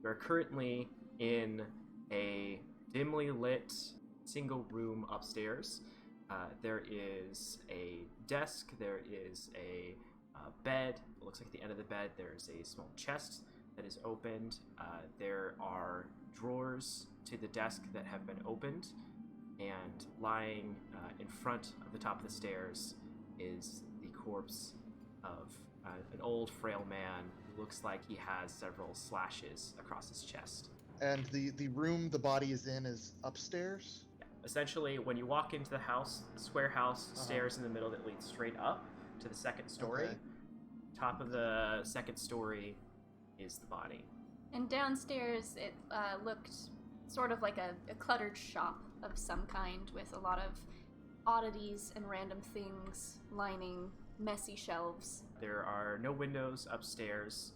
We're currently in a dimly lit single room upstairs. There is a desk, there is a bed. It looks like at the end of the bed there's a small chest that is opened. There are drawers to the desk that have been opened, and lying in front of the top of the stairs is the corpse of an old, frail man who looks like he has several slashes across his chest. And the room the body is in is upstairs? Yeah. Essentially, when you walk into the house, the square house, stairs in the middle that lead straight up to the second story. Okay. Top of the second story is the body. And downstairs, it looked sort of like a cluttered shop of some kind with a lot of oddities and random things lining messy shelves. There are no windows upstairs.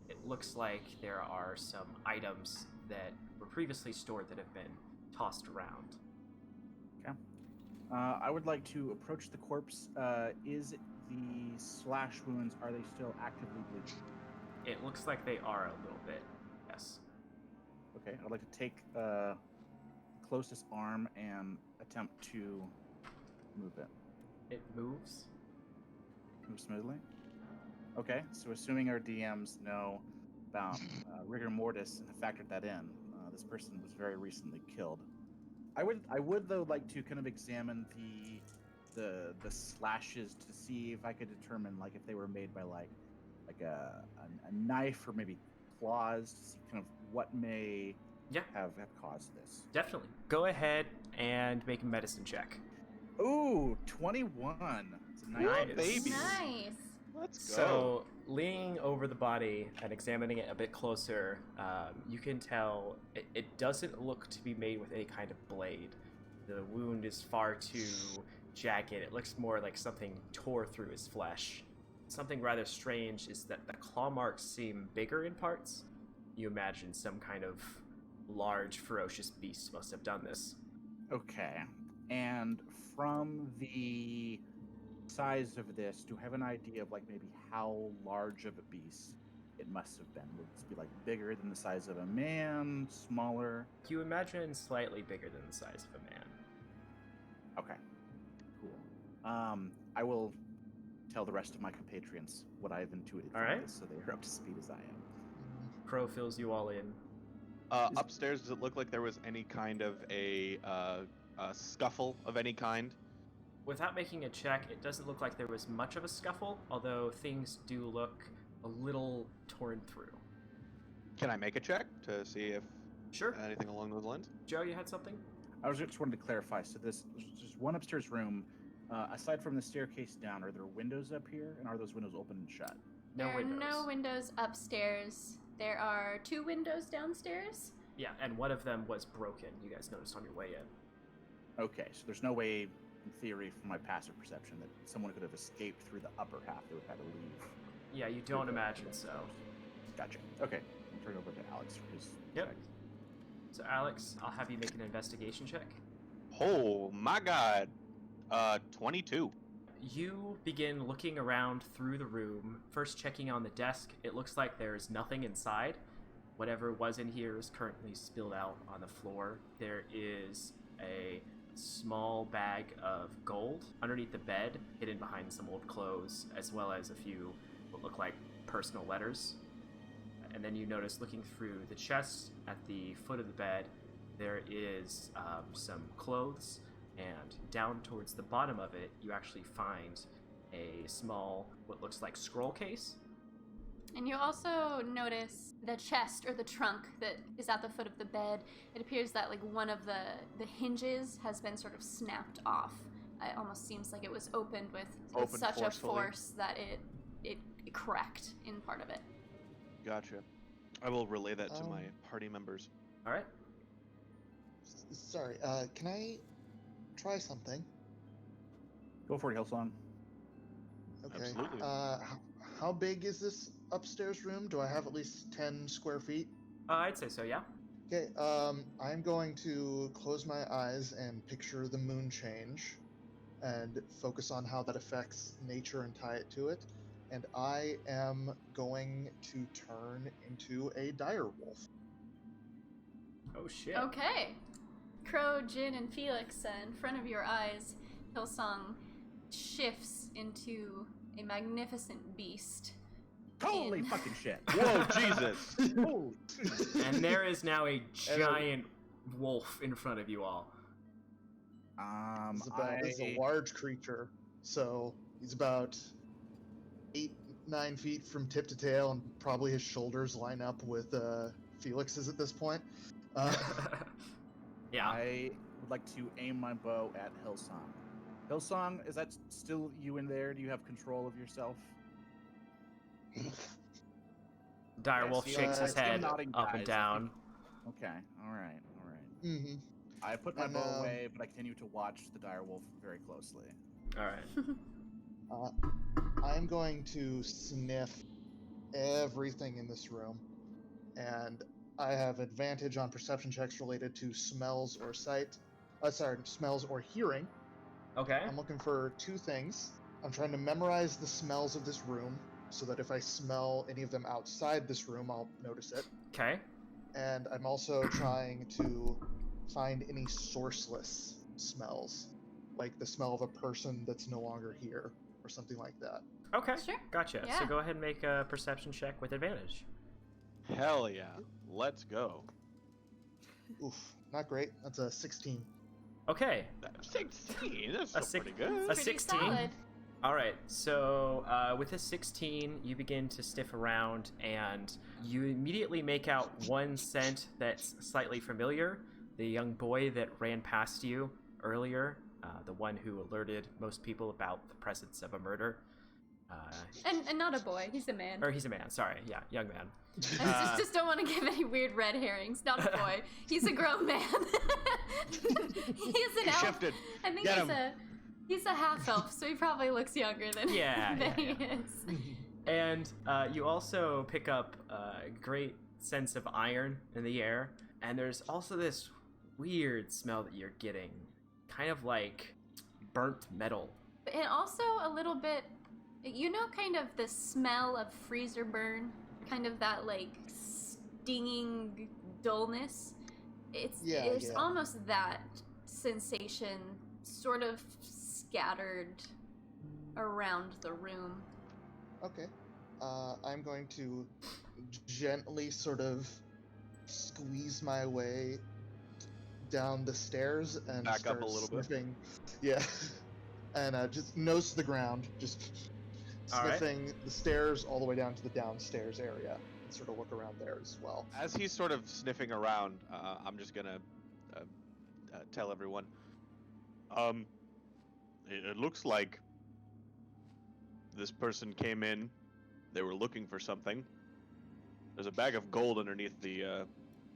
It looks like there are some items that were previously stored that have been tossed around. Okay. I would like to approach the corpse. Is the slash wounds, are they still actively bleeding? It looks like they are a little bit, yes. Okay, I'd like to take the closest arm and attempt to move it. It moves. Move smoothly? Okay, so assuming our DMs know about rigor mortis and have factored that in, this person was very recently killed. I would though like to kind of examine the slashes to see if I could determine like if they were made by like a knife or maybe claws, to see kind of what may have caused this. Definitely. Go ahead and make a medicine check. Ooh, 21. It's a nice baby. Nice. Let's go. So, leaning over the body and examining it a bit closer, you can tell it doesn't look to be made with any kind of blade. The wound is far too jagged. It looks more like something tore through his flesh. Something rather strange is that the claw marks seem bigger in parts. You imagine some kind of large, ferocious beast must have done this. Okay. And from the size of this, do you have an idea of like maybe how large of a beast it must have been? Would this be like bigger than the size of a man, smaller? You imagine slightly bigger than the size of a man. Okay, cool. I will tell the rest of my compatriots what I've intuited from this, so they are up to speed as I am. Crow fills you all in. Upstairs, does it look like there was any kind of a scuffle of any kind? Without making a check, it doesn't look like there was much of a scuffle, although things do look a little torn through. Can I make a check to see if Sure. anything along those lines? Joe, you had something? I just wanted to clarify. So there's one upstairs room. Aside from the staircase down, are there windows up here? And are those windows open and shut? No there windows. are no windows upstairs. There are 2 windows downstairs. Yeah, and one of them was broken. You guys noticed on your way in. Okay, so there's no way, in theory, from my passive perception, that someone could have escaped through the upper half. They would have had to leave. Yeah, you don't imagine so. Gotcha. Okay, I'll turn it over to Alex for his check. So Alex, I'll have you make an investigation check. Oh my god. 22. You begin looking around through the room, first checking on the desk. It looks like there's nothing inside. Whatever was in here is currently spilled out on the floor. There is a small bag of gold underneath the bed, hidden behind some old clothes, as well as a few what look like personal letters. And then you notice, looking through the chest at the foot of the bed, there is some clothes, and down towards the bottom of it, you actually find a small, what looks like scroll case. And you also notice the chest or the trunk that is at the foot of the bed. It appears that like one of the hinges has been sort of snapped off. It almost seems like it was opened with such forcefully. a force that it cracked in part of it. Gotcha. I will relay that to my party members. All right. Sorry, can I try something? Go for it, Hillsong. Okay. Absolutely. How big is this upstairs room? Do I have at least 10 square feet? I'd say so, yeah. Okay, I'm going to close my eyes and picture the Moonchange and focus on how that affects nature and tie it to it. and I am going to turn into a dire wolf. Oh shit. Okay. Crow, Jin, and Felix, in front of your eyes, Hillsong shifts into a magnificent beast. Holy fucking shit! Whoa, Jesus! Holy And there is now a giant wolf in front of you all. This is a large creature, so he's about 8-9 feet from tip to tail, and probably his shoulders line up with Felix's at this point. Yeah. I would like to aim my bow at Hillsong. Hillsong, is that still you in there? Do you have control of yourself? Direwolf Yes, shakes his still head nodding, up and guys. down. Okay, all right. Mm-hmm. I put my And, bow away, but I continue to watch the direwolf very closely. All right. I'm going to sniff everything in this room, and I have advantage on perception checks related to smells or sight. Smells or hearing. Okay. I'm looking for 2 things. I'm trying to memorize the smells of this room, so that if I smell any of them outside this room, I'll notice it. Okay. And I'm also trying to find any sourceless smells, like the smell of a person that's no longer here, or something like that. Okay. Sure. Gotcha. Yeah. So go ahead and make a perception check with advantage. Hell yeah. Let's go. Oof, not great. That's a 16. Okay. 16? That's A still six- pretty good. a Pretty 16. solid. All right. So with a 16, you begin to sniff around, and you immediately make out one scent that's slightly familiar. The young boy that ran past you earlier, the one who alerted most people about the presence of a murder. And not a boy, he's a man. Or he's a man. Sorry. Yeah, young man. I just don't want to give any weird red herrings. Not a boy. He's a grown man. He's an elf. Shifted. I think Get he's a half elf, so he probably looks younger than, Yeah, than yeah, he is. And you also pick up a great sense of iron in the air. And there's also this weird smell that you're getting, kind of like burnt metal. And also a little bit, kind of the smell of freezer burn, kind of that like stinging dullness. It's Yeah. almost that sensation sort of scattered around the room. Okay. I'm going to gently sort of squeeze my way down the stairs and Back start up a little bit. sniffing. Yeah. And just nose to the ground, just All right. sniffing the stairs all the way down to the downstairs area, and sort of look around there as well. As he's sort of sniffing around, I'm just gonna tell everyone. It looks like this person came in. They were looking for something. There's a bag of gold underneath the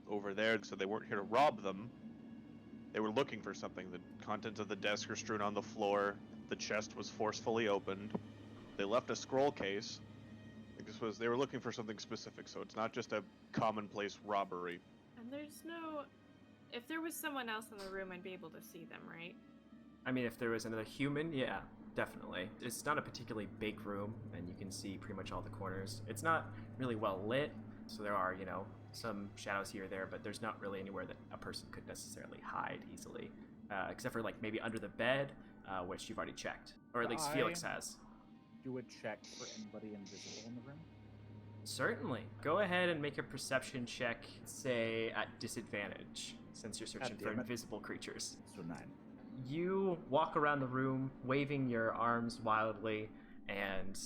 over there, so they weren't here to rob them. They were looking for something. The contents of the desk are strewn on the floor. The chest was forcefully opened. They left a scroll case. I think they were looking for something specific, so it's not just a commonplace robbery. And there's no... If there was someone else in the room, I'd be able to see them, right? I mean, if there was another human, yeah, definitely. It's not a particularly big room, and you can see pretty much all the corners. It's not really well lit, so there are, some shadows here or there, but there's not really anywhere that a person could necessarily hide easily. Except for, like, maybe under the bed, which you've already checked. Or at least Felix has. Do a check for anybody invisible in the room. Certainly. Go ahead and make a perception check, say, at disadvantage, since you're searching for damn it. invisible creatures. So 9. You walk around the room, waving your arms wildly, and,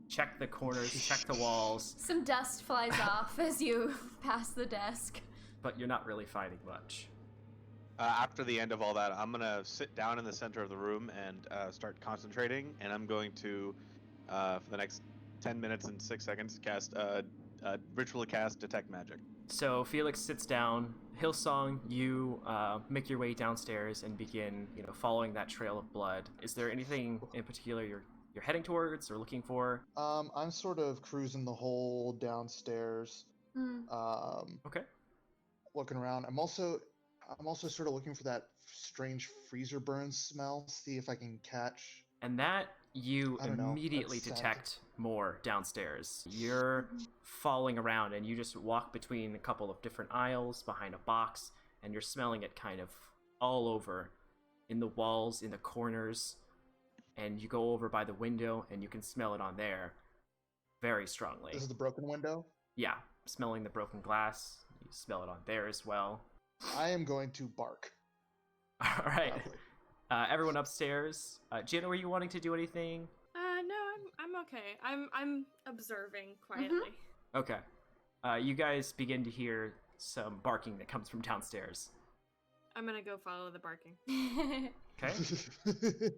check the corners, check the walls, Some dust flies off as you pass the desk. but you're not really finding much. After the end of all that, I'm gonna sit down in the center of the room and start concentrating, and I'm going to, for the next 10 minutes and 6 seconds, ritually cast Detect Magic. So Felix sits down. Hillsong, you make your way downstairs and begin, following that trail of blood. Is there anything in particular you're heading towards or looking for? I'm sort of cruising the whole downstairs, Okay. looking around. I'm also sort of looking for that strange freezer burn smell. See if I can catch. And that you I don't know, immediately that's sad. detect more downstairs. You're falling around, and you just walk between a couple of different aisles behind a box, and you're smelling it kind of all over, in the walls, in the corners, and you go over by the window, and you can smell it on there very strongly. This is the broken window. Yeah, smelling the broken glass. You smell it on there as well. I am going to bark. All right. loudly. Everyone upstairs. Jenna, were you wanting to do anything? No, I'm okay. I'm observing quietly. Okay. You guys begin to hear some barking that comes from downstairs. I'm gonna go follow the barking. Okay.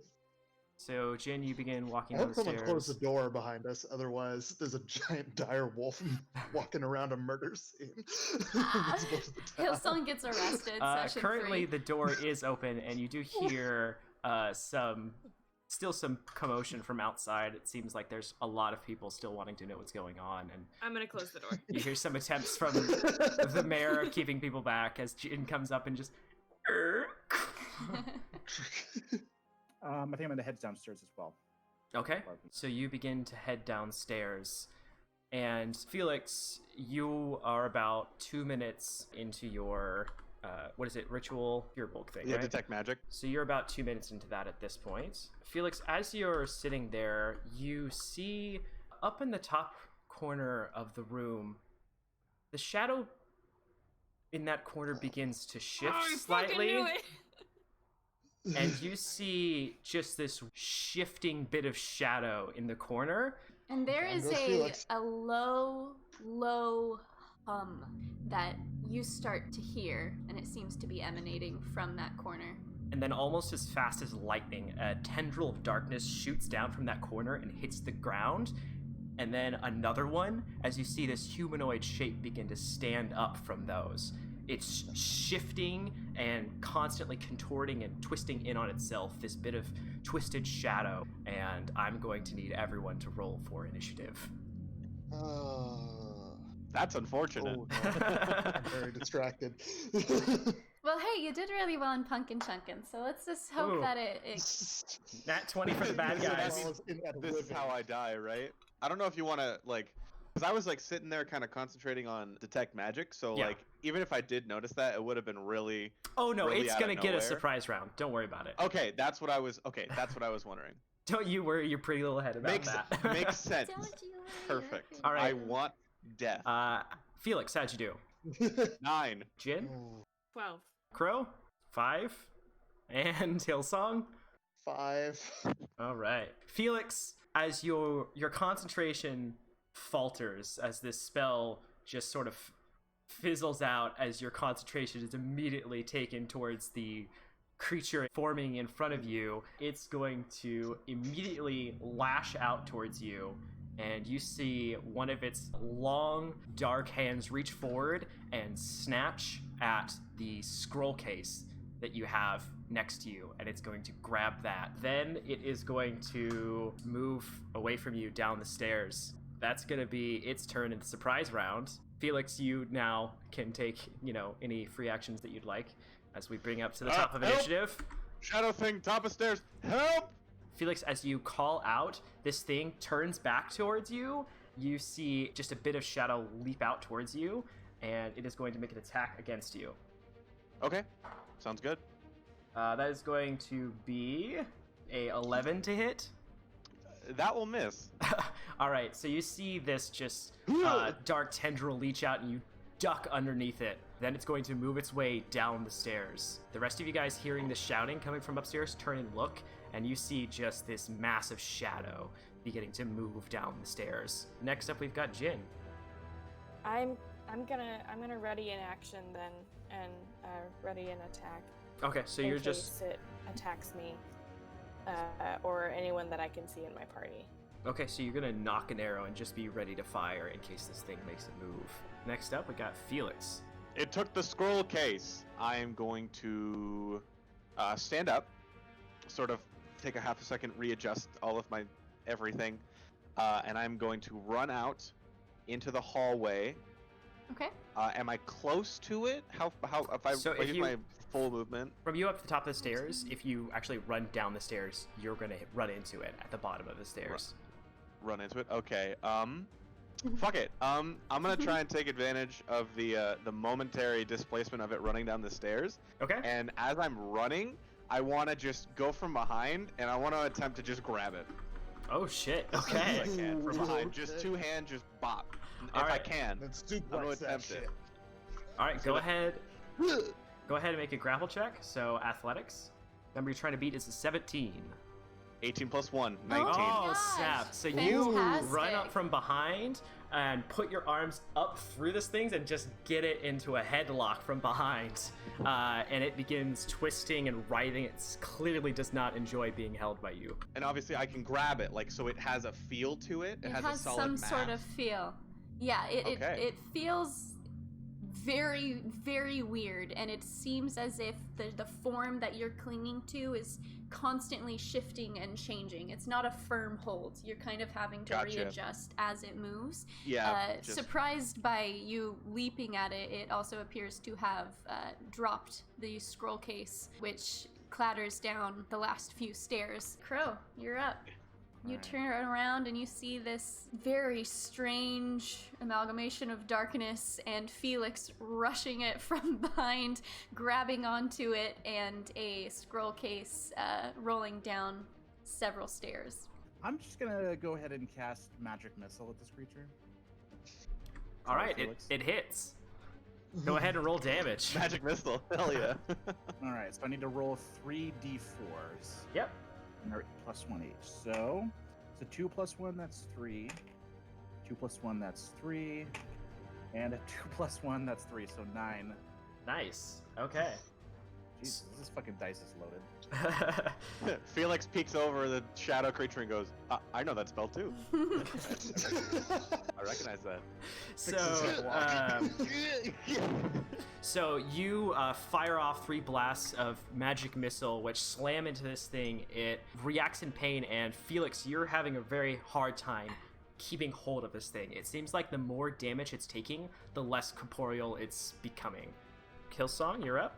So, Jen, you begin walking I down hope the someone stairs. closed the door behind us. Otherwise, there's a giant dire wolf walking around a murder scene. Visible to the town. Hillsong gets arrested. Session Currently, 3. the door is open, and you do hear some commotion from outside. It seems like there's a lot of people still wanting to know what's going on, and I'm gonna close the door. you hear some attempts from the mayor keeping people back as Jen comes up and just. I think I'm gonna head downstairs as well. Okay, so you begin to head downstairs, and Felix, you are about 2 minutes into your, ritual Fearbolg thing, Yeah, right? detect magic. So you're about 2 minutes into that at this point. Felix, as you're sitting there, you see up in the top corner of the room, the shadow in that corner begins to shift Oh, I slightly. fucking knew it. And you see just this shifting bit of shadow in the corner. And there Down is goes Felix. a low hum that you start to hear, and it seems to be emanating from that corner. And then almost as fast as lightning, a tendril of darkness shoots down from that corner and hits the ground. And then another one, as you see this humanoid shape begin to stand up from those. It's shifting and constantly contorting and twisting in on itself, this bit of twisted shadow. And I'm going to need everyone to roll for initiative. That's unfortunate. Oh, no. I'm very distracted. Well, hey, you did really well in Punkin' Chunkin', so let's just hope Ooh. that it Nat 20 for the bad guys. This is how I die, right? I don't know if you want to, like, because I was, like, sitting there kind of concentrating on detect magic, so, Yeah. like, even if I did notice that, it would have been really... Oh no, really it's out gonna of get a nowhere. surprise round. Don't worry about it. Okay, that's what I was wondering. Don't you worry your pretty little head about that. Makes sense. Don't you Perfect. All right. I want death. Felix, how'd you do? 9. Jin? 12. Crow? 5? And Hillsong? 5. All right. Felix, as your concentration falters, as this spell just sort of fizzles out, as your concentration is immediately taken towards the creature forming in front of you, it's going to immediately lash out towards you, and you see one of its long, dark hands reach forward and snatch at the scroll case that you have next to you, and it's going to grab that. Then it is going to move away from you down the stairs. That's going to be its turn in the surprise round. Felix, you now can take, any free actions that you'd like as we bring up to the top of help! initiative. Shadow thing, top of stairs. Help! Felix, as you call out, this thing turns back towards you. You see just a bit of shadow leap out towards you, and it is going to make an attack against you. Okay, sounds good. That is going to be a 11 to hit. That will miss. All right, so you see this just dark tendril leech out, and you duck underneath it. Then it's going to move its way down the stairs. The rest of you guys hearing the shouting coming from upstairs turn and look, and you see just this massive shadow beginning to move down the stairs. Next up, we've got Jin. I'm gonna ready an action then and ready an attack. Okay, so in you're case just it attacks me or anyone that I can see in my party. okay. So you're gonna knock an arrow and just be ready to fire in case this thing makes a move. Next up, we got Felix. It took the scroll case. I am going to stand up, sort of take a half a second, readjust all of my everything, and I'm going to run out into the hallway Okay. Am I close to it? How if I So if I if use you- my full movement? From you up to the top of the stairs, if you actually run down the stairs, you're gonna run into it at the bottom of the stairs. Run into it. Okay. Fuck it. I'm gonna try and take advantage of the momentary displacement of it running down the stairs. Okay. And as I'm running, I want to just go from behind, and I want to attempt to just grab it. Oh shit. As Okay. I can from Ooh, behind, just okay. two hand, just bop. If All I right. can, Let's I'm gonna duplex that attempt shit. it. All right. Go that- ahead. Go ahead and make a grapple check. So athletics. Number you're trying to beat is a 17. 18 plus 1, 19. Oh, gosh. snap. So you Fantastic. run up from behind and put your arms up through this thing and just get it into a headlock from behind. And it begins twisting and writhing. It clearly does not enjoy being held by you. And obviously, I can grab it, like, so it has a feel to it. It has a solid some mass. sort of feel. Yeah, Okay. it feels very, very weird, and it seems as if the form that you're clinging to is constantly shifting and changing. It's not a firm hold. You're kind of having to Gotcha. readjust as it moves. Yeah. just- Surprised by you leaping at it, it also appears to have dropped the scroll case, which clatters down the last few stairs. Crow, you're up. You Alright. turn around and you see this very strange amalgamation of darkness and Felix rushing it from behind, grabbing onto it, and a scroll case rolling down several stairs. I'm just gonna go ahead and cast Magic Missile at this creature. All right, Felix. it hits. Go ahead and roll damage. Magic missile. Hell yeah. All right, so I need to roll 3 d4s. Yep. And they're plus 1 each. So, 2 plus 1, that's 3. 2 plus 1, that's 3. And a 2 plus 1, that's 3, so 9. Nice. Okay. Jesus, this fucking dice is loaded. Felix peeks over the shadow creature and goes, I know that spell too. I recognize that. So you fire off 3 blasts of magic missile, which slam into this thing. It reacts in pain, and Felix, you're having a very hard time keeping hold of this thing. It seems like the more damage it's taking, the less corporeal it's becoming. Killsong, you're up.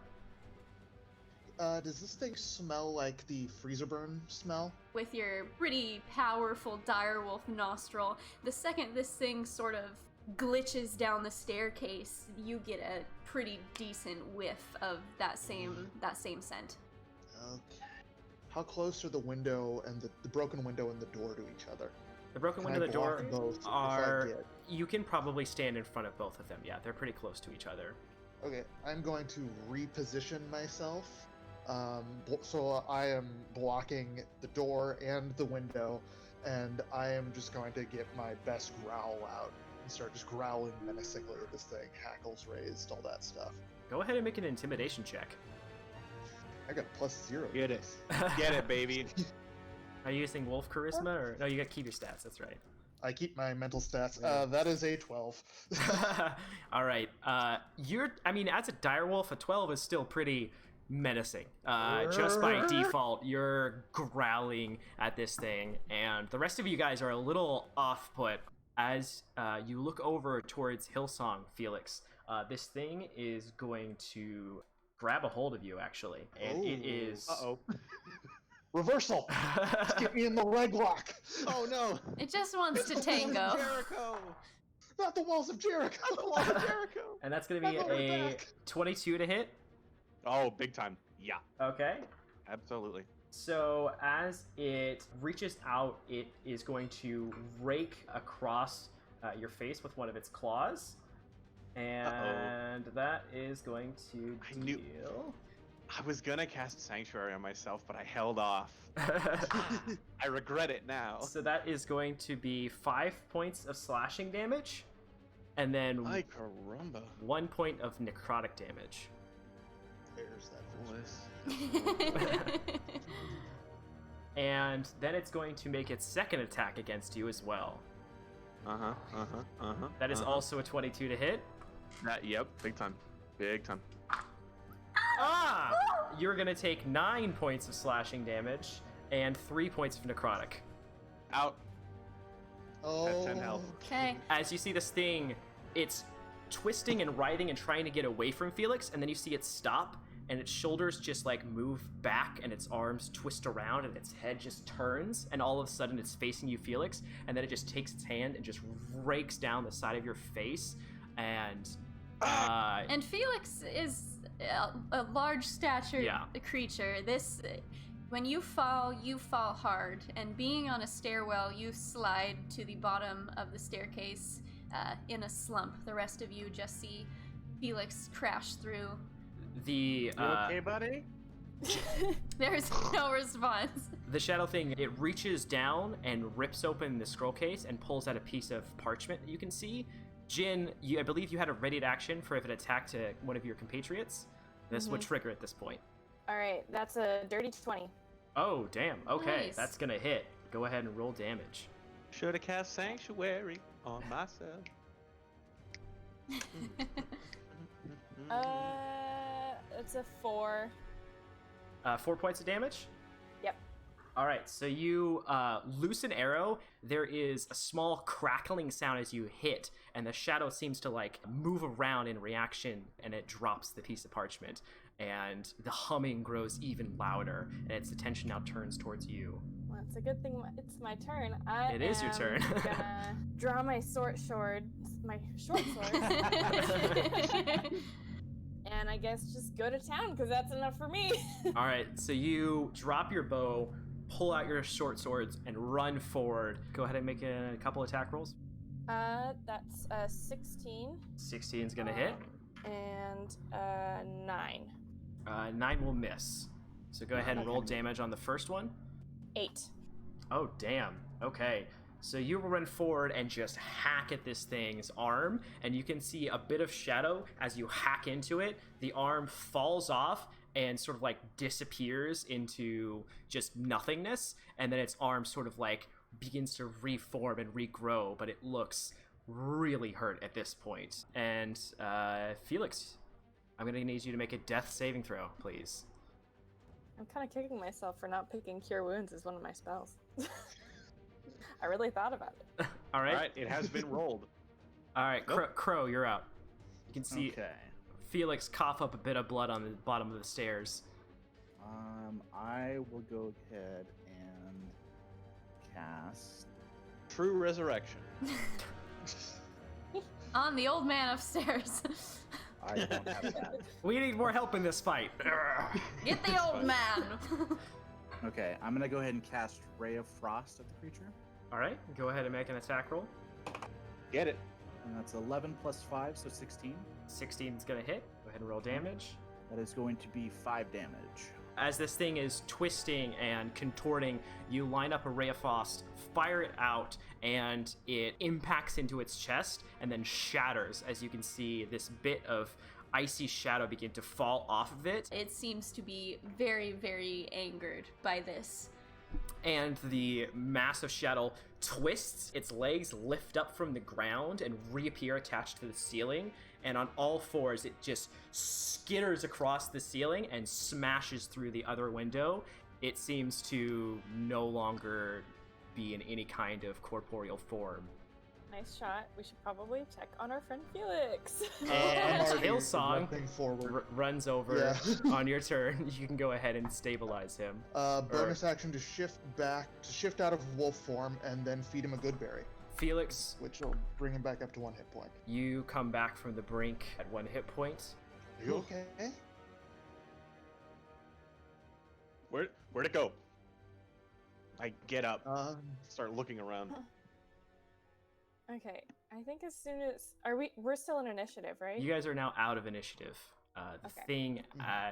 Does this thing smell like the freezer burn smell? With your pretty powerful direwolf nostril, the second this thing sort of glitches down the staircase, you get a pretty decent whiff of that same scent. Okay. How close are the window and the broken window and the door to each other? The broken Can window I and the door block both if I are... get- You can probably stand in front of both of them. Yeah, they're pretty close to each other. Okay, I'm going to reposition myself. So I am blocking the door and the window, and I am just going to get my best growl out and start just growling menacingly at this thing, hackles raised, all that stuff. Go ahead and make an intimidation check. I got +0. Get it. Get it, baby. Are you using wolf charisma or no? You got to keep your stats. That's right. I keep my mental stats. Yeah. That is a 12. All right. I mean, as a direwolf, a 12 is still pretty menacing. Just by default, you're growling at this thing, and the rest of you guys are a little off-put. As you look over towards Hillsong, Felix, this thing is going to grab a hold of you, actually, and it is... Uh-oh. Reversal! Get me in the leg lock! Oh no! It just wants to tango. Jericho! Not the walls of Jericho! Not the walls of Jericho! And that's going to be I'm going a back. 22 to hit. Oh, big time. Yeah, Okay. absolutely. So as it reaches out, it is going to rake across your face with one of its claws. And that is going to I knew- deal... I was gonna cast Sanctuary on myself, but I held off. I regret it now. So that is going to be 5 points of slashing damage, and then Ay, caramba. 1 point of necrotic damage. There's that Bliss. And then it's going to make its second attack against you as well. That is also a 22 to hit. Yep, big time. Big time. Ah! You're going to take 9 points of slashing damage and 3 points of necrotic. Out. Oh, At 10 health. Okay. As you see this thing, its twisting and writhing and trying to get away from Felix, and then you see it stop, and its shoulders just like move back, and its arms twist around, and its head just turns, and all of a sudden it's facing you, Felix, and then it just takes its hand and just rakes down the side of your face, and And Felix is a large statured Yeah. creature. When you fall hard, and being on a stairwell, you slide to the bottom of the staircase in a slump. The rest of you just see Felix crash through. the You okay, buddy? There's no response. The shadow thing, it reaches down and rips open the scroll case and pulls out a piece of parchment that you can see. Jin, I believe you had a ready action for if it attacked one of your compatriots. This would trigger at this point. All right, that's a dirty 20. Oh, damn. Okay, Nice. that's gonna hit. Go ahead and roll damage. Should have cast Sanctuary on myself. It's a 4. 4 points of damage? Yep. All right, so you loose an arrow. There is a small crackling sound as you hit, and the shadow seems to like move around in reaction, and it drops the piece of parchment, and the humming grows even louder, and its attention now turns towards you. Well, it's a good thing it's my turn. It is your turn. Gonna draw my short sword, and I guess just go to town because that's enough for me. All right, so you drop your bow, pull out your short swords, and run forward. Go ahead and make a couple attack rolls. That's 16. 16 is gonna hit. And 9. 9 will miss. So go ahead and roll damage on the first one. 8. Oh, damn. Okay. So you will run forward and just hack at this thing's arm, and you can see a bit of shadow as you hack into it. The arm falls off and sort of like disappears into just nothingness, and then its arm sort of like begins to reform and regrow, but it looks really hurt at this point. And Felix, I'm gonna need you to make a death saving throw, please. I'm kind of kicking myself for not picking Cure Wounds as one of my spells. I really thought about it. All right. All right, it has been rolled. All right, Nope. Crow, you're out. You can see Okay. Felix cough up a bit of blood on the bottom of the stairs. I will go ahead and cast. True resurrection. On the old man upstairs. I don't have that. We need more help in this fight. Get the old man. Okay, I'm gonna go ahead and cast Ray of Frost at the creature, All right, go ahead and make an attack roll. Get it. and that's 11 plus 5, so 16. 16 is gonna hit. Go ahead and roll damage. That is going to be 5 damage. As this thing is twisting and contorting, you line up a ray of frost, fire it out, and it impacts into its chest and then shatters as you can see this bit of icy shadow begin to fall off of it. It seems to be very, very angered by this. And the massive shadow twists, its legs lift up from the ground and reappear attached to the ceiling, and on all fours it just skitters across the ceiling and smashes through the other window. It seems to no longer be in any kind of corporeal form. Nice shot. We should probably check on our friend Felix. And I'm already Hillsong jumping forward. runs over Yeah. on your turn. You can go ahead and stabilize him. Bonus action to shift out of wolf form, and then feed him a good berry, Felix, which will bring him back up to 1 hit point. you come back from the brink at 1 hit point. Are you okay? Where'd it go? I get up, Um, start looking around. Okay, I think as soon as we're still in initiative, right? You guys are now out of initiative. The Okay. thing,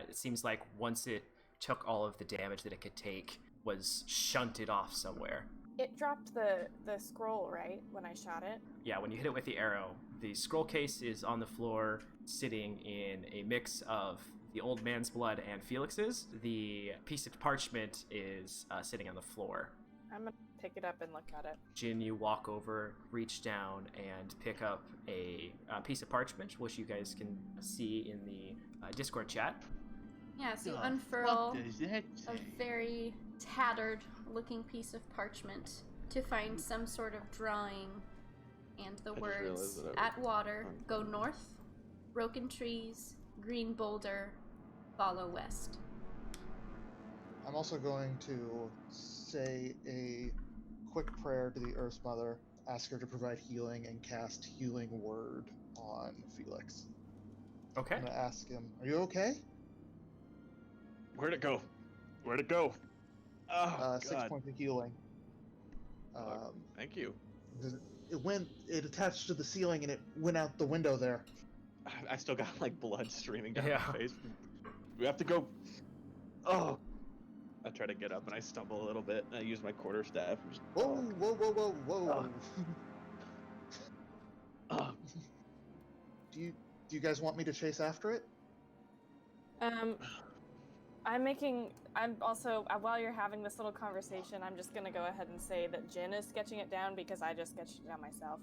it seems like once it took all of the damage that it could take, was shunted off somewhere. It dropped the scroll, right, when I shot it? Yeah, when you hit it with the arrow, the scroll case is on the floor, sitting in a mix of the old man's blood and Felix's. The piece of parchment is sitting on the floor. I'm gonna pick it up and look at it. Jin, you walk over, reach down, and pick up a piece of parchment, which you guys can see in the Discord chat. Yeah, so you unfurl What does that a say? very tattered looking piece of parchment to find some sort of drawing and the I just words realized that "At water, go north, broken trees, green boulder, follow west." I'm also going to say a quick prayer to the Earth Mother, ask her to provide healing, and cast Healing Word on Felix. Okay. I'm going to ask him, are you okay? Where'd it go? Where'd it go? Oh, 6 God. points of healing. Thank you. It attached to the ceiling and it went out the window there. I still got, like, blood streaming down Yeah. my face. We have to go. Oh. I try to get up and I stumble a little bit. And I use my quarterstaff. Just, Whoa, whoa, whoa, whoa, whoa. Oh. Do you guys want me to chase after it? I'm also, while you're having this little conversation, I'm just gonna go ahead and say that Jin is sketching it down because I just sketched it down myself.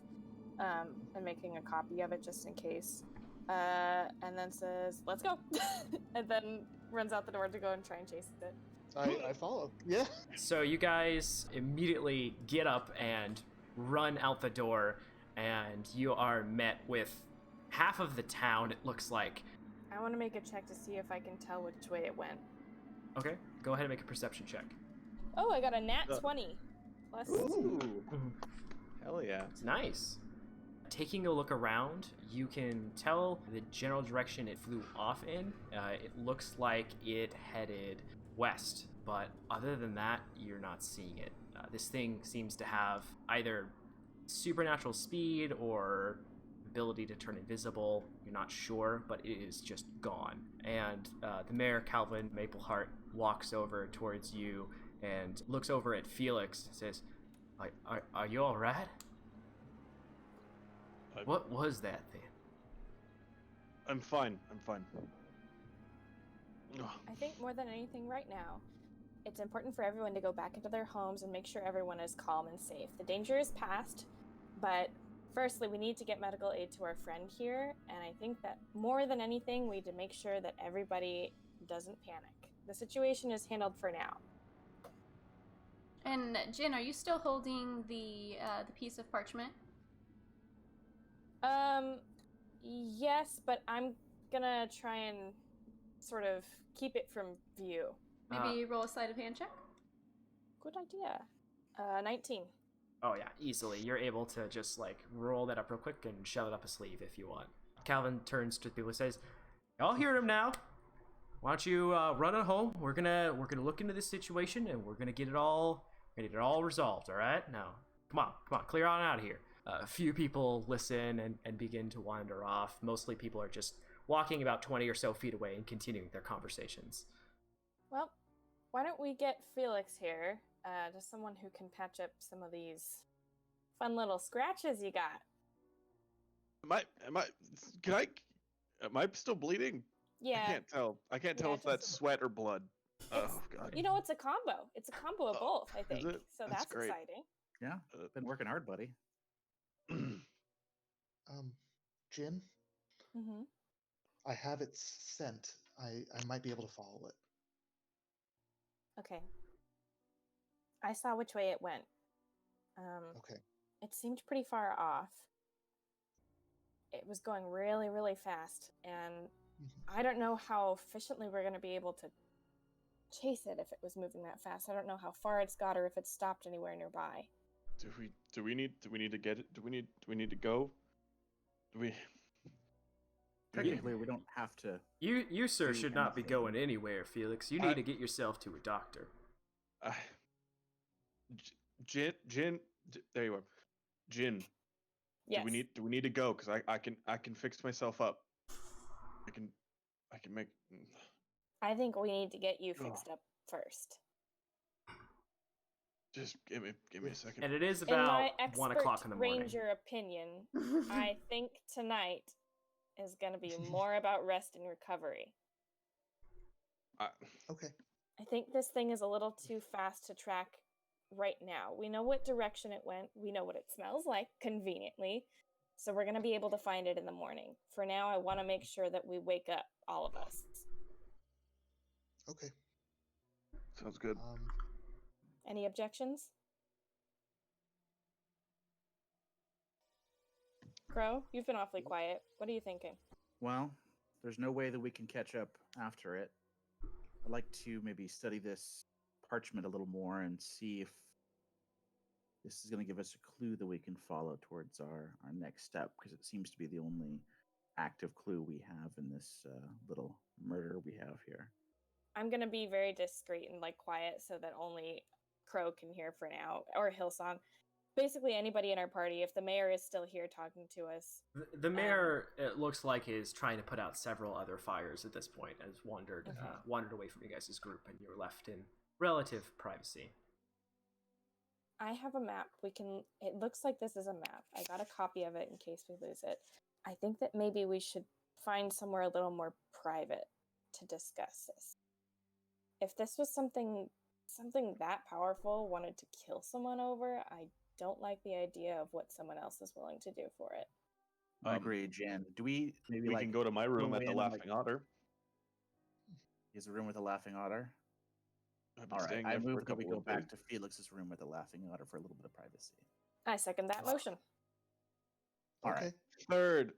And making a copy of it just in case. And then says, let's go! And then runs out the door to go and try and chase it. I follow. Yeah. So you guys immediately get up and run out the door, and you are met with half of the town, it looks like. I want to make a check to see if I can tell which way it went. Okay, go ahead and make a perception check. Oh, I got a nat 20. Plus. Ooh. Hell yeah. Nice. Taking a look around, you can tell the general direction it flew off in. It looks like it headed west, but other than that, you're not seeing it. This thing seems to have either supernatural speed or ability to turn invisible. You're not sure, but it is just gone. And the mayor, Calvin Mapleheart, walks over towards you and looks over at Felix and says, are you all right? What was that thing? I'm fine. I'm fine. I think more than anything right now, it's important for everyone to go back into their homes and make sure everyone is calm and safe. The danger is past, but firstly, we need to get medical aid to our friend here, and I think that more than anything, we need to make sure that everybody doesn't panic. The situation is handled for now. And Jin, are you still holding the piece of parchment? Yes, but I'm gonna try and sort of keep it from view. Maybe roll a sleight of hand check? Good idea. 19. Oh yeah, easily. You're able to just like roll that up real quick and shove it up a sleeve if you want. Calvin turns to the people and says, "Y'all hear him now. Why don't you run it home? We're gonna look into this situation and we're gonna get it all resolved. All right? Now, come on, clear on out of here." A few people listen and begin to wander off. Mostly people are just walking about 20 or so feet away and continuing their conversations. Well, why don't we get Felix here, just someone who can patch up some of these fun little scratches you got. Am I still bleeding? Yeah. I can't tell if that's sweat or blood. Oh God. You know, it's a combo. It's a combo of both, I think. it? So That's that's great. exciting. Yeah, been working hard, buddy. Jin, Mm-hmm. I have it sent. I might be able to follow it. Okay. I saw which way it went. Okay. It seemed pretty far off. It was going really, really fast, and I don't know how efficiently we're going to be able to chase it if it was moving that fast. I don't know how far it's got or if it's stopped anywhere nearby. Do we need to get it? Do we need to go? Do we? Technically, we don't have to. You sir, Do should not be anything. going anywhere, Felix. You need to get yourself to a doctor. Jin, there you are. Jin, Yes. do we need to go? Because I can fix myself up. I can make. I think we need to get you fixed up first. Just give me a second. And it is In my about expert 1 o'clock in the morning. ranger opinion, I think tonight is going to be more about rest and recovery. Okay. I think this thing is a little too fast to track right now. We know what direction it went. We know what it smells like, conveniently. So we're going to be able to find it in the morning. For now, I want to make sure that we wake up, all of us. Okay. Sounds good. Um, Any objections? Crow, you've been awfully quiet. What are you thinking? Well, there's no way that we can catch up after it. I'd like to maybe study this parchment a little more and see if this is going to give us a clue that we can follow towards our next step, because it seems to be the only active clue we have in this little murder we have here. I'm gonna be very discreet and quiet so that only Crow can hear for now, or Hillsong. Basically, anybody in our party. If the mayor is still here talking to us, The mayor, it looks like, is trying to put out several other fires at this point, has wandered away from you guys' group, and you're left in relative privacy. I have a map. It looks like this is a map. I got a copy of it in case we lose it. I think that maybe we should find somewhere a little more private to discuss this. If this was something that powerful wanted to kill someone over, I don't like the idea of what someone else is willing to do for it. I agree, Jen. Do we maybe We can go to my room go at the in and, Laughing Otter. Is a room with a Laughing Otter? I've been All right, staying I there for a move that we couple go of back days. to Felix's room with the Laughing Otter for a little bit of privacy. I second that motion. All Okay. right. Third.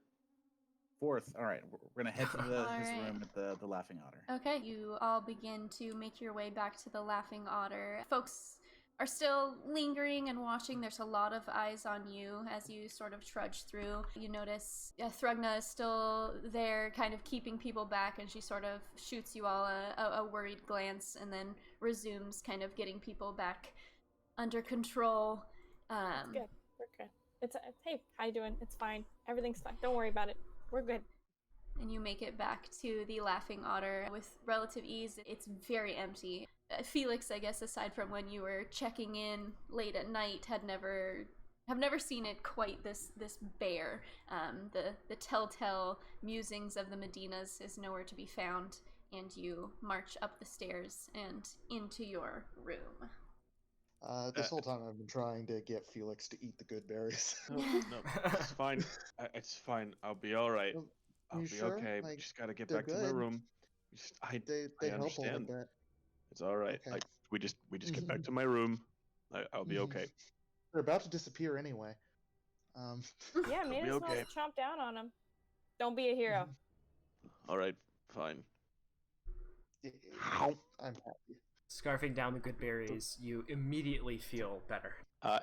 Fourth. All right, we're gonna head to his Alright. room with the Laughing Otter. Okay, you all begin to make your way back to the Laughing Otter. Folks are still lingering and watching. There's a lot of eyes on you as you sort of trudge through. You notice Thrugna is still there, kind of keeping people back, and she sort of shoots you all a worried glance and then resumes kind of getting people back under control. Good. We're good. It's hey, how you doing? It's fine. Everything's fine. Don't worry about it. We're good. And you make it back to the Laughing Otter with relative ease. It's very empty. Felix, I guess, aside from when you were checking in late at night, have never seen it quite this bare. The telltale musings of the Medinas is nowhere to be found, and you march up the stairs and into your room. This whole time I've been trying to get Felix to eat the good berries. No, it's fine. It's fine. I'll be all right. Well, I'll you be sure? okay. Like, Just gotta get they're back to my good. room. I They help a little understand. bit. It's all right. Okay. We just get back to my room. I'll be okay. They're about to disappear anyway. Yeah, may be as well okay. chomp down on them. Don't be a hero. All right, fine. I'm happy. Scarfing down the good berries, you immediately feel better.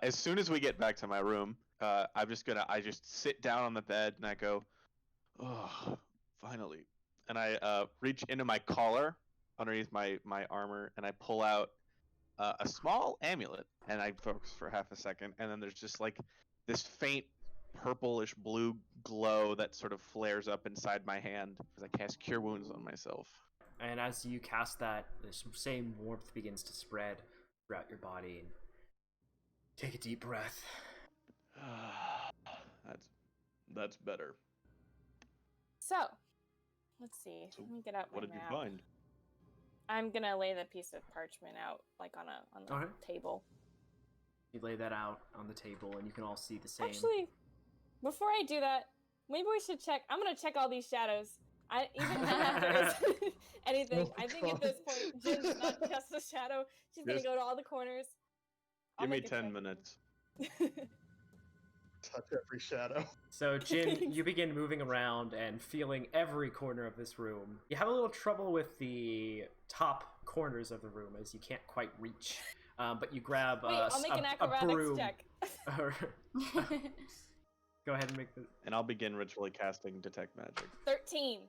As soon as we get back to my room, I just sit down on the bed and I go, oh, finally. And I reach into my collar underneath my armor and I pull out a small amulet and I focus for half a second and then there's just like this faint purplish blue glow that sort of flares up inside my hand as I cast Cure Wounds on myself. And as you cast that, the same warmth begins to spread throughout your body. And take a deep breath. That's better. So, let's see. So Let me get out my What did map. you find? I'm gonna lay the piece of parchment out, on the Okay. table. You lay that out on the table, and you can all see the same. Actually, before I do that, maybe we should check. I'm gonna check all these shadows. Even if there is anything, Oh, I think at this point, Jin's not just a shadow. She's gonna Yes. go to all the corners. I'll Give me make a 10 check. minutes. Touch every shadow. So, Jin, you begin moving around and feeling every corner of this room. You have a little trouble with the top corners of the room as you can't quite reach. But you grab Wait, I'll make an a acrobatics broom. check. Go ahead and make the And I'll begin ritually casting Detect Magic. 13.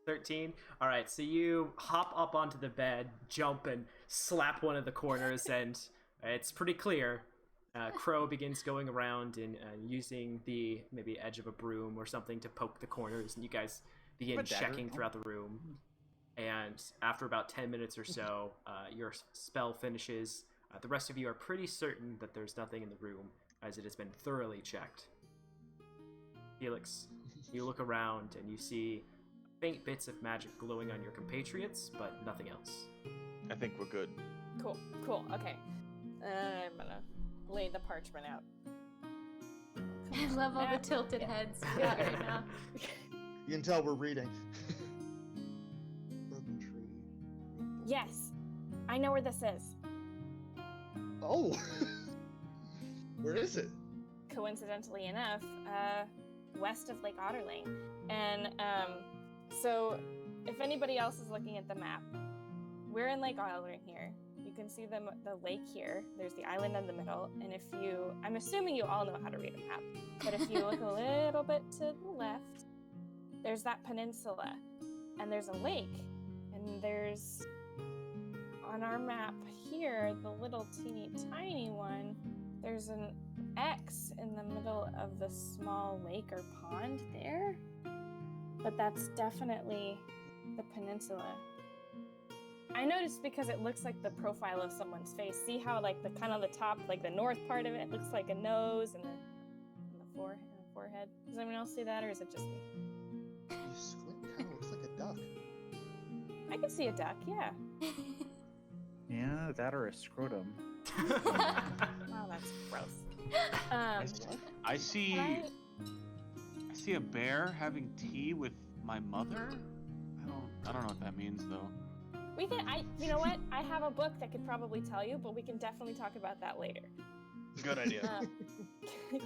13. All right, so you hop up onto the bed, jump, and slap one of the corners, and it's pretty clear. Crow begins going around and using the maybe edge of a broom or something to poke the corners, and you guys begin A dagger? checking throughout the room. And after about 10 minutes or so, your spell finishes. The rest of you are pretty certain that there's nothing in the room, as it has been thoroughly checked. Felix, you look around and you see faint bits of magic glowing on your compatriots, but nothing else. I think we're good. Cool. Okay. I'm gonna lay the parchment out. I love all the tilted heads we got right now. You can tell we're reading. Broken tree. Yes, I know where this is. Oh! Where is it? Coincidentally enough, west of Lake Otterling. And so if anybody else is looking at the map, we're in Lake Otterling here. You can see the lake here. There's the island in the middle. And if you, I'm assuming you all know how to read a map, but if you look a little bit to the left, there's that peninsula and there's a lake. And there's, on our map here, the little teeny tiny one, there's an X in the middle of the small lake or pond there. But that's definitely the peninsula. I noticed because it looks like the profile of someone's face. See how like the kind of the top, like the north part of it looks like a nose and the forehead. Does anyone else see that, or is it just me? You squint, kind of looks like a duck. I can see a duck, yeah. Yeah, that or a scrotum. Wow, that's gross. I see a bear having tea with my mother. I don't know what that means though. You know what? I have a book that could probably tell you, but we can definitely talk about that later. Good idea.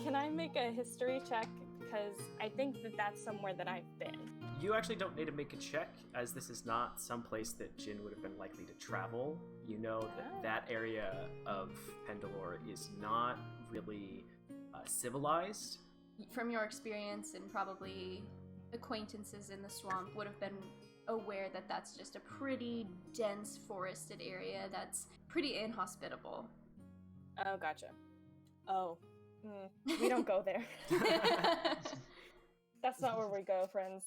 Can I make a history check? Because I think that's somewhere that I've been. You actually don't need to make a check, as this is not someplace that Jin would have been likely to travel. You know that area of Pendalore is not really civilized. From your experience and probably acquaintances in the swamp would have been aware that that's just a pretty dense forested area that's pretty inhospitable. Oh, gotcha. Oh, we don't go there. That's not where we go, friends.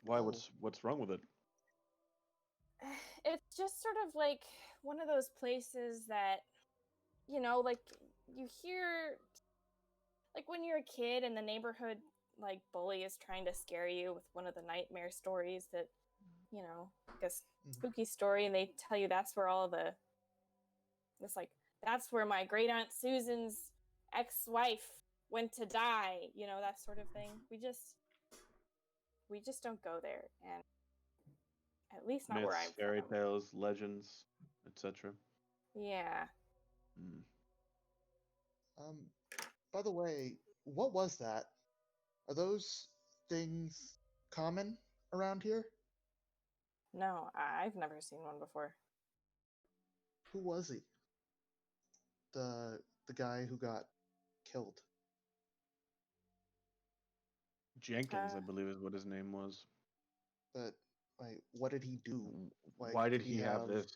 Why? What's wrong with it? It's just sort of like one of those places that, you know, like you hear, like when you're a kid and the neighborhood like bully is trying to scare you with one of the nightmare stories that, you know, like a spooky story, and they tell you that's where that's where my great aunt Susan's ex-wife went to die, you know, that sort of thing. We just don't go there, and at least not Myths, where I'm fairy from. tales, legends, etc. Yeah. By the way, what was that? Are those things common around here? No, I've never seen one before. Who was he? The guy who got killed. Jenkins, I believe, is what his name was. But like, what did he do? Like, Why did he have this?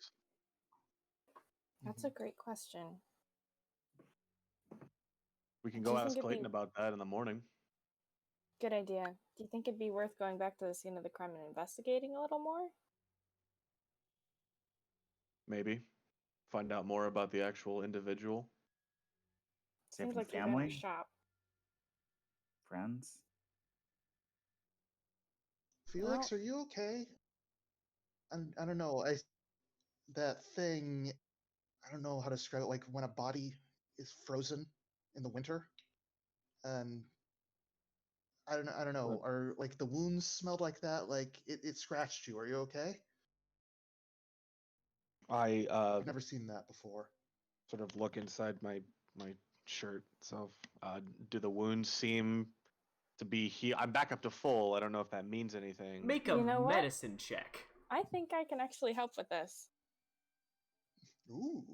That's a great question. We can Do go you ask think it'd Clayton be- about that in the morning. Good idea. Do you think it'd be worth going back to the scene of the crime and investigating a little more? Maybe. Find out more about the actual individual. Seems Different like you're gonna family? shop. Friends? Felix, Well- are you okay? I don't know. That thing. I don't know how to describe it. Like when a body is frozen in the winter, and I don't know. What? Or like the wounds smelled like that. Like it scratched you. Are you okay? I I've never seen that before. sort of look inside my shirt itself. Do the wounds seem to be healed? I'm back up to full. I don't know if that means anything. Make a You know what? medicine check. I think I can actually help with this. Ooh.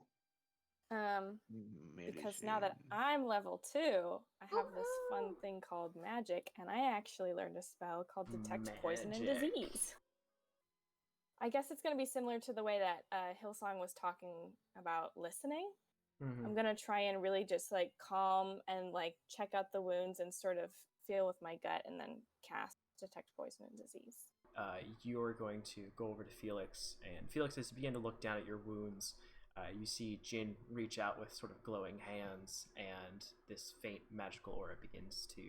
Because now that Medicine. I'm level 2, I have this fun thing called magic, and I actually learned a spell called Detect Poison and Magic. Disease. I guess it's going to be similar to the way that Hillsong was talking about listening. I'm going to try and really just like calm and like check out the wounds and sort of feel with my gut and then cast Detect Poison and Disease. You're going to go over to Felix, and Felix, as you begin to look down at your wounds, you see Jin reach out with sort of glowing hands, and this faint magical aura begins to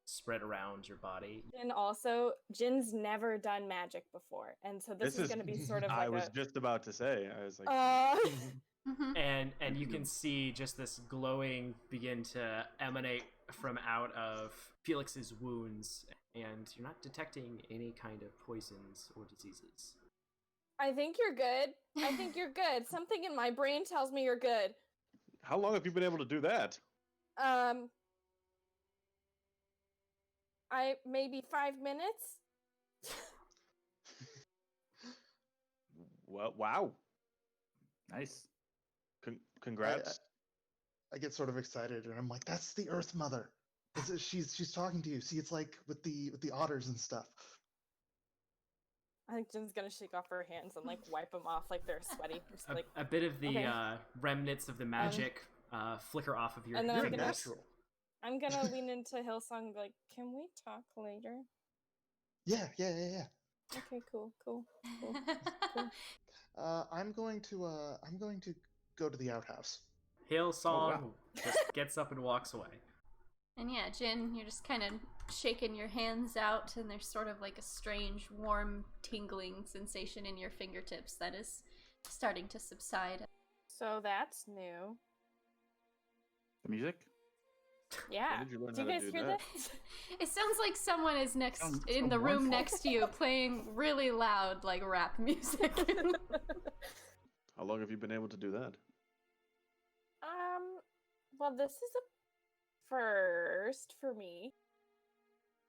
spread around your body. And also, Jin's never done magic before, and so this is going to be sort of like I was just about to say. I was like, And you can see just this glowing begin to emanate from out of Felix's wounds, and you're not detecting any kind of poisons or diseases. I think you're good. I think you're good. Something in my brain tells me you're good. how long have you been able to do that? Maybe 5 minutes. Well, wow. Nice. Congrats. I get sort of excited, and I'm like, "That's the Earth Mother. She's talking to you. See, it's like with the otters and stuff." I think Jin's gonna shake off her hands and like wipe them off like they're sweaty. Just like A bit of the okay. remnants of the magic flicker off of your and then You're I'm a gonna natural. I'm gonna lean into Hillsong and be like, "Can we talk later?" Yeah. Okay, cool. I'm going to go to the outhouse. Hail Song wow. just gets up and walks away. And yeah, Jin, you're just kind of shaking your hands out, and there's sort of like a strange, warm, tingling sensation in your fingertips that is starting to subside. So that's new. The music? Yeah. did you learn do you how to guys do hear that? this? It sounds like someone is Sounds in the room mournful. next to you playing really loud, like rap music. How long have you been able to do that? Well, this is a first for me.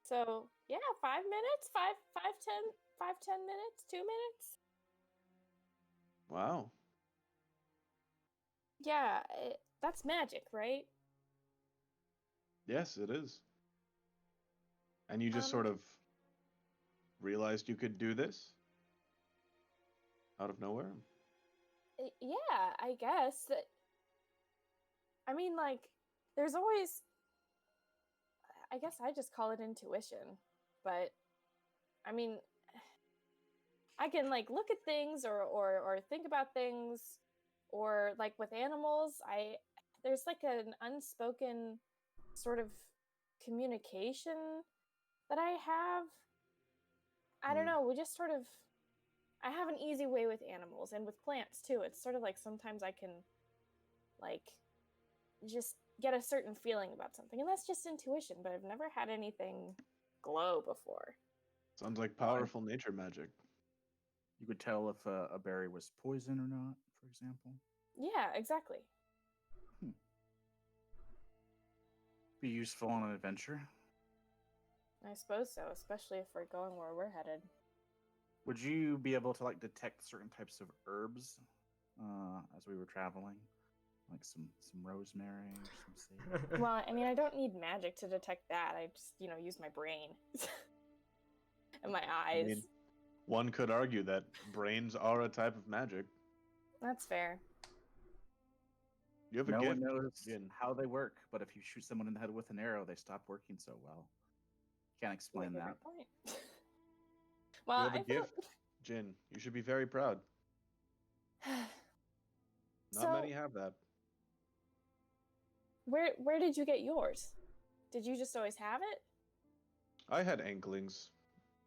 So yeah, 5 minutes, 10 minutes, 2 minutes. Wow. Yeah, that's magic, right? Yes, it is. And you just Um, sort of realized you could do this out of nowhere? Yeah, I guess that. I mean, like, there's always. I guess I just call it intuition, but I mean, I can like look at things or think about things, or like with animals, there's like an unspoken sort of communication that I have. I don't know. We just sort of. I have an easy way with animals and with plants too. It's sort of like sometimes I can, like, just get a certain feeling about something, and that's just intuition. But I've never had anything glow before. Sounds like powerful nature magic. You could tell if a berry was poison or not, for example. Yeah, exactly. Be useful on an adventure. I suppose so, especially if we're going where we're headed. Would you be able to like detect certain types of herbs as we were traveling, like some rosemary or some sage? Well, I mean, I don't need magic to detect that. I just, use my brain and my eyes. I mean, one could argue that brains are a type of magic. That's fair. You have a No gift. one knows Jin. how they work, but if you shoot someone in the head with an arrow, they stop working so well. Can't explain Like, that. good point. You Well, have a I gift, Jin. You should be very proud. Not So, many have that. where did you get yours? Did you just always have it? I had inklings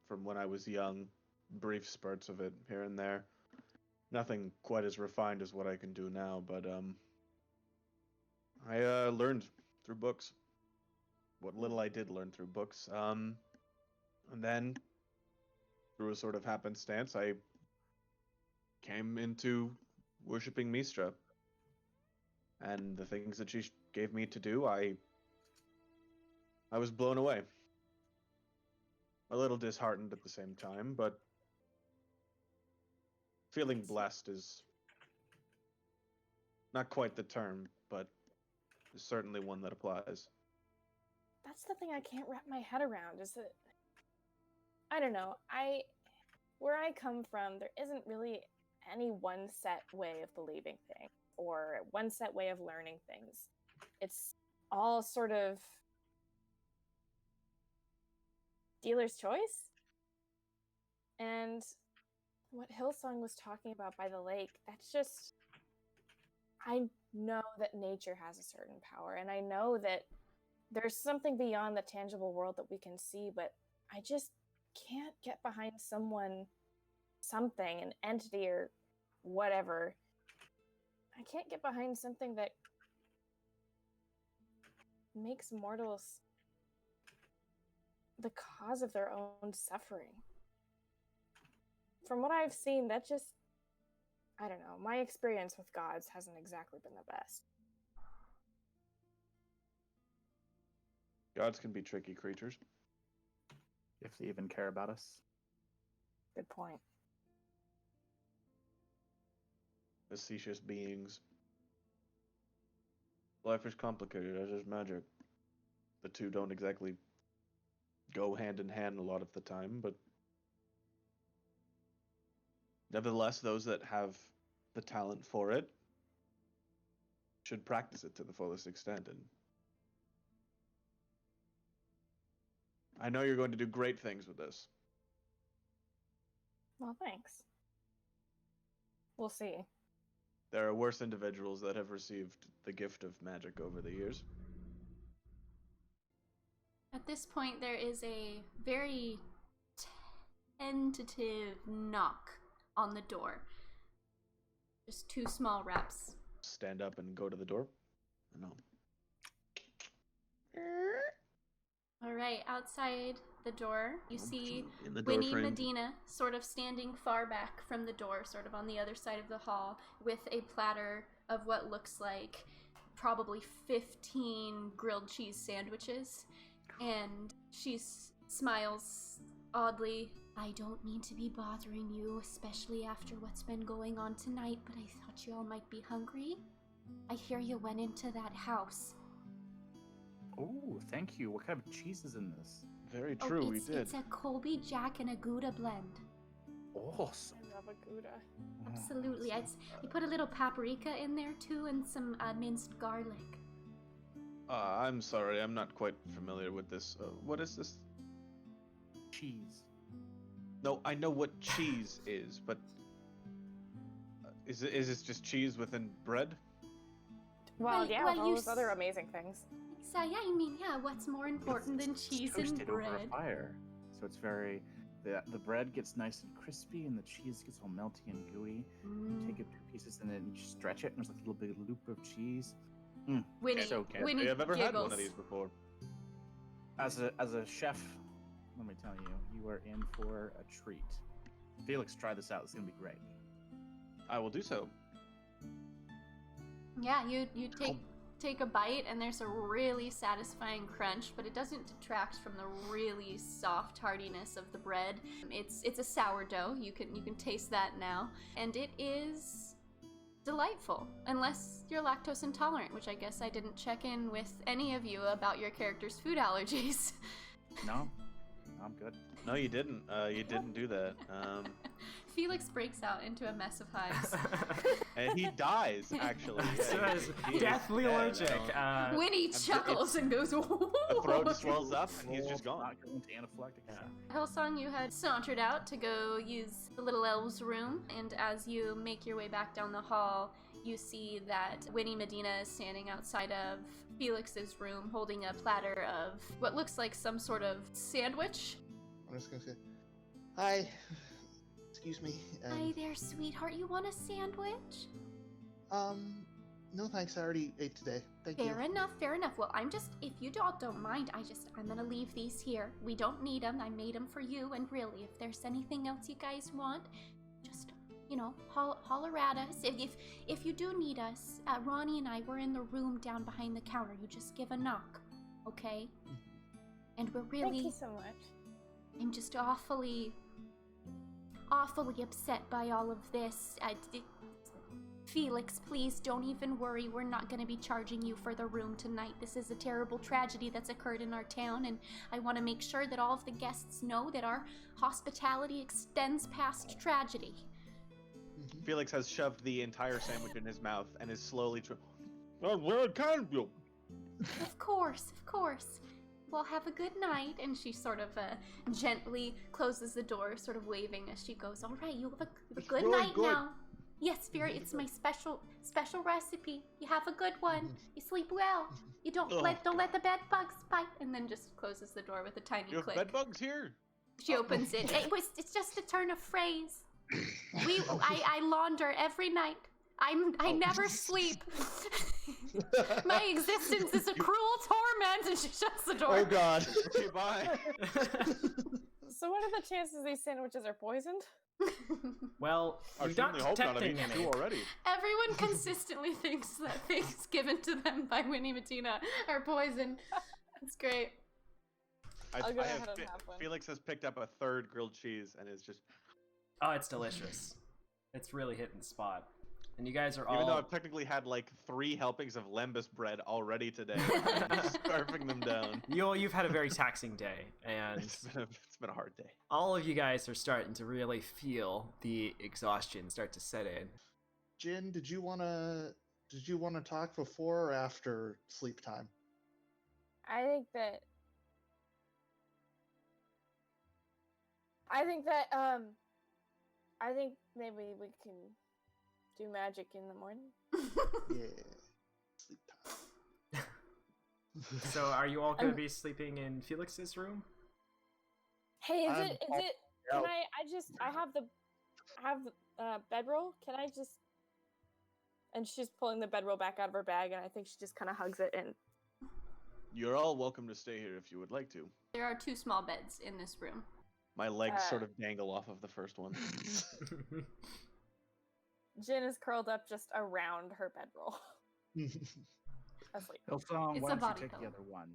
from when I was young, brief spurts of it here and there. Nothing quite as refined as what I can do now, but I learned through books. What little I did learn through books. And then through a sort of happenstance, I came into worshipping Mistra. And the things that she gave me to do, I was blown away. A little disheartened at the same time, but feeling blessed is not quite the term, but is certainly one that applies. That's the thing I can't wrap my head around, is that I don't know. Where I come from, there isn't really any one set way of believing things or one set way of learning things. It's all sort of dealer's choice. And what Hillsong was talking about by the lake, that's just, I know that nature has a certain power, and I know that there's something beyond the tangible world that we can see, but I just can't get behind something, an entity or whatever. I can't get behind something that makes mortals the cause of their own suffering. From what I've seen, that just, I don't know, my experience with gods hasn't exactly been the best. Gods can be tricky creatures. If they even care about us. Good point. Facetious beings. Life is complicated, as is magic. The two don't exactly go hand in hand a lot of the time, but nevertheless, those that have the talent for it should practice it to the fullest extent. And I know you're going to do great things with this. Well, thanks. We'll see. There are worse individuals that have received the gift of magic over the years. At this point, there is a very tentative knock on the door. Just 2 small raps. Stand up and go to the door? No. All right, outside the door, you see In the door Winnie frame. Medina sort of standing far back from the door, sort of on the other side of the hall, with a platter of what looks like probably 15 grilled cheese sandwiches. And she smiles oddly. I don't mean to be bothering you, especially after what's been going on tonight, but I thought you all might be hungry. I hear you went into that house. Oh, thank you. What kind of cheese is in this? Very true, we it's, did. It's a Colby Jack and a Gouda blend. Oh, so I love a Gouda. Absolutely. I put a little paprika in there too and some minced garlic. I'm sorry, I'm not quite familiar with this. What is this? cheese. No, I know what cheese is, but is this just cheese within bread? Well, yeah, well, with all you those other amazing things. So yeah, I mean, yeah, what's more important than It's cheese and toasted over a bread? fire, so it's very. The bread gets nice and crispy, and the cheese gets all melty and gooey. You take it 2 pieces, and then you stretch it, and there's like a little big loop of cheese. Winnie, So can't Winnie say I've ever had one giggles. of these before. As a chef, let me tell you, you are in for a treat. Felix, try this out. It's gonna be great. I will do so. Yeah, you take a bite and there's a really satisfying crunch, but it doesn't detract from the really soft hardiness of the bread. It's a sourdough. You can taste that now, and it is delightful, unless you're lactose intolerant, which I guess I didn't check in with any of you about your character's food allergies. No, I'm good. No, you didn't. You didn't do that. Felix breaks out into a mess of hives. And he dies, actually. So Yeah, is he is deathly dead. allergic. Winnie chuckles and goes, The throat swells up, and he's just gone. Not going to anaphylactic shock. Hillsong, you had sauntered out to go use the little elf's room, and as you make your way back down the hall, you see that Winnie Medina is standing outside of Felix's room holding a platter of what looks like some sort of sandwich. I'm just gonna say, hi. Excuse me. Hi there, sweetheart. You want a sandwich? No thanks. I already ate today. Thank you. Fair enough. Well, if you don't mind, I'm gonna leave these here. We don't need them. I made them for you, and really, if there's anything else you guys want, just, holler at us. If you do need us, Ronnie and I, we're in the room down behind the counter. You just give a knock, okay? And we're really... Thank you so much. I'm just awfully upset by all of this. Felix, please don't even worry. We're not going to be charging you for the room tonight. This is a terrible tragedy that's occurred in our town, and I want to make sure that all of the guests know that our hospitality extends past tragedy. Felix has shoved the entire sandwich in his mouth and is slowly where can you? Of course. Well, have a good night. And she sort of gently closes the door, sort of waving as she goes, all right, you have a good really night good. now. Yes, Spirit, it's my special recipe. You have a good one. You sleep well. You don't let the bed bugs bite. And then just closes the door with a tiny You have click. bed bugs here? She opens it. It's just a turn of phrase. I launder every night. I never sleep. My existence is a cruel torment, and she shuts the door. Oh God. Okay, bye. So what are the chances these sandwiches are poisoned? Well, I you're not certainly hope not. I've detecting eaten any. 2 already. Everyone consistently thinks that things given to them by Winnie Medina are poison. It's great. I'll go ahead and have one. Felix has picked up a third grilled cheese and is just. Oh, it's delicious. It's really hitting the spot. And you guys are Even all. though I've technically had like 3 helpings of lembas bread already today, I'm just scarfing them down. You've had a very taxing day, and It's been a hard day. all of you guys are starting to really feel the exhaustion start to set in. Jin, did you wanna talk before or after sleep time? I think maybe we can do magic in the morning. Yeah, sleep time. So are you all going to be sleeping in Felix's room? Hey, is I'm it? all Can out. I have the bedroll? Can I just? And she's pulling the bedroll back out of her bag, and I think she just kind of hugs it and. You're all welcome to stay here if you would like to. There are 2 small beds in this room. My legs sort of dangle off of the first one. Jin is curled up just around her bedroll. Asleep. Hillsong, It's why a don't body you take pillow. the other one?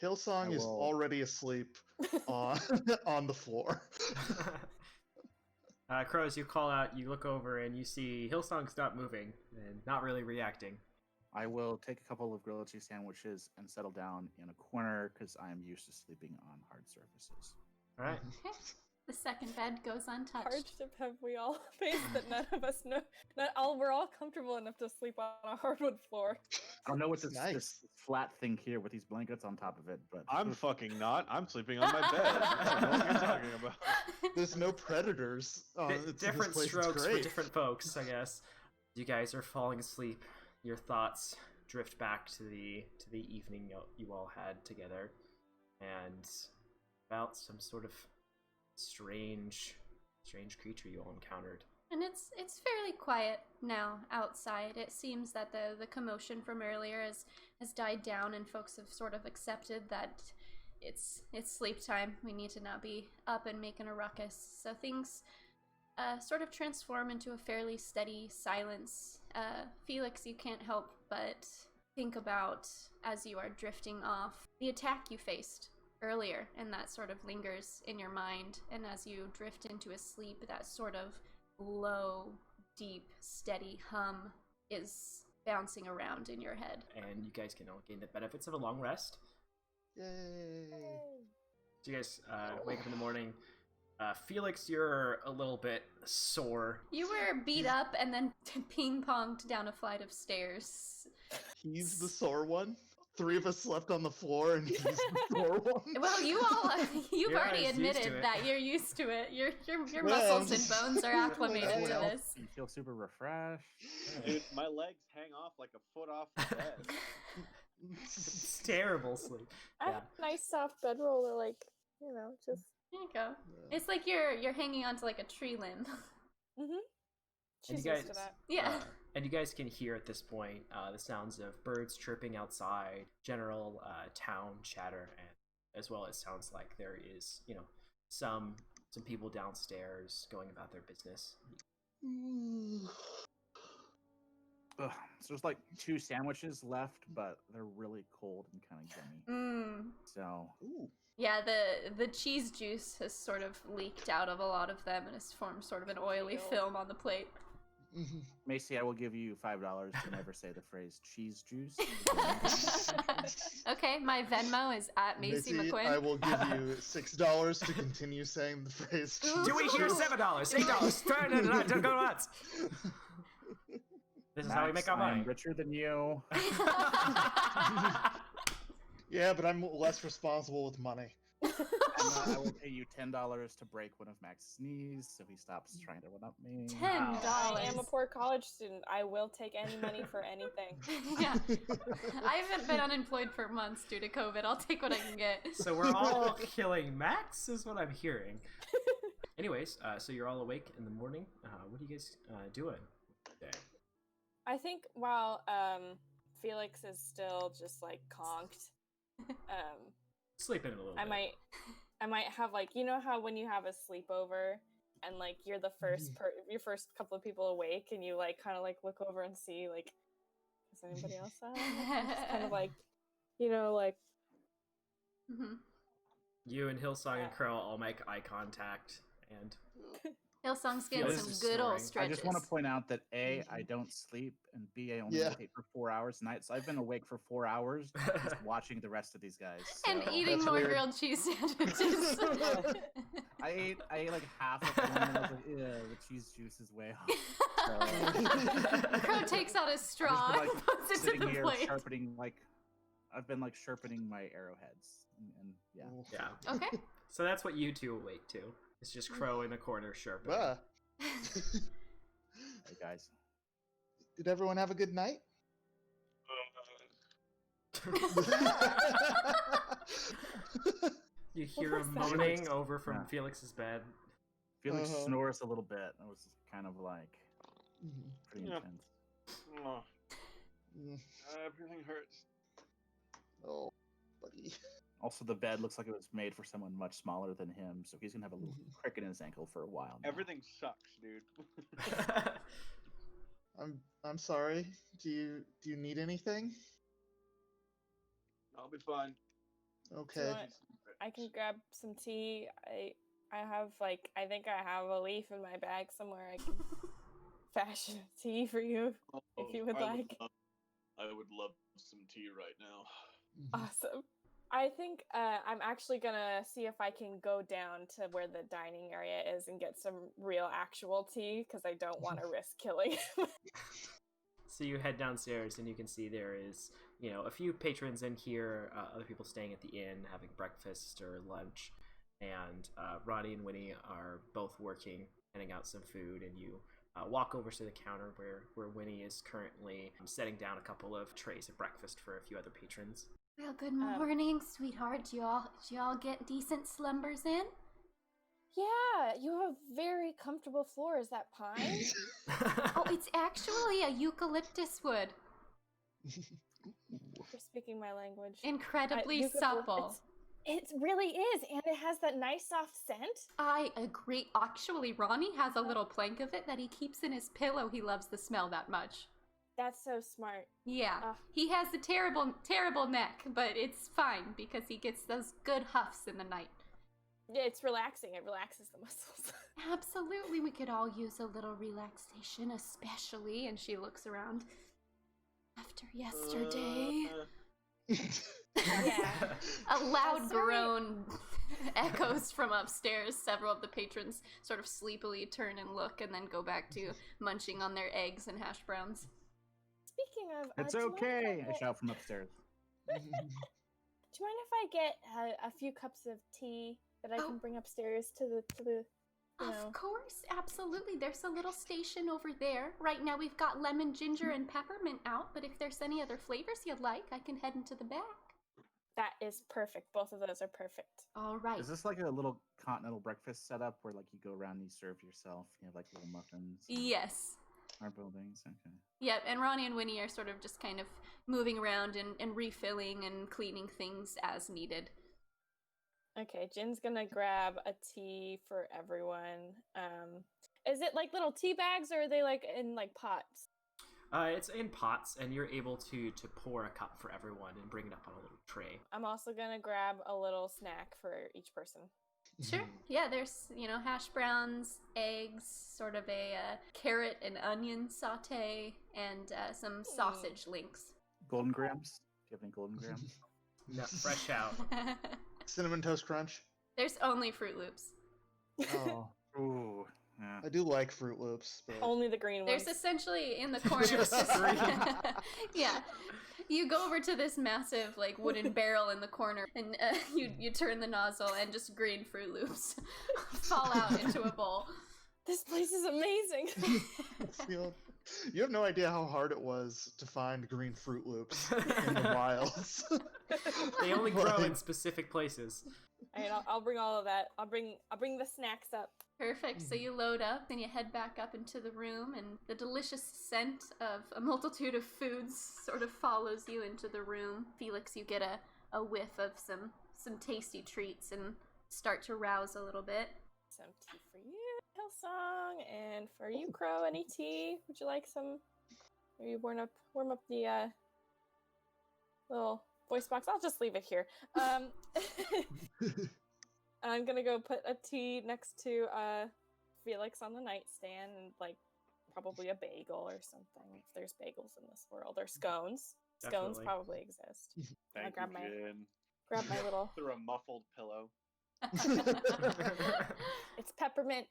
Hillsong I is will- already asleep on on the floor. Crows, you call out, you look over, and you see Hillsong's not moving and not really reacting. I will take a couple of grilled cheese sandwiches and settle down in a corner because I am used to sleeping on hard surfaces. All right. Okay. The second bed goes untouched. Hardship have we all faced that none of us know. We're all comfortable enough to sleep on a hardwood floor. I don't know what That's this, nice. this flat thing here with these blankets on top of it, but I'm fucking not. I'm sleeping on my bed. I don't know what you're talking about. There's no predators. This Different place is strokes for great. different folks, I guess. You guys are falling asleep. Your thoughts drift back to the evening you all had together, and about some sort of strange creature you all encountered. And it's fairly quiet now outside. It seems that the commotion from earlier has died down, and folks have sort of accepted that it's sleep time. We need to not be up and making a ruckus. So things sort of transform into a fairly steady silence. Felix, you can't help but think about, as you are drifting off, the attack you faced earlier, and that sort of lingers in your mind. And as you drift into a sleep, that sort of low, deep, steady hum is bouncing around in your head. And you guys can all gain the benefits of a long rest. Yay! So you guys wake up in the morning. Felix, you're a little bit sore. You were beat up and then ping-ponged down a flight of stairs. He's the sore one. 3 of us slept on the floor, and he's the sore one. Well, you've You're already used to admitted it. that you're used to it. Your Well, muscles I'm and just- bones are acclimated to Well. this. you feel super refreshed. Dude, my legs hang off like a foot off the bed. It's terrible sleep. I have a nice soft bedroll to just. There you go. It's like you're hanging onto like a tree limb. Mm-hmm. And She's you used guys, to that. Yeah. and you guys can hear at this point the sounds of birds chirping outside, general town chatter, and as well as sounds like there is, some people downstairs going about their business. Ugh, so there's like 2 sandwiches left, but they're really cold and kind of gummy. Mm. So Ooh. Yeah, the cheese juice has sort of leaked out of a lot of them and has formed sort of an oily film on the plate. Macy, I will give you $5 to never say the phrase cheese juice. Okay, my Venmo is at Macy McQuinn. I will give you $6 to continue saying the phrase. Do we hear $7, $8? Don't go nuts. This is how we make our Max, I am money. richer than you. Yeah, but I'm less responsible with money. And I will pay you $10 to break one of Max's knees so he stops trying to one up me. $10. I am a poor college student. I will take any money for anything. Yeah. I haven't been unemployed for months due to COVID. I'll take what I can get. So we're all killing Max, is what I'm hearing. Anyways, so you're all awake in the morning. What are you guys doing today? I think while Felix is still just like conked, Sleeping a little bit. I might have like, you know how when you have a sleepover and like you're the first your first couple of people awake and you like kind of like look over and see like, is anybody else out? Just kind of like, like Mhm. You and Hillsong and Yeah. Crow all make eye contact, and Hillsong's getting Felix some is good old snoring. stretches. I just want to point out that A, I don't sleep, and B, I only Yeah. meditate for 4 hours a night. So I've been awake for 4 hours just watching the rest of these guys. And so- eating That's more weird. grilled cheese sandwiches. I ate like half of one, and I was like, ew, the cheese juice is way off. Crow takes out his straw I've just and been, puts it to sitting the here plate. sharpening I've been sharpening my arrowheads, and yeah. Oof. yeah. Okay. So that's what you two awake to. It's just Crow in the corner sharpening. Ah. Hey guys, Did everyone have a good night? You hear What him was that? moaning over from Yeah. Felix's bed. Felix Uh-huh. snores a little bit. It was kind of Mhm. pretty Yeah. intense. Oh, Mm. everything hurts. Oh, buddy. Also, the bed looks like it was made for someone much smaller than him, so he's gonna have a little crick in his ankle for a while. Now. Everything sucks, dude. I'm sorry. Do you need anything? I'll be fine. Okay. want- I can grab some tea. I have I think I have a leaf in my bag somewhere. I can fashion a tea for you if you would like. I would love some tea right now. Mhm. Awesome. I think I'm actually gonna see if I can go down to where the dining area is and get some real actual tea because I don't want to risk killing him. So you head downstairs and you can see there is, a few patrons in here, other people staying at the inn having breakfast or lunch, and Ronnie and Winnie are both working, handing out some food, and you walk over to the counter where Winnie is currently setting down a couple of trays of breakfast for a few other patrons. Well, good morning, sweetheart. Do y'all get decent slumbers in? Yeah, you have very comfortable floor. Is that pine? Oh, it's actually a eucalyptus wood. You're speaking my language. Incredibly You could- supple. It really is, and it has that nice soft scent. I agree. Actually, Ronnie has a little plank of it that he keeps in his pillow. He loves the smell that much. That's so smart. Yeah, Ugh. he has a terrible, terrible neck, but it's fine because he gets those good huffs in the night. Yeah, it's relaxing. It relaxes the muscles. Absolutely, we could all use a little relaxation, especially. And she looks around. After yesterday, Yeah. a loud Sorry. groan echoes from upstairs. Several of the patrons sort of sleepily turn and look, and then go back to munching on their eggs and hash browns. Speaking of, It's do you mind if okay. I get- shout from upstairs. Do you mind if I get a few cups of tea that I Oh. can bring upstairs to the you know? Of course, absolutely. There's a little station over there. Right now we've got lemon, ginger, and peppermint out, but if there's any other flavors you'd like, I can head into the back. That is perfect. Both of those are perfect. All right. Is this like a little continental breakfast setup where you go around and you serve yourself? You have little muffins. and Yes. Marble things. Okay. Yep, and Ronnie and Winnie are sort of just kind of moving around and refilling and cleaning things as needed. Okay, Jin's gonna grab a tea for everyone. Is it like little tea bags or are they in pots? It's in pots, and you're able to pour a cup for everyone and bring it up on a little tray. I'm also gonna grab a little snack for each person. Sure. Yeah, there's, hash browns, eggs, sort of a carrot and onion saute, and some sausage links. Golden grams. Do you have any golden grams? No, fresh out. Cinnamon Toast Crunch. There's only Fruit Loops. Oh, Ooh. Yeah. I do like Fruit Loops, but Only the green There's ones. essentially in the corner. Just green. Yeah. You go over to this massive wooden barrel in the corner, and you turn the nozzle, and just green Fruit Loops fall out into a bowl. This place is amazing. you have no idea how hard it was to find green Fruit Loops in the wilds. They only grow in specific places. Alright, I'll bring all of that. I'll bring the snacks up. Perfect. So you load up and you head back up into the room, and the delicious scent of a multitude of foods sort of follows you into the room. Felix, you get a whiff of some tasty treats and start to rouse a little bit. Some tea for you, Hillsong, and for you, Crow. Any tea? Would you like some? Are you warm up the little voice box? I'll just leave it here. I'm gonna go put a tea next to Felix on the nightstand and like probably a bagel or something if there's bagels in this world or scones. Scones Definitely. probably exist. I'll Thank grab you, my Jen. grab my little. Through a muffled pillow. It's peppermint.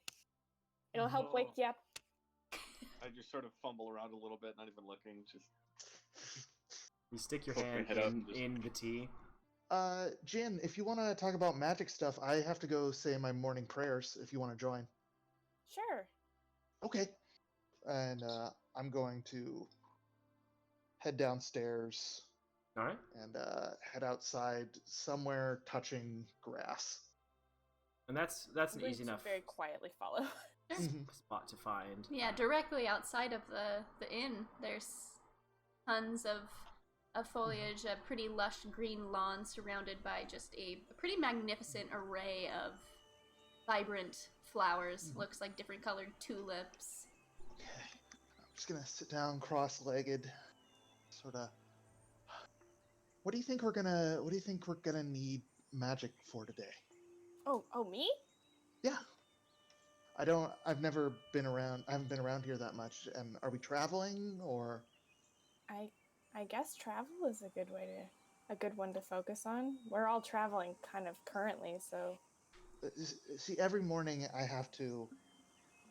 It'll help wake Oh. you up. I just sort of fumble around a little bit, not even looking. Just You stick your Poke my hand head out and just- in the tea. Jin, if you want to talk about magic stuff, I have to go say my morning prayers if you want to join. Sure. Okay. And I'm going to head downstairs All right. and head outside somewhere touching grass. And that's I'm an going easy to enough very quietly follow. spot to find. Yeah, directly outside of the inn, there's tons of foliage, a pretty lush green lawn surrounded by just a pretty magnificent array of vibrant flowers. Looks like different colored tulips. Okay. I'm just gonna sit down cross-legged, sort of. What do you think we're gonna need magic for today? Oh, me? Yeah. I've never been around. I haven't been around here that much. And are we traveling or? I guess travel is a good one to focus on. We're all traveling kind of currently, so See, every morning I have to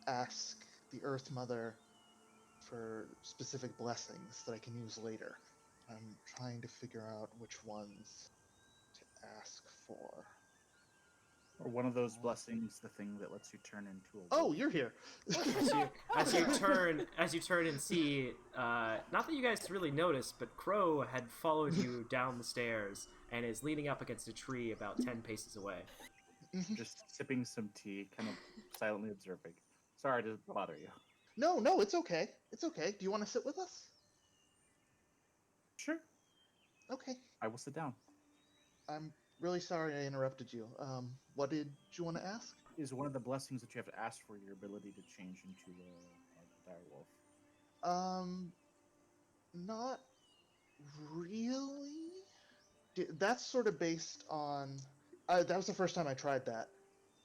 ask the Earth Mother for specific blessings that I can use later. I'm trying to figure out which ones to ask for. Or one of those blessings, the thing that lets you turn into a wolf. Oh, you're here. As you turn and see, not that you guys really noticed, but Crow had followed you down the stairs and is leaning up against a tree about 10 paces away. Just sipping some tea, kind of silently observing. Sorry to bother you. No, it's okay. It's okay. Do you want to sit with us? Sure. Okay. I will sit down. I'm really sorry I interrupted you. What did you want to ask? Is one of the blessings that you have to ask for your ability to change into a direwolf? Not really. That's sort of based on. That was the first time I tried that.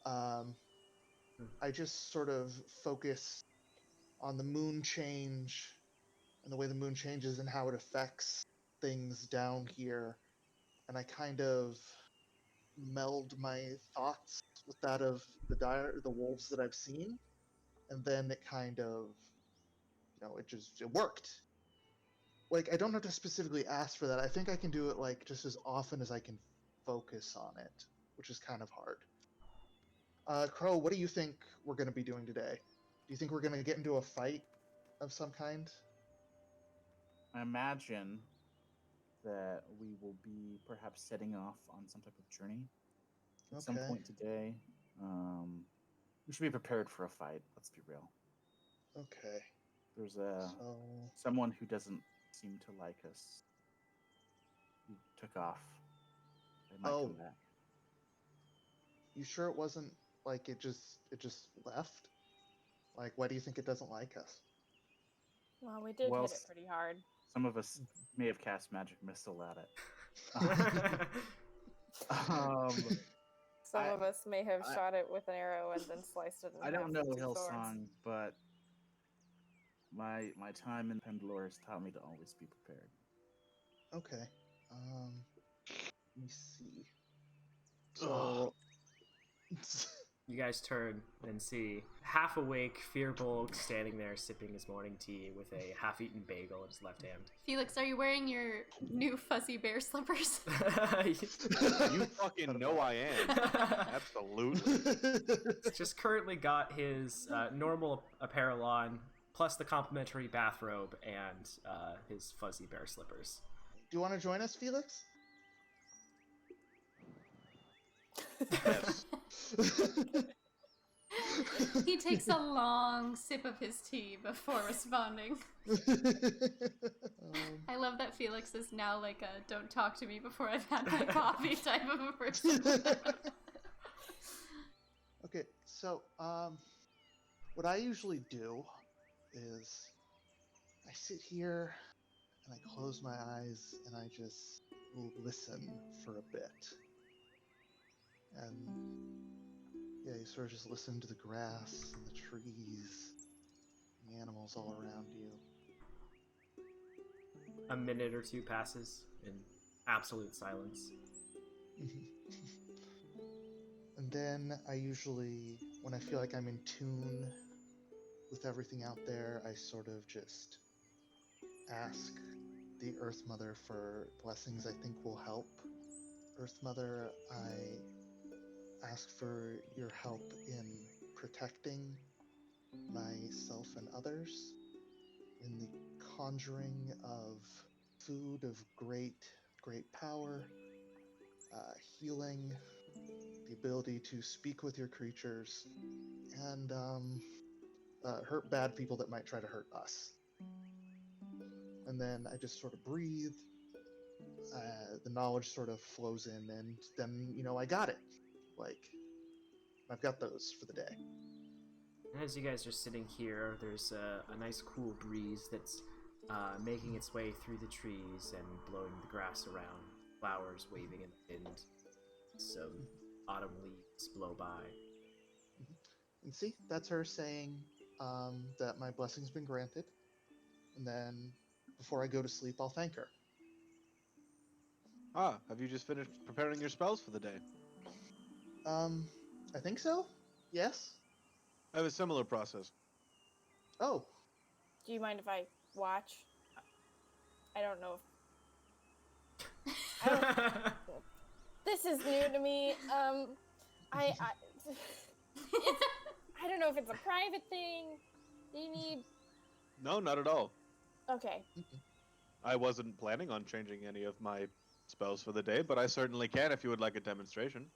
I just sort of focus on the Moonchange and the way the moon changes and how it affects things down here, and I kind of meld my thoughts with that of the wolves that I've seen, and then it kind of, it worked. Like, I don't have to specifically ask for that. I think I can do it like just as often as I can focus on it, which is kind of hard. Crow, what do you think we're going to be doing today? Do you think we're going to get into a fight of some kind? I imagine that we will be perhaps setting off on some type of journey at some point today. We should be prepared for a fight. Let's be real. Okay. There's someone who doesn't seem to like us. He took off. They might come back. You sure it wasn't like it just left? Like, why do you think it doesn't like us? well, we did hit it pretty hard. Some of us may have cast magic missile at it. Some of us may have shot it with an arrow and then sliced it in half. I don't know with 2 Hillsong, but my time in Pendlore has taught me to always be prepared. Okay. Let me see. So You guys turn and see half awake Fearbulk standing there sipping his morning tea with a half-eaten bagel in his left hand. Felix, are you wearing your new fuzzy bear slippers? You fucking know I am. Absolutely. Just currently got his normal apparel on, plus the complimentary bathrobe and his fuzzy bear slippers. Do you want to join us, Felix? Yes. He takes a long sip of his tea before responding. I love that Felix is now like a "don't talk to me before I've had my coffee" type of a person. Okay, so what I usually do is I sit here and I close my eyes and I just listen for a bit. And yeah, you sort of just listen to the grass and the trees, and the animals all around you. A minute or two passes in absolute silence. And then I usually, when I feel like I'm in tune with everything out there, I sort of just ask the Earth Mother for blessings I think will help. Earth Mother, I ask for your help in protecting myself and others, in the conjuring of food of great power, healing, the ability to speak with your creatures, and hurt bad people that might try to hurt us. And then I just sort of breathe. The knowledge sort of flows in, and then, I got it. Like, I've got those for the day. And as you guys are sitting here, there's a nice cool breeze that's making its way through the trees and blowing the grass around, flowers waving in the wind. Some autumn leaves blow by. And see, that's her saying that my blessing's been granted. And then before I go to sleep, I'll thank her. Ah, have you just finished preparing your spells for the day? I think so. Yes. I have a similar process. Oh. Do you mind if I watch? I don't know if... This is new to me. I don't know if it's a private thing. Do you need... No, not at all. Okay. I wasn't planning on changing any of my spells for the day, but I certainly can if you would like a demonstration.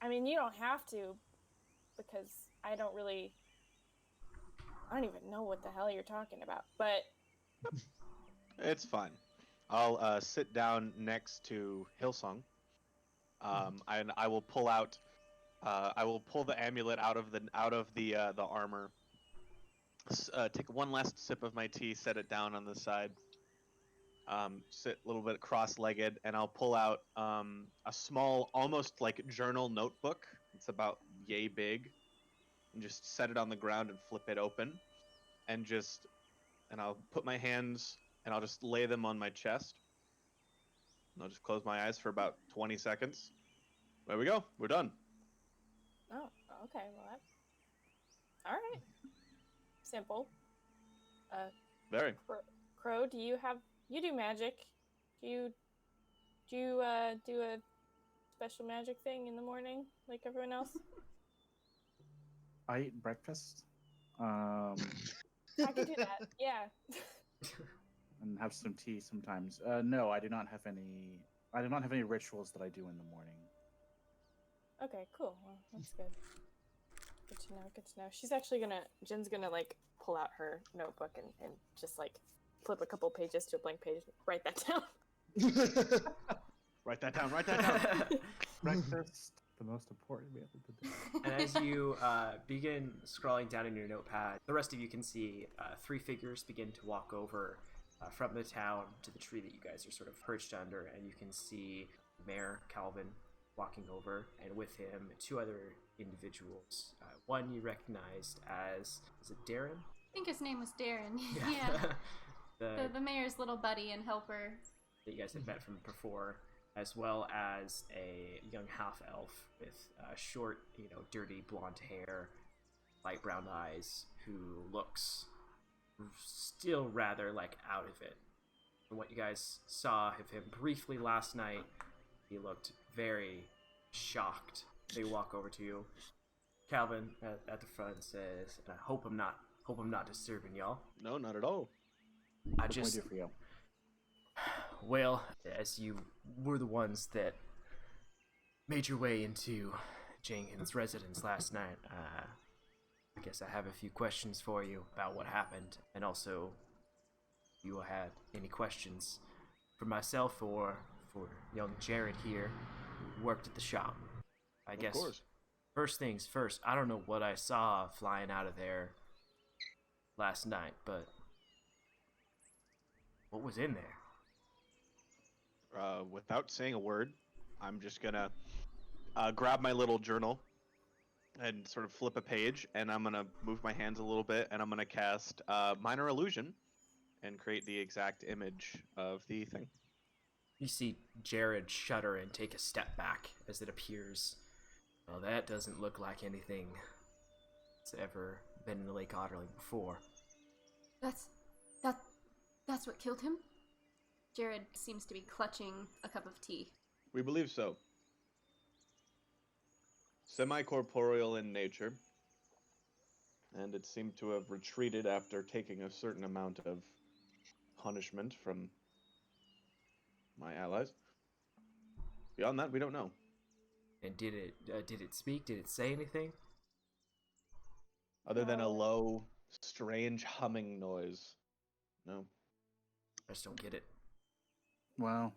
I mean, you don't have to, because I don't even know what the hell you're talking about, but... It's fine. I'll sit down next to Hillsong, and I will pull out. I will pull the amulet out of the armor. Take one last sip of my tea, set it down on the side. Sit a little bit cross-legged, and I'll pull out a small, almost like journal notebook. It's about yay big, and just set it on the ground and flip it open, and I'll put my hands and I'll just lay them on my chest. And I'll just close my eyes for about 20 seconds. There we go. We're done. Oh, okay. Well, all right. Simple. Very. Crow, you do magic? Do you do a special magic thing in the morning like everyone else? I eat breakfast. I can do that. Yeah. And have some tea sometimes. No, I do not have any. I do not have any rituals that I do in the morning. Okay, cool. Well, that's good. Good to know. Good to know. Jen's gonna like pull out her notebook and just like flip a couple pages to a blank page. Write that down. Write that down. Write that down. Breakfast, the most important meal of the day. And as you begin scrolling down in your notepad, the rest of you can see three figures begin to walk over from the town to the tree that you guys are sort of perched under, and you can see Mayor Calvin walking over, and with him two other individuals. One you recognized as, is it Darren? I think his name was Darren. Yeah. The mayor's little buddy and helper. That you guys had met from before, as well as a young half-elf with short, dirty blonde hair, light brown eyes, who looks still rather like out of it. From what you guys saw of him briefly last night, he looked very shocked. They walk over to you. Calvin at the front says, "I hope I'm not disturbing y'all." No, not at all. What can we do for you? Well, as you were the ones that made your way into Jenkins' residence last night, I guess I have a few questions for you about what happened, and also if you had any questions for myself or for young Jared here, who worked at the shop. I guess, of course. First things first, I don't know what I saw flying out of there last night, but what was in there? Without saying a word, I'm just gonna grab my little journal and sort of flip a page, and I'm gonna move my hands a little bit, and I'm gonna cast minor illusion and create the exact image of the thing. You see Jared shudder and take a step back as it appears. Well, that doesn't look like anything that's ever been in the Lake Otterling before. That's what killed him? Jared seems to be clutching a cup of tea. We believe so. Semi-corporeal in nature, and it seemed to have retreated after taking a certain amount of punishment from my allies. Beyond that, we don't know. And did it speak? Did it say anything? Other than a low, strange humming noise. No. I just don't get it. Well,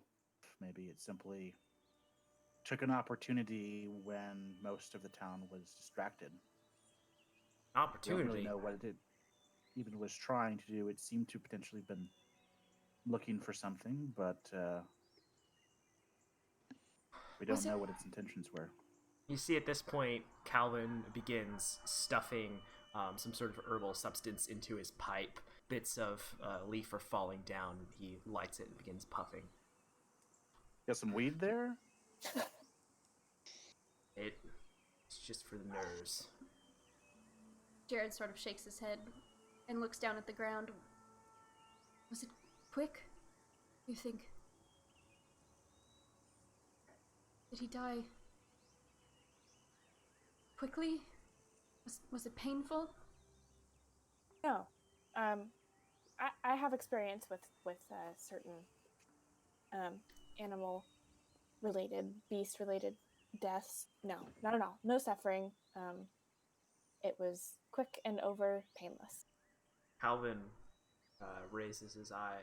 maybe it simply took an opportunity when most of the town was distracted. Opportunity. Don't really know what it even was trying to do. It seemed to potentially been looking for something, but we don't know what its intentions were. You see at this point, Calvin begins stuffing some sort of herbal substance into his pipe. Bits of leaf are falling down. He lights it and begins puffing. Got some weed there? It's just for the nerves. Jared sort of shakes his head and looks down at the ground. Was it quick, you think? Did he die quickly? Was it painful? No. I have experience with certain animal-related, beast-related deaths. No, not at all. No suffering. It was quick and over painless. Calvin raises his eye,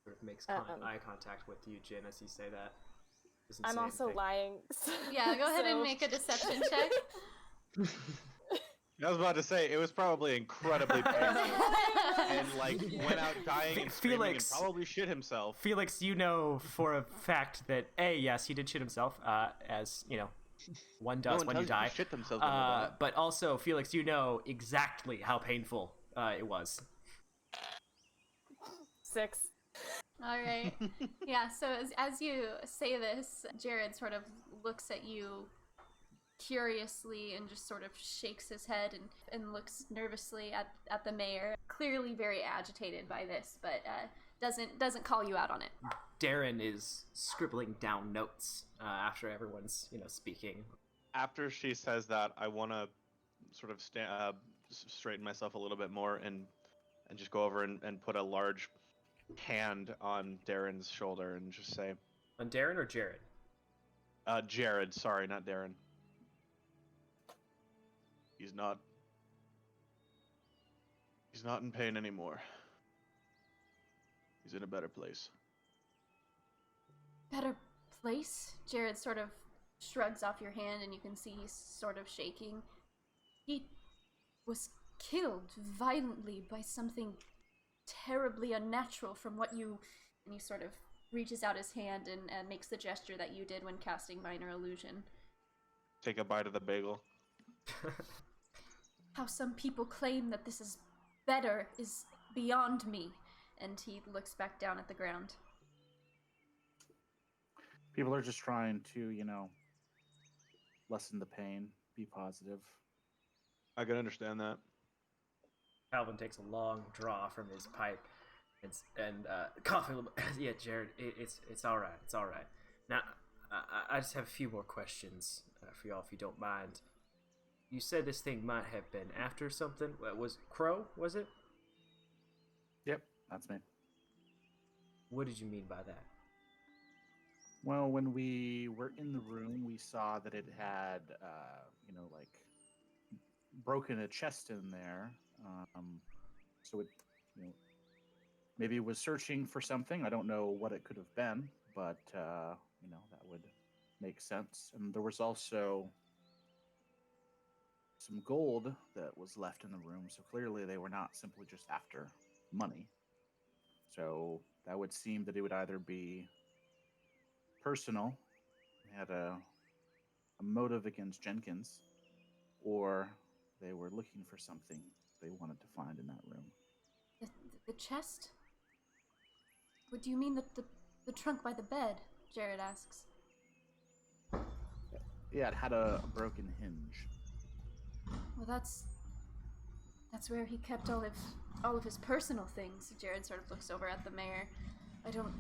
sort of makes eye contact with you, Jin, as you say that. Doesn't I'm say also anything. lying. Yeah, go ahead and make a deception check. I was about to say, it was probably incredibly painful. And, went out dying and screaming and probably shit himself. Felix, you know for a fact that, yes, he did shit himself, as, one does when you die. Shit themselves But also, Felix, you know exactly how painful it was. 6. All right. Yeah, so as you say this, Jared sort of looks at you curiously and just sort of shakes his head and looks nervously at the mayor, clearly very agitated by this, but doesn't call you out on it. Darren is scribbling down notes after everyone's speaking. After she says that, I want to sort of straighten myself a little bit more and just go over and put a large hand on Darren's shoulder and just say, On Darren or Jared? Jared, sorry, not Darren. He's not in pain anymore. He's in a better place. Better place? Jared sort of shrugs off your hand and you can see he's sort of shaking. He was killed violently by something terribly unnatural from what you... And he sort of reaches out his hand and makes the gesture that you did when casting Minor Illusion. Take a bite of the bagel. How some people claim that this is better is beyond me. And he looks back down at the ground. People are just trying to, lessen the pain, be positive. I can understand that. Calvin takes a long draw from his pipe and coughing a little bit. Yeah, Jared, it's all right. It's all right. Now, I just have a few more questions for y'all, if you don't mind. You said this thing might have been after something. Was Crow, was it? Yep, that's me. What did you mean by that? Well, when we were in the room, we saw that it had, broken a chest in there. So it, maybe it was searching for something. I don't know what it could have been, but, that would make sense. And there was also some gold that was left in the room, so clearly they were not simply just after money. So that would seem that it would either be personal, had a a motive against Jenkins, or they were looking for something they wanted to find in that room. The chest? What do you mean the trunk by the bed? Jared asks. Yeah, it had a broken hinge. Well, that's where he kept all of his personal things. Jared sort of looks over at the mayor. I don't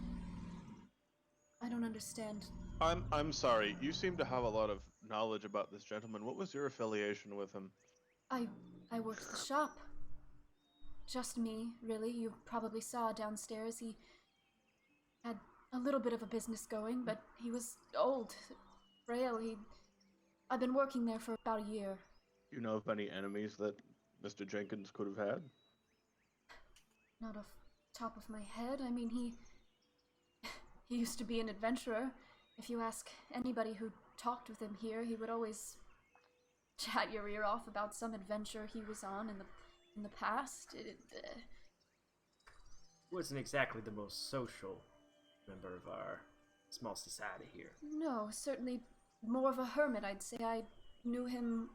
understand. I'm sorry. You seem to have a lot of knowledge about this gentleman. What was your affiliation with him? I worked the shop. Just me, really. You probably saw downstairs. He had a little bit of a business going, but he was old, frail. I've been working there for about a year. Do you know of any enemies that Mr. Jenkins could have had? Not off top of my head. I mean, he used to be an adventurer. If you ask anybody who talked with him here, he would always chat your ear off about some adventure he was on in the past. Wasn't exactly the most social member of our small society here. No, certainly more of a hermit, I'd say. I knew him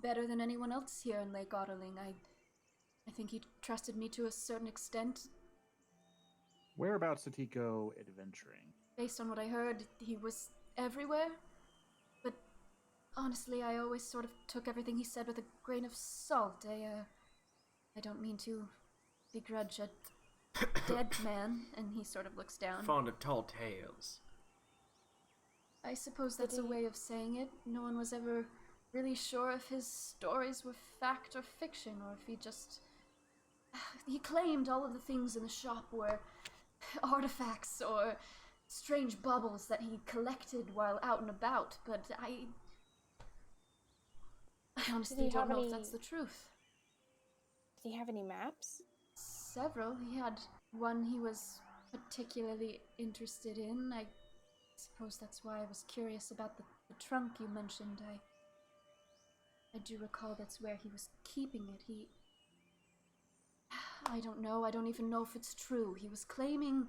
better than anyone else here in Lake Otterling. I think he trusted me to a certain extent. Whereabouts did he go adventuring? Based on what I heard, he was everywhere. But honestly, I always sort of took everything he said with a grain of salt. I don't mean to begrudge a dead man, and he sort of looks down. Fond of tall tales. I suppose that's a way of saying it. No one was ever really sure if his stories were fact or fiction, or if he just... He claimed all of the things in the shop were artifacts or strange baubles that he collected while out and about, but I honestly don't know if that's the truth. Did he have any maps? Several. He had one he was particularly interested in. I suppose that's why I was curious about the trunk you mentioned. I do recall that's where he was keeping it. I don't know. I don't even know if it's true. He was claiming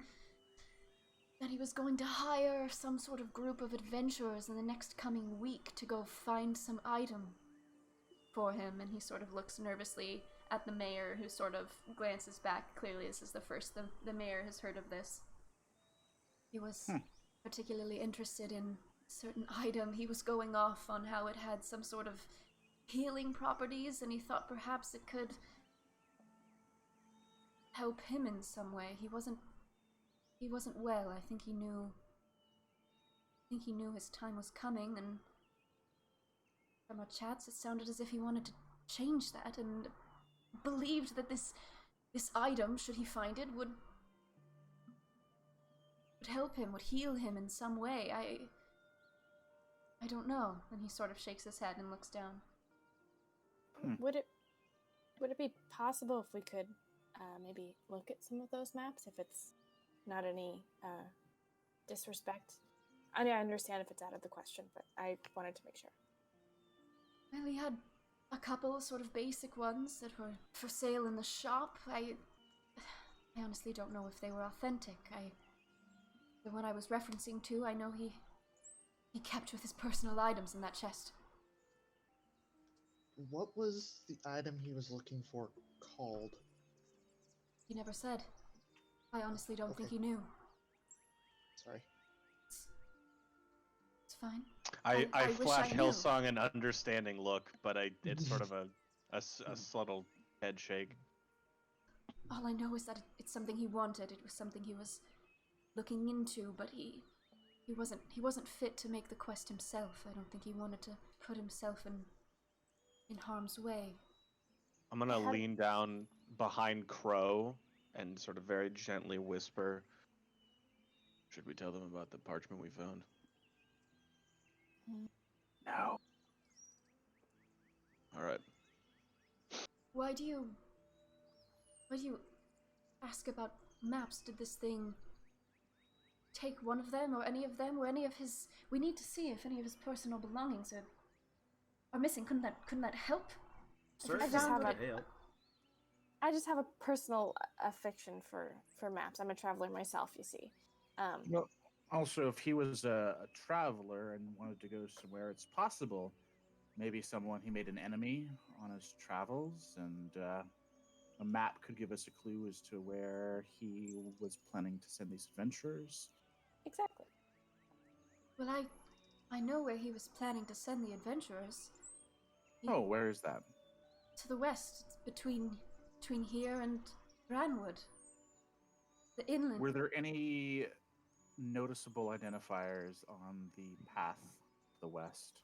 that he was going to hire some sort of group of adventurers in the next coming week to go find some item for him, and he sort of looks nervously at the mayor, who sort of glances back. Clearly this is the first the mayor has heard of this. He was particularly interested in a certain item. He was going off on how it had some sort of healing properties, and he thought perhaps it could help him in some way. He wasn't well. I think he knew his time was coming, and from our chats it sounded as if he wanted to change that and believed that this item, should he find it, would help him, would heal him in some way. I don't know. And he sort of shakes his head and looks down. Would it be possible if we could maybe look at some of those maps, if it's not any disrespect? I mean, I understand if it's out of the question, but I wanted to make sure. Well, he had a couple sort of basic ones that were for sale in the shop. I honestly don't know if they were authentic. The one I was referencing to, I know he kept with his personal items in that chest. What was the item he was looking for called? He never said. I honestly don't think he knew. Sorry. It's fine. I wish flash I knew. Hillsong an understanding look, but it's sort of a subtle head shake. All I know is that it's something he wanted. It was something he was looking into, but he wasn't fit to make the quest himself. I don't think he wanted to put himself in harm's way. I'm gonna lean down behind Crow and sort of very gently whisper, "Should we tell them about the parchment we found?" No. All right. Why do you ask about maps? Did this thing take one of them, or any of them, or any of his... We need to see if any of his personal belongings are missing. Couldn't that help? Certainly just have would a- help. I just have a personal affection for maps. I'm a traveler myself, you see. No, Also, if he was a traveler and wanted to go somewhere, it's possible maybe he made an enemy on his travels, and a map could give us a clue as to where he was planning to send these adventurers. Exactly. Well, I know where he was planning to send the adventurers. Oh, where is that? To the west, between here and Branwood. The inland. Were there any noticeable identifiers on the path to the west?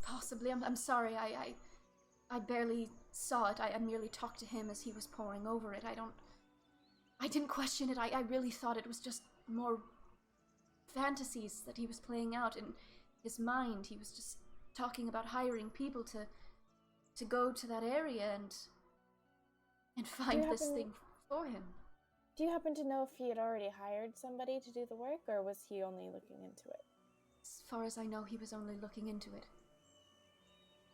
Possibly. I'm sorry. I barely saw it. I merely talked to him as he was poring over it. I didn't question it. I really thought it was just more fantasies that he was playing out in his mind. He was just talking about hiring people to go to that area and find this thing for him. Do you happen to know if he had already hired somebody to do the work, or was he only looking into it? As far as I know, he was only looking into it.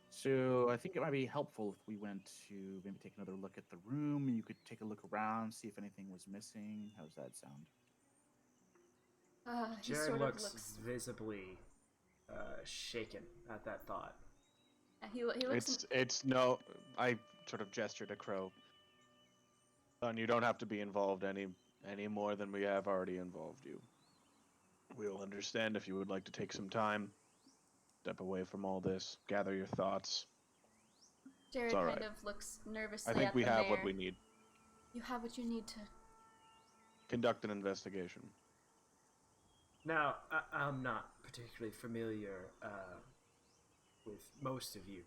So I think it might be helpful if we went to maybe take another look at the room. You could take a look around, see if anything was missing. How's that sound? He Jared sort looks of looks visibly shaken at that thought. he looks It's no. I sort of gesture to Crow. Son, you don't have to be involved any more than we have already involved you. We'll understand if you would like to take some time, step away from all this, gather your thoughts. Jared all kind right. of looks nervously I think at we the have mayor. what we need. You have what you need to. Conduct an investigation. Now, I'm not particularly familiar with most of you.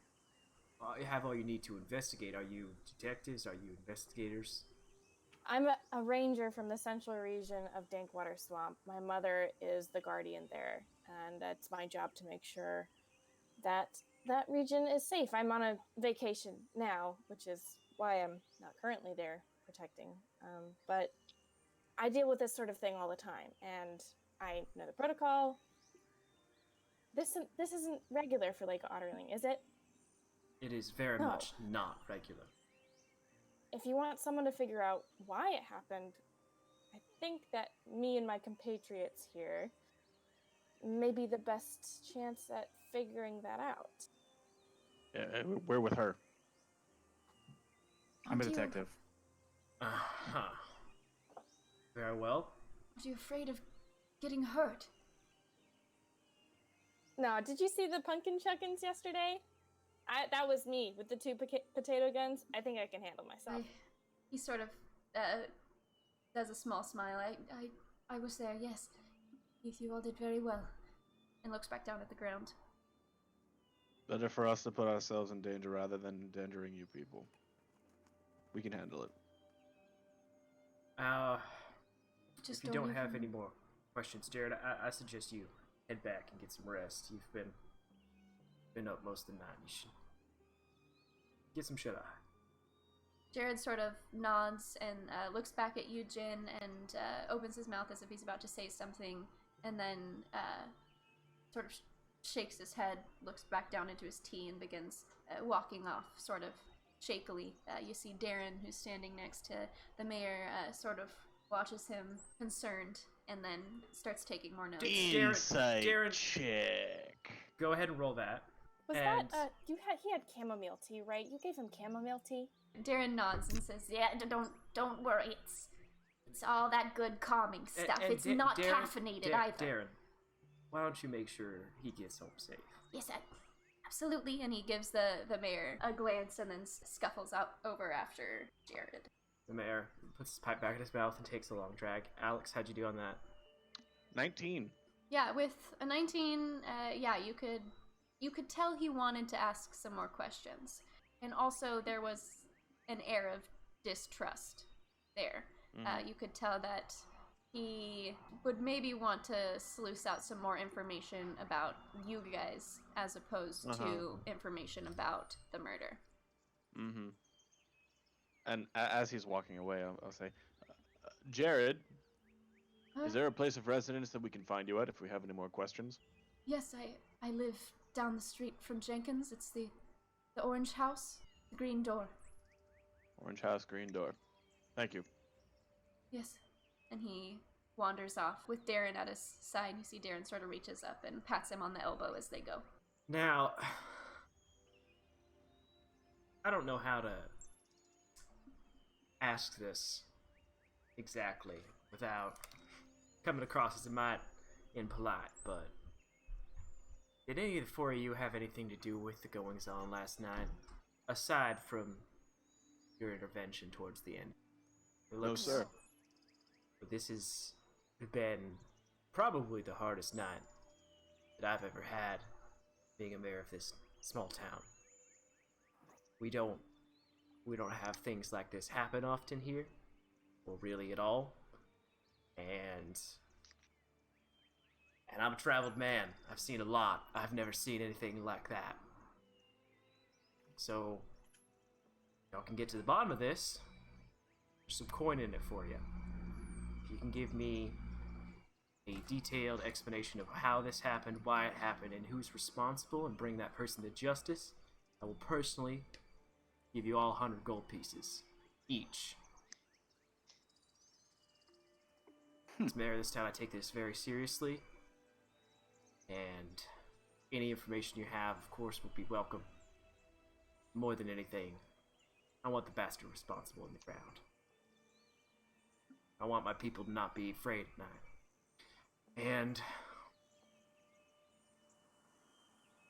You have all you need to investigate. Are you detectives? Are you investigators? I'm a ranger from the central region of Dankwater Swamp. My mother is the guardian there, and it's my job to make sure that that region is safe. I'm on a vacation now, which is why I'm not currently there protecting. But I deal with this sort of thing all the time, and I know the protocol. This isn't regular for Lake Otterling, is it? It is very No. much not regular. If you want someone to figure out why it happened, I think that me and my compatriots here may be the best chance at figuring that out. Yeah, we're with her. I'm a Aren't you- detective. Uh-huh. Very well. Aren't you afraid of getting hurt? No, did you see the pumpkin chuckins yesterday? That was me with the two potato guns. I think I can handle myself. He sort of does a small smile. I was there, yes. You all did very well. And looks back down at the ground. Better for us to put ourselves in danger rather than endangering you people. We can handle it. Just if you don't have even- any more questions, Jared, I suggest you head back and get some rest. You've been up most of the night. You should get some shut-eye. Jared sort of nods and looks back at you, Jin, and opens his mouth as if he's about to say something, and then sort of shakes his head, looks back down into his tea, and begins walking off, sort of shakily. You see Darren, who's standing next to the mayor, sort of watches him concerned, and then starts taking more notes. Insight Darren- check. Go ahead and roll that. Was And- that he had chamomile tea, right? You gave him chamomile tea? Darren nods and says, "Yeah, don't worry. It's all that good calming stuff. And It's not Darren- caffeinated either." Darren, why don't you make sure he gets home safe? Yes, absolutely. And he gives the mayor a glance and then scuffles out over after Jared. The mayor puts his pipe back in his mouth and takes a long drag. Alex, how'd you do on that? 19. Yeah, with a 19, yeah, you could tell he wanted to ask some more questions. And also there was an air of distrust there. You could tell that he would maybe want to sluice out some more information about you guys as opposed to information about the murder. Mm-hmm. And as he's walking away, I'll say, Jared, is there a place of residence that we can find you at if we have any more questions? Yes, I live down the street from Jenkins. It's the orange house, the green door. Orange house, green door. Thank you. Yes. And he wanders off with Darren at his side. You see Darren sort of reaches up and pats him on the elbow as they go. Now, I don't know how to ask this exactly without coming across as impolite, but did any of the four of you have anything to do with the goings-on last night, aside from your intervention towards the end? No, sir. But this has been probably the hardest night that I've ever had being a mayor of this small town. We don't have things like this happen often here, or really at all. And I'm a traveled man. I've seen a lot. I've never seen anything like that. So, y'all can get to the bottom of this. There's some coin in it for you. If you can give me a detailed explanation of how this happened, why it happened, and who's responsible, and bring that person to justice, I will personally give you all 100 gold pieces each. As mayor of this town, I take this very seriously, and any information you have, of course, will be welcome. More than anything, I want the bastard responsible in the ground. I want my people to not be afraid at night. And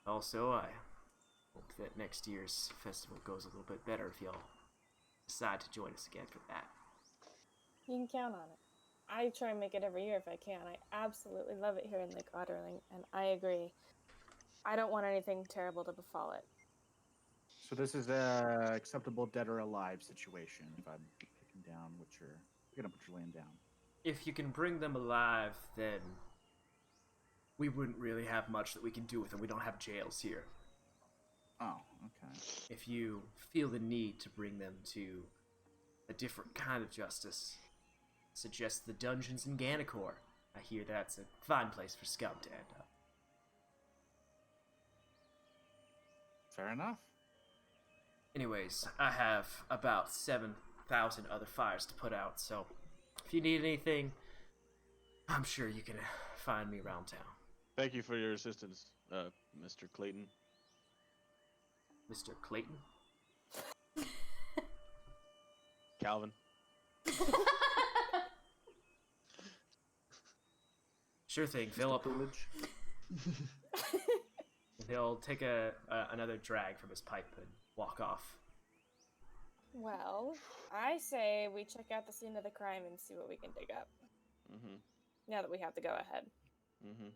also, I hope that next year's festival goes a little bit better if y'all decide to join us again for that. You can count on it. I try and make it every year if I can. I absolutely love it here in Lake Otterling, and I agree. I don't want anything terrible to befall it. So this is a acceptable dead or alive situation. If I'm picking down what you're gonna put your land down. If you can bring them alive, then we wouldn't really have much that we can do with them. We don't have jails here. Oh, okay. If you feel the need to bring them to a different kind of justice, suggest the dungeons in Gannicor. I hear that's a fine place for scum to end up. Fair enough. Anyways, I have about 7,000 other fires to put out, so if you need anything, I'm sure you can find me around town. Thank you for your assistance, Mr. Clayton. Mr. Clayton? Calvin. Sure thing, Philip. He'll take another drag from his pipe and walk off. Well, I say we check out the scene of the crime and see what we can dig up. Mm-hmm. Now that we have to go ahead. Mm-hmm.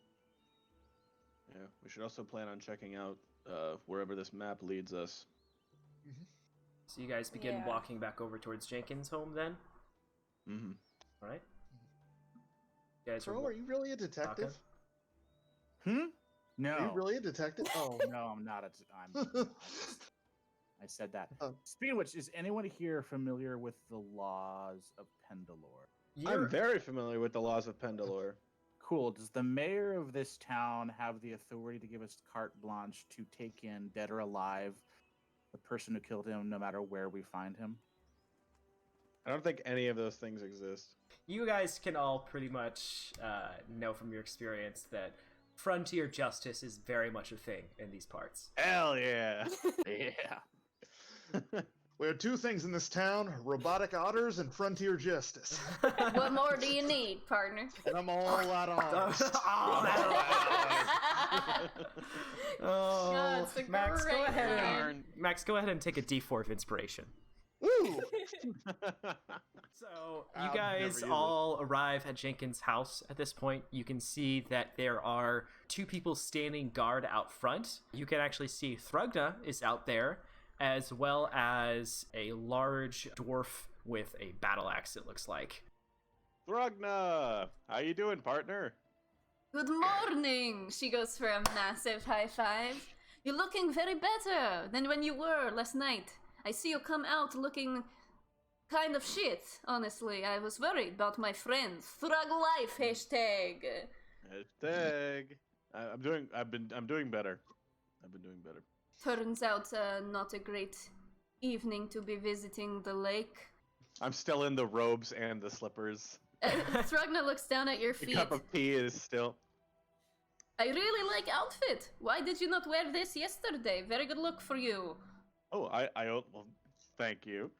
Yeah, we should also plan on checking out wherever this map leads us. Mm-hmm. So you guys begin Yeah. walking back over towards Jenkins' home then? Mm-hmm. Alright. You guys Crow, are you really a detective? No. Are you really a detective? Oh, No, I'm not. I said that. Oh. Speaking of which, is anyone here familiar with the laws of Pendalore? I'm very familiar with the laws of Pendalore. Cool. Does the mayor of this town have the authority to give us carte blanche to take in, dead or alive, the person who killed him, no matter where we find him? I don't think any of those things exist. You guys can all pretty much know from your experience that frontier justice is very much a thing in these parts. Hell yeah! Yeah. We have two things in this town: robotic otters and frontier justice. What more do you need, partner? And I'm all out on honest. Oh, it's a Max, great go ahead. yarn. Max, go ahead and take a D4 of inspiration. Ooh! So you I'll guys never use all arrive at Jenkins' house at this point. You can see that there are two people standing guard out front. You can actually see Thrugna is out there, as well as a large dwarf with a battle axe, it looks like. Thrugna! How you doing, partner? Good morning! She goes for a massive high five. You're looking very better than when you were last night. I see you come out looking kind of shit, honestly. I was worried about my friends. Thrug life, hashtag. Hashtag. I'm doing better. I've been doing better. Turns out not a great evening to be visiting the lake. I'm still in the robes and the slippers. Thrugna looks down at your The feet. cup of tea is still. I really like outfit. Why did you not wear this yesterday? Very good look for you. Oh, well, thank you.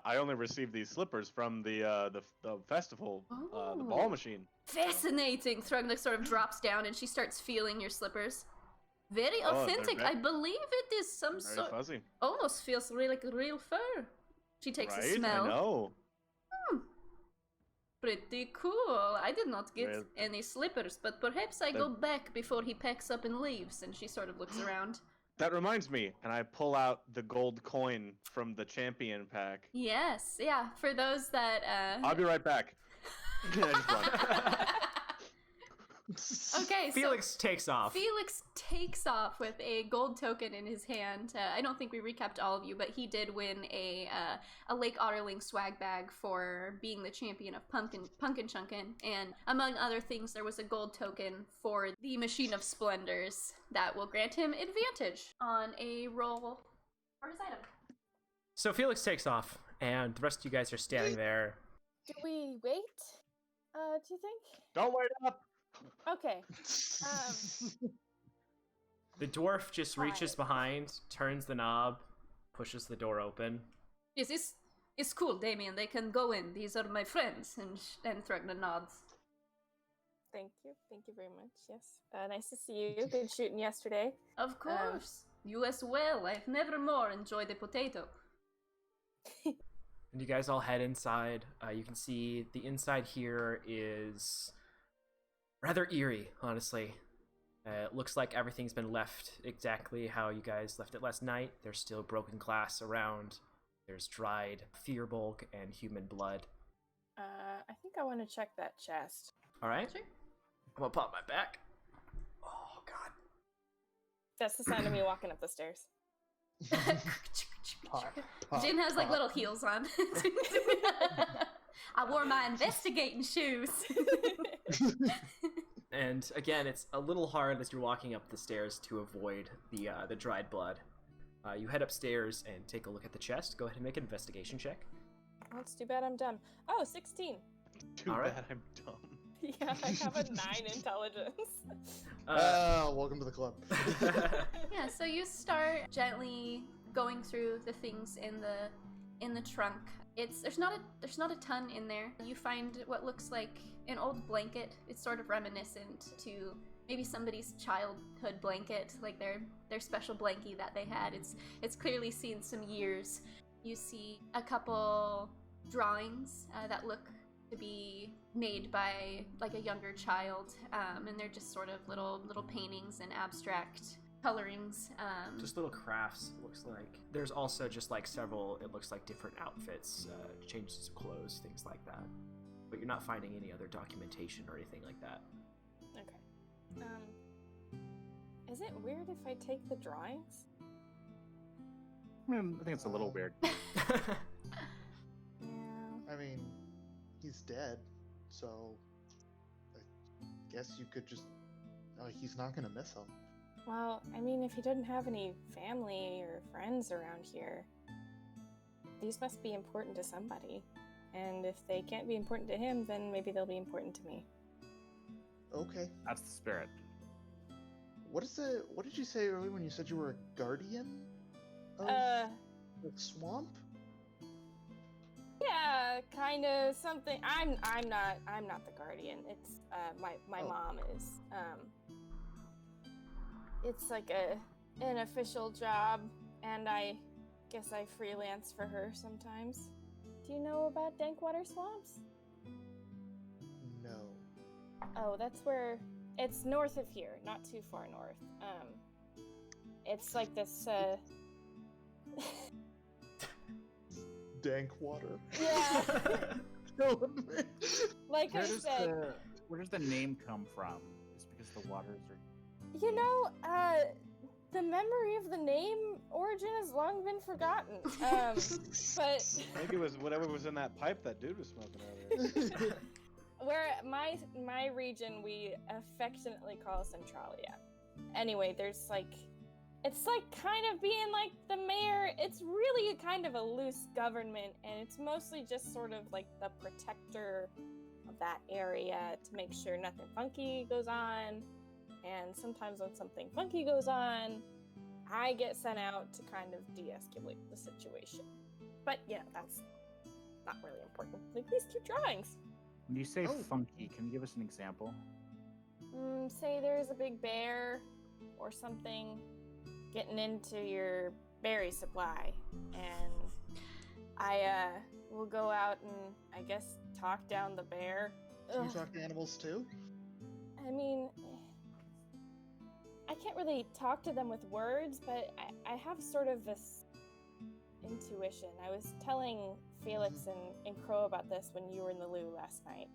I only received these slippers from the festival, the ball Oh. machine. Fascinating. Thrugna sort of drops down and she starts feeling your slippers. Very Oh, they're authentic. I believe it is some Very sort. fuzzy. Almost feels really like real fur. She takes Right? a smell. I know. Pretty cool. I did not get Well, any slippers, but perhaps I go back before he packs up and leaves. And she sort of looks around. That reminds me, and I pull out the gold coin from the champion pack. Yes, yeah. For those that I'll be right back. I just run. Okay, Felix takes off. Felix takes off with a gold token in his hand. I don't think we recapped all of you, but he did win a Lake Otterling swag bag for being the champion of Pumpkin Chunkin. And among other things, there was a gold token for the Machine of Splendors that will grant him advantage on a roll for his item. So Felix takes off, and the rest of you guys are standing there. Do we wait? Do you think? Don't wait up. Okay. The dwarf just reaches behind, turns the knob, pushes the door open. Yes, it's cool, Damien. They can go in. These are my friends. And Thrugna nods. Thank you very much. Yes. Nice to see you. Good shooting yesterday. Of course. You as well. I've never more enjoyed a potato. And you guys all head inside. You can see the inside here is rather eerie, honestly. It looks like everything's been left exactly how you guys left it last night. There's still broken glass around. There's dried fear bulk and human blood. I think I want to check that chest. All right. Sure. I'm gonna pop my back. Oh God. That's the sound of me walking up the stairs. Jin has like little heels on. I wore my investigating shoes. And again, it's a little hard as you're walking up the stairs to avoid the dried blood. You head upstairs and take a look at the chest. Go ahead and make an investigation check. Oh, it's too bad I'm dumb. Oh, 16. Too All right. bad I'm dumb. Yeah, I have a 9 intelligence. Welcome to the club. Yeah, so you start gently going through the things in the trunk. There's not a ton in there. You find what looks like an old blanket. It's sort of reminiscent to maybe somebody's childhood blanket, like their special blankie that they had. It's clearly seen some years. You see a couple drawings that look to be made by like a younger child, and they're just sort of little paintings and abstract colorings. Just little crafts, it looks like. There's also just like several, it looks like different outfits, changes of clothes, things like that. But you're not finding any other documentation or anything like that. Okay. Is it weird if I take the drawings? I think it's a little weird. Yeah. I mean, he's dead, so I guess you could just. He's not gonna miss him. Well, I mean, if he didn't have any family or friends around here, these must be important to somebody. And if they can't be important to him, then maybe they'll be important to me. Okay. That's the spirit. What did you say earlier when you said you were a guardian of the swamp? Yeah, kind of something. I'm not the guardian. It's my mom is. It's like an official job, and I guess I freelance for her sometimes. Do you know about Dankwater Swamps? No. Oh, that's where it's north of here, not too far north. It's like this Dank water. Yeah. Like Where I does said, where does the name come from? Is because the waters are. you know, the memory of the name origin has long been forgotten. But Maybe it was whatever was in that pipe that dude was smoking earlier. where my region we affectionately call Centralia. Anyway, there's like, it's like kind of being like the mayor. It's really a kind of a loose government, and it's mostly just sort of like the protector of that area to make sure nothing funky goes on. And sometimes when something funky goes on, I get sent out to kind of de-escalate the situation. But yeah, that's not really important. Like, please keep drawings. When you say funky, can you give us an example? Say there's a big bear or something getting into your berry supply, and I will go out and I guess talk down the bear. Can you talk to animals too? I mean, I can't really talk to them with words, but I have sort of this intuition. I was telling Felix and Crow about this when you were in the loo last night.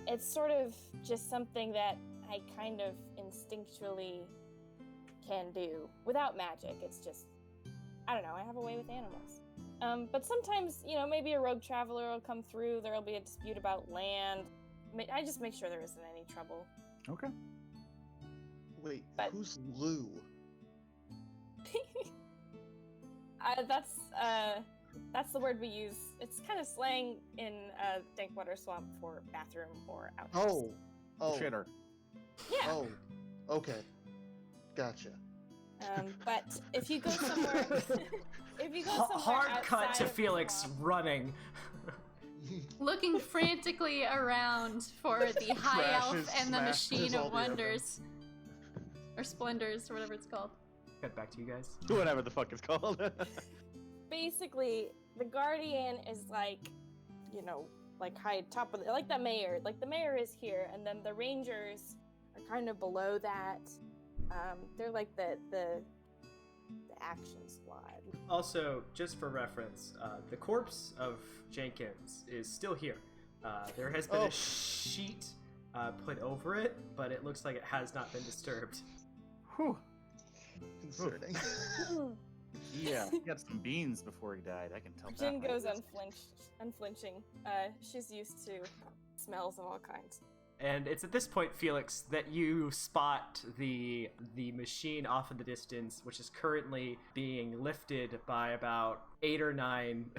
It's sort of just something that I kind of instinctually can do without magic. It's just, I don't know, I have a way with animals. But sometimes, you know, maybe a rogue traveler will come through, there'll be a dispute about land. I just make sure there isn't any trouble. Okay. Wait, But- who's Lou? That's the word we use. It's kind of slang in Dankwater Swamp for bathroom or outhouse. Oh, Shitter. Yeah. oh, okay, gotcha. But if you go somewhere, Hard cut outside to of the Felix swamp- running. Looking frantically around for the high elf Crashes, and the smashes machine all of the others. wonders. Or splendors, or whatever it's called. Cut back to you guys. Whatever the fuck it's called. Basically, the guardian is like, you know, like high top of like the mayor. Like the mayor is here, and then the rangers are kind of below that. They're like the action squad. Also, just for reference, the corpse of Jenkins is still here. There has been Oh. a sheet put over it, but it looks like it has not been disturbed. Whew. Concerning. Yeah, he had some beans before he died. I can tell. Jin that goes much. unflinching. She's used to smells of all kinds. And it's at this point, Felix, that you spot the machine off in the distance, which is currently being lifted by about 8 or 9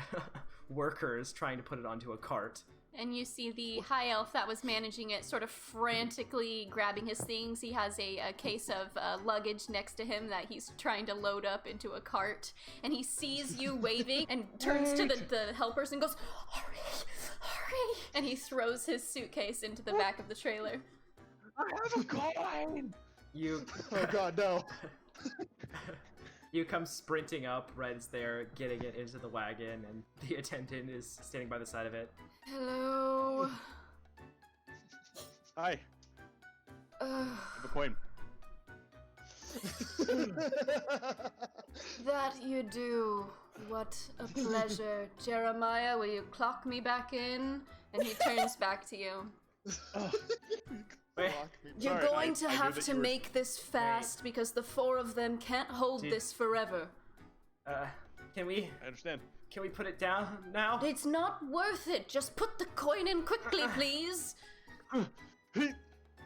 workers trying to put it onto a cart. And you see the high elf that was managing it sort of frantically grabbing his things. He has a case of luggage next to him that he's trying to load up into a cart. And he sees you waving and turns to the helpers and goes, "Hurry, hurry!" And he throws his suitcase into the back of the trailer. I have a coin! You Oh god, no. you come sprinting up, Red's there, getting it into the wagon, and the attendant is standing by the side of it. Hello. Hi, Ugh, have a coin. that you do. What a pleasure. Jeremiah, will you clock me back in? And he turns back to you. Wait. You're Sorry, going I to knew have that to you were- make this fast because the 4 of them can't hold Dude. this forever. Can we I understand. put it down now? It's not worth it. Just put the coin in quickly, please.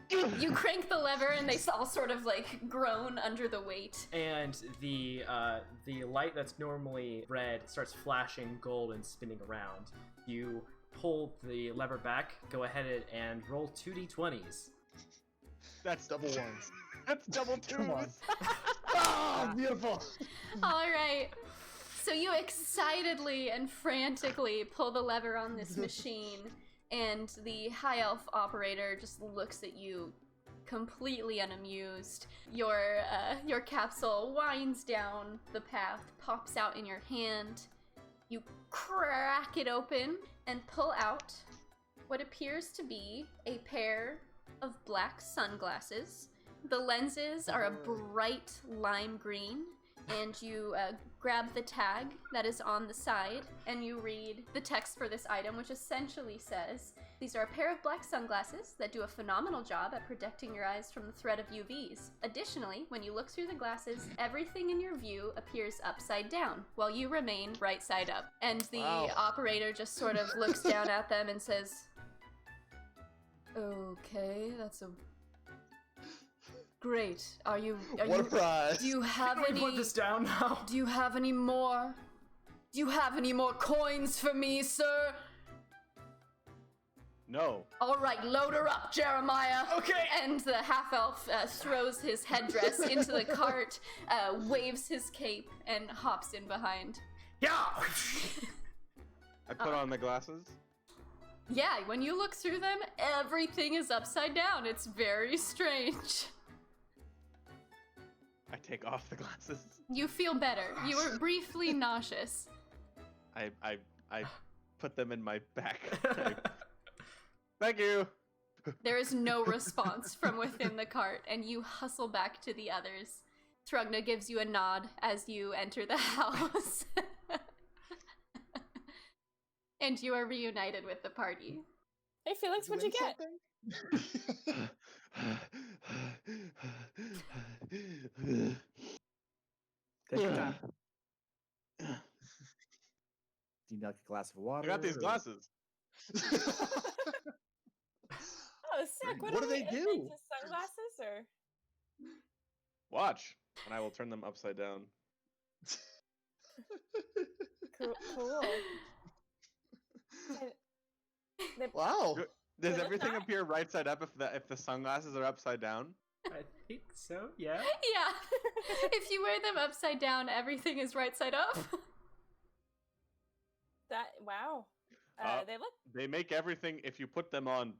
You crank the lever and they all sort of like groan under the weight. And the light that's normally red starts flashing gold and spinning around. You pull the lever back, go ahead and roll 2d20s. That's Double ones. That's double twos. Come on. Ah, beautiful. All right. So you excitedly and frantically pull the lever on this machine, and the high elf operator just looks at you, completely unamused. Your capsule winds down the path, pops out in your hand. You crack it open and pull out what appears to be a pair of black sunglasses. The lenses are a bright lime green, and you grab the tag that is on the side, and you read the text for this item, which essentially says, "These are a pair of black sunglasses that do a phenomenal job at protecting your eyes from the threat of UVs. Additionally, when you look through the glasses, everything in your view appears upside down, while you remain right side up." And the Wow. operator just sort of looks down at them and says, "Okay, that's a... Great. Are you... What a prize. Do you have Can we any... put this down now? Do you have any more? Do you have any more coins for me, sir? No. All right, load her up, Jeremiah. Okay. And the half-elf throws his headdress into the cart, waves his cape, and hops in behind. Yeah. I put on my glasses. Yeah, when you look through them, everything is upside down. It's very strange. I take off the glasses. You feel better. You were briefly nauseous. I put them in my back. Thank you. There is no response from within the cart, and you hustle back to the others. Trugna gives you a nod as you enter the house. And you are reunited with the party. Hey, Felix, what'd you get? Take your time. Do you like a glass of water? I got these glasses. Oh, sick. What do they do? Just sunglasses or? Watch, and I will turn them upside down. Cool. Wow. Does They look everything nice. appear right side up if the sunglasses are upside down? I think so, yeah. Yeah. If you wear them upside down, everything is right side up. Wow. They look. They make everything, if you put them on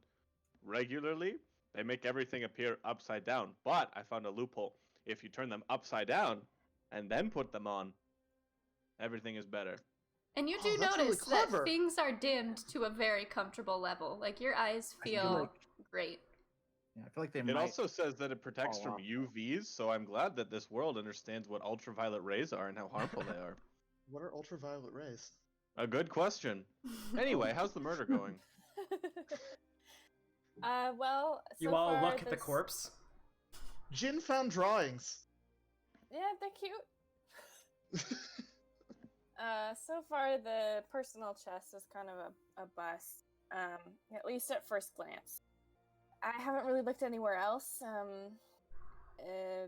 regularly, they make everything appear upside down. But I found a loophole. If you turn them upside down and then put them on, everything is better. And you do Oh, that's really notice that clever. things are dimmed to a very comfortable level. Like, your eyes I feel feel like- great. Yeah, I feel like they It might. also says that it protects fall from off. UVs, so I'm glad that this world understands what ultraviolet rays are and how harmful they are. What are ultraviolet rays? A good question. Anyway, how's the murder going? Well. So You all far look at the this- corpse. Jin found drawings. Yeah, they're cute. So far the personal chest is kind of a bust. At least at first glance. I haven't really looked anywhere else.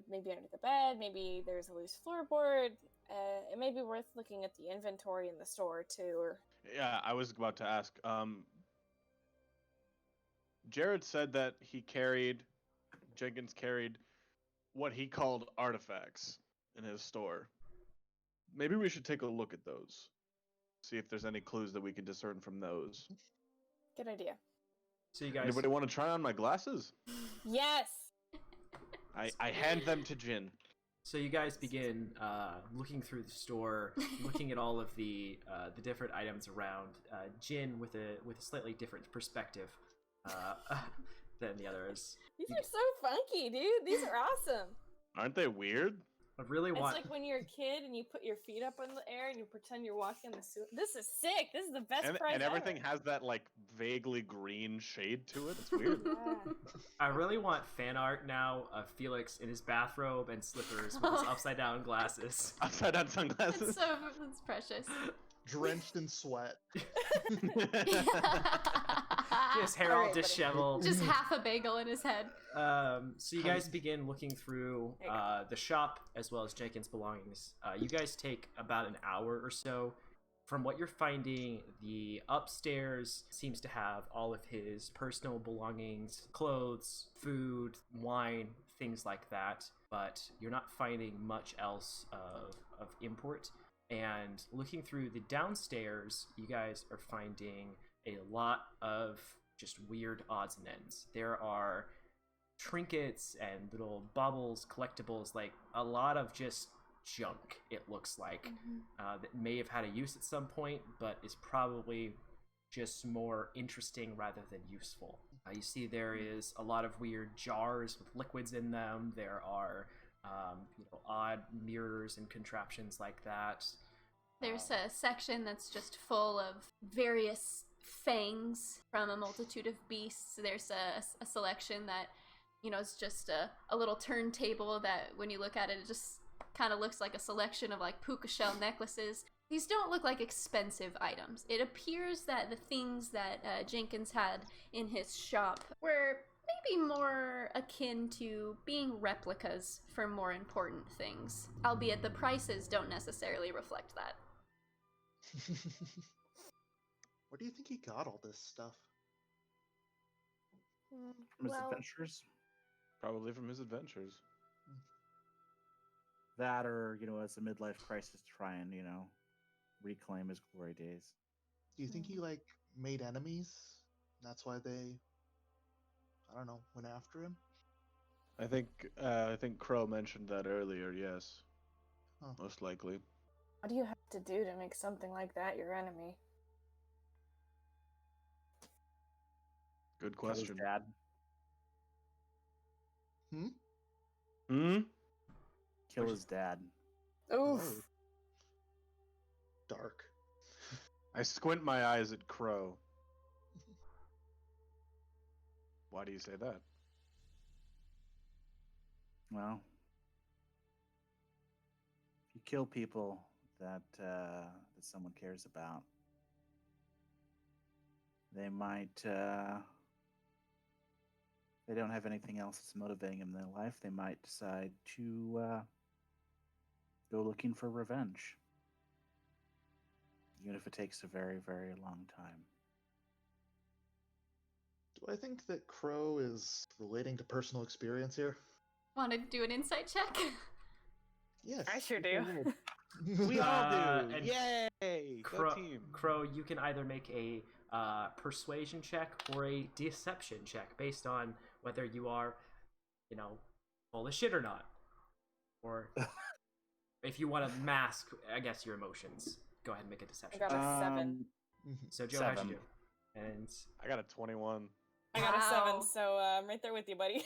Maybe under the bed, maybe there's a loose floorboard. It may be worth looking at the inventory in the store too, or Yeah, I was about to ask. Jared said that Jenkins carried what he called artifacts in his store. Maybe we should take a look at those. See if there's any clues that we can discern from those. good idea. So you guys... Anybody want to try on my glasses? Yes. I hand them to Jin. So you guys begin looking through the store, looking at all of the different items around. Jin with a slightly different perspective than the others. These are so funky, dude. These are awesome. Aren't they weird? I really It's want... like when you're a kid and you put your feet up in the air and you pretend you're walking in the sewer. This is sick. This is the best prize And everything ever. has that like vaguely green shade to it. It's weird. Yeah. I really want fan art now of Felix in his bathrobe and slippers with his upside down glasses. Upside down It's sunglasses. so it's precious. Drenched in sweat. His hair all Alright, buddy. disheveled. Just half a bagel in his head. So you guys begin looking through There you go. the shop as well as Jenkins' belongings. You guys take about an hour or so. From what you're finding, the upstairs seems to have all of his personal belongings, clothes, food, wine, things like that. But you're not finding much else of import. And looking through the downstairs, you guys are finding a lot of just weird odds and ends. There are trinkets and little baubles, collectibles, like a lot of just junk, it looks like, that may have had a use at some point, but is probably just more interesting rather than useful. You see there is a lot of weird jars with liquids in them. There are odd mirrors and contraptions like that. There's a section that's just full of various fangs from a multitude of beasts. There's a selection that, is just a little turntable that when you look at it, it just kind of looks like a selection of like puka shell necklaces. These don't look like expensive items. It appears that the things that Jenkins had in his shop were maybe more akin to being replicas for more important things, albeit the prices don't necessarily reflect that. Where do you think he got all this stuff? From his Well, adventures. Probably from his adventures. That, or it's a midlife crisis to try and reclaim his glory days. Do you think he made enemies? That's why they, I don't know, went after him? I think Crow mentioned that earlier. Yes, Huh. most likely. what do you have to do to make something like that your enemy? Good Kill his question. dad. Hmm. Kill his dad. Oof. Oh. Dark. I squint my eyes at Crow. Why do you say that? Well, if you kill people that someone cares about, they might. They don't have anything else that's motivating them in their life. They might decide to go looking for revenge, even if it takes a very, very long time. Do I think that Crow is relating to personal experience here? Want to do an insight check? Yes. I sure do. We all do. and Yay! Go team. Crow, you can either make a persuasion check or a deception check based on whether you are, full of shit or not. Or if you want to mask, I guess, your emotions. Go ahead and make a I deception got check. a 7. So, Joe, how'd 7. you do? And I got a 21. I got a Wow. 7, so I'm right there with you, buddy.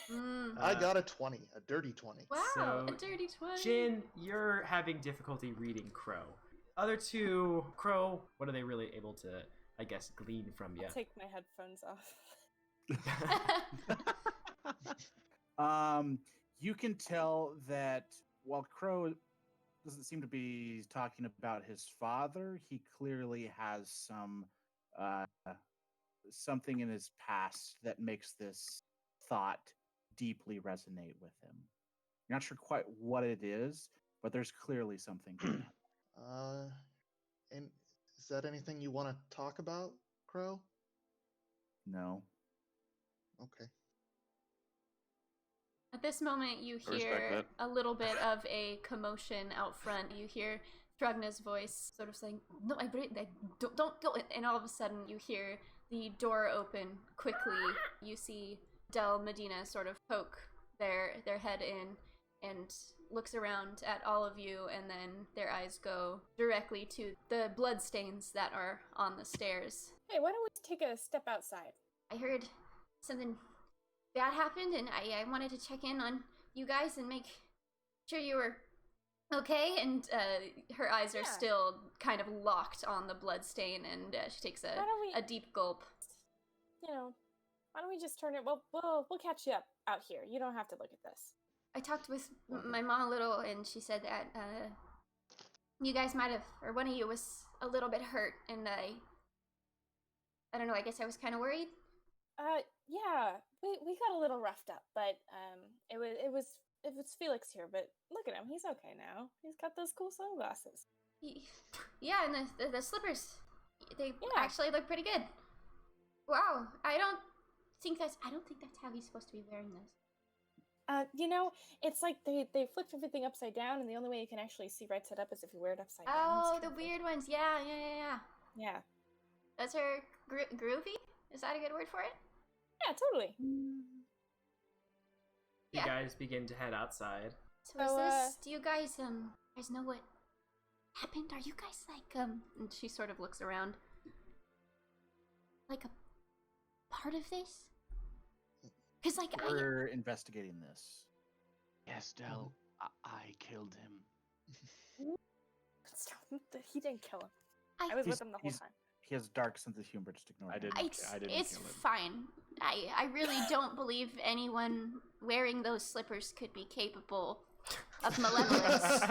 I got a 20, a dirty 20. Wow, So, a dirty 20. Jin, you're having difficulty reading Crow. Other two, Crow, what are they really able to, I guess, glean from you? I'll take my headphones off. You can tell that while Crow doesn't seem to be talking about his father, he clearly has something in his past that makes this thought deeply resonate with him. You're not sure quite what it is, but there's clearly something going on. And is that anything you want to talk about, Crow? No. Okay. At this moment, you I respect hear that. a little bit of a commotion out front. You hear Strugna's voice sort of saying, "No, I don't go." And all of a sudden, you hear the door open quickly. You see Del Medina sort of poke their head in and looks around at all of you, and then their eyes go directly to the bloodstains that are on the stairs. Hey, why don't we take a step outside? I heard something bad happened, and I wanted to check in on you guys and make sure you were okay. And her eyes are Yeah. still kind of locked on the bloodstain, and she takes Why don't we- a deep gulp. Why don't we just turn it? Well, we'll catch you up out here. You don't have to look at this. I talked with my mom a little, and she said that you guys might have, or one of you was a little bit hurt, and I don't know. I guess I was kind of worried. Yeah, we got a little roughed up, but it was Felix here. But look at him, he's okay now. He's got those cool sunglasses. Yeah, and the slippers, they Yeah. actually look pretty good. Wow, I don't think that's how he's supposed to be wearing those. It's like they flipped everything upside down, and the only way you can actually see right side up is if you wear it upside down. Oh, It's the kind of weird ones. Yeah. Yeah, Those are groovy? Is that a good word for it? yeah, totally. You Yeah. guys begin to head outside. So So, is this, do you guys know what happened? Are you guys and she sort of looks around, like a part of this? Cause We're investigating this. Yes, Del. I killed him. Stop. He didn't kill him. I I was He's- with him the whole he's- time. He has a dark sense of humor. Just ignore I him. didn't. I didn't it's kill him. fine. I really don't believe anyone wearing those slippers could be capable of malevolence.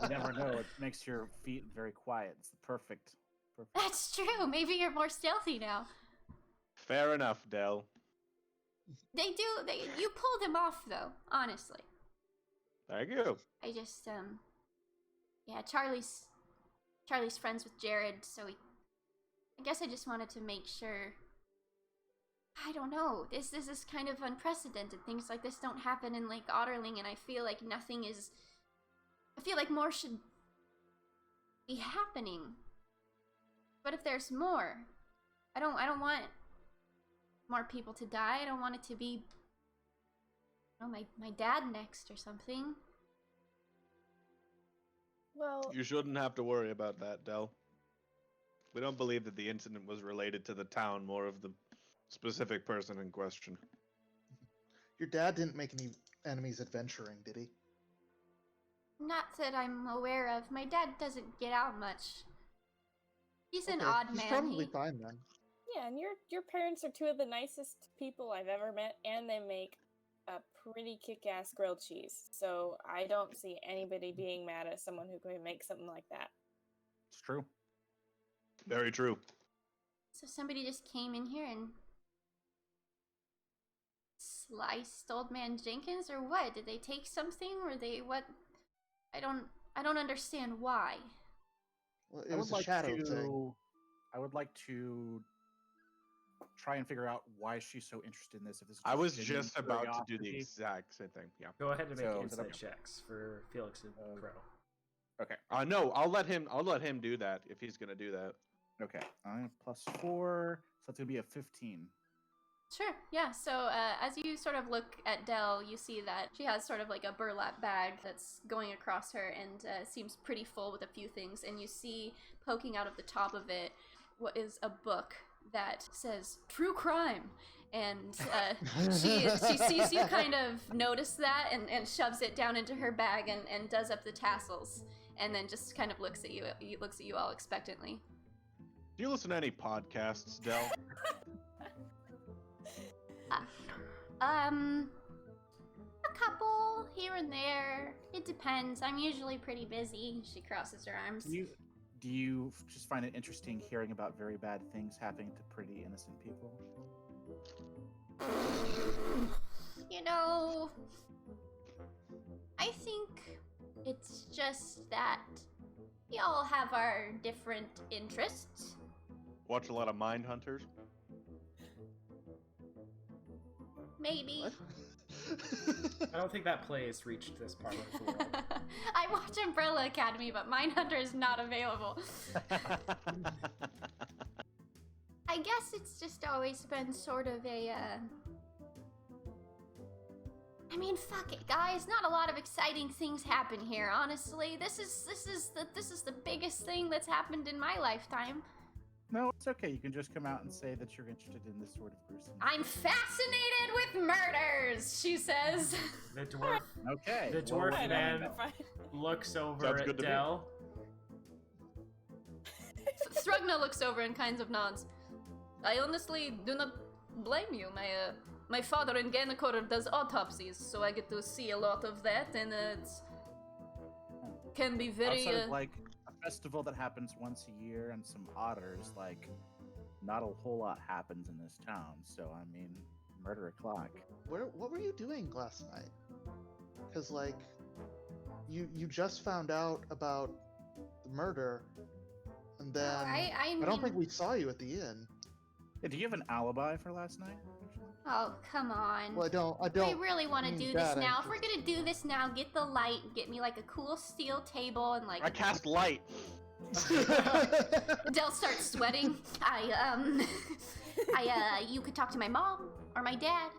You never know. It makes your feet very quiet. It's the perfect. That's true. Maybe you're more stealthy now. Fair enough, Del. You pull them off though, honestly. Thank you. I just yeah, Charlie's friends with Jared, so I guess I just wanted to make sure I don't know. This is kind of unprecedented. Things like this don't happen in Lake Otterling, and I feel like nothing is. I feel like more should be happening. But if there's more, I don't want more people to die. I don't want it to be, my dad next or something. Well, You shouldn't have to worry about that, Del. We don't believe that the incident was related to the town, more of the specific person in question. Your dad didn't make any enemies adventuring, did he? Not that I'm aware of. My dad doesn't get out much. He's an Okay, odd he's man. probably fine then. yeah, and your parents are two of the nicest people I've ever met, and they make a pretty kick-ass grilled cheese. So I don't see anybody being mad at someone who can make something like that. It's true. Very true. So somebody just came in here and sliced Old Man Jenkins, or what? Did they take something? Or they what? I don't understand why. Well, it was a shadow thing. I would like to try and figure out why she's so interested in this. If this is I was genuine just about to do the curiosity. exact same thing. Yeah. Go ahead and make So, insight okay. checks for Felix and Pro. Okay. No, I'll let him do that if he's gonna do that. Okay. +4, so that's gonna be a 15. Sure, yeah. So as you sort of look at Dell, you see that she has sort of like a burlap bag that's going across her and seems pretty full with a few things. And you see poking out of the top of it what is a book that says True Crime. And she sees you kind of notice that and shoves it down into her bag and does up the tassels. And then just kind of looks at you all expectantly. Do you listen to any podcasts, Del? A couple here and there. It depends. I'm usually pretty busy. She crosses her arms. Do you just find it interesting hearing about very bad things happening to pretty innocent people? You know, I think it's just that we all have our different interests. Watch a lot of Mindhunters. Maybe. What? I don't think that play has reached this part of the world. I watch Umbrella Academy, but Mindhunter is not available. I guess it's just always been sort of a, I mean, fuck it, guys. Not a lot of exciting things happen here, honestly. This is the biggest thing that's happened in my lifetime. No, it's okay. You can just come out and say that you're interested in this sort of gruesome. I'm fascinated with murders, she says. The dwarf. Okay. The well, dwarf I know, man but fine. looks over Sounds at good to me. Dell. Strugna looks over and kind of nods. I honestly do not blame you. My father in Ganakor does autopsies, so I get to see a lot of that, and it can be very. Outside of like a festival that happens once a year and some otters, like not a whole lot happens in this town. So I mean, murder o'clock. What were you doing last night? Because like, you just found out about the murder, and then I don't mean- think we saw you at the inn. Yeah, do you have an alibi for last night? Oh, come on. Well, I We don't. really want to mean do this that, now. I If we're gonna do this now, get the light, get me like a cool steel table and like. I cast light. Dell starts sweating. You could talk to my mom or my dad.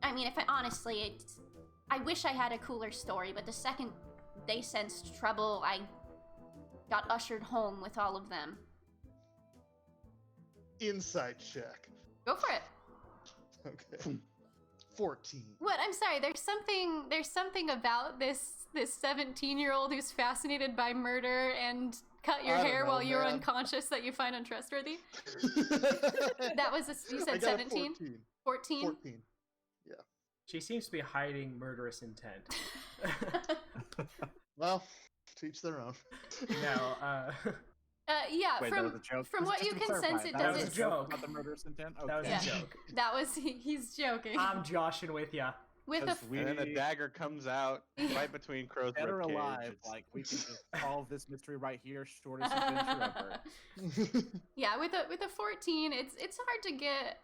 I mean, I wish I had a cooler story, but the second they sensed trouble, I got ushered home with all of them. Insight check. Go for it. Okay. 14. What? I'm sorry. There's something about this 17-year-old who's fascinated by murder and cut your I don't hair know, while you're man. unconscious that you find untrustworthy. That was you I said got a 17? 14. 14? 14. She seems to be hiding murderous intent. Well, teach their own. Now, Yeah. Wait, that was a joke? From what Just you to can clarify, sense, it that was doesn't. a joke. About the murderous intent. Okay. that was Yeah. a joke. That was he's joking. I'm joshing with ya. with a 'Cause we And then a dagger comes out right between Crow's dead or ribcage. alive, It's- like we can just solve this mystery right here, shortest adventure ever. Yeah, with a 14, it's hard to get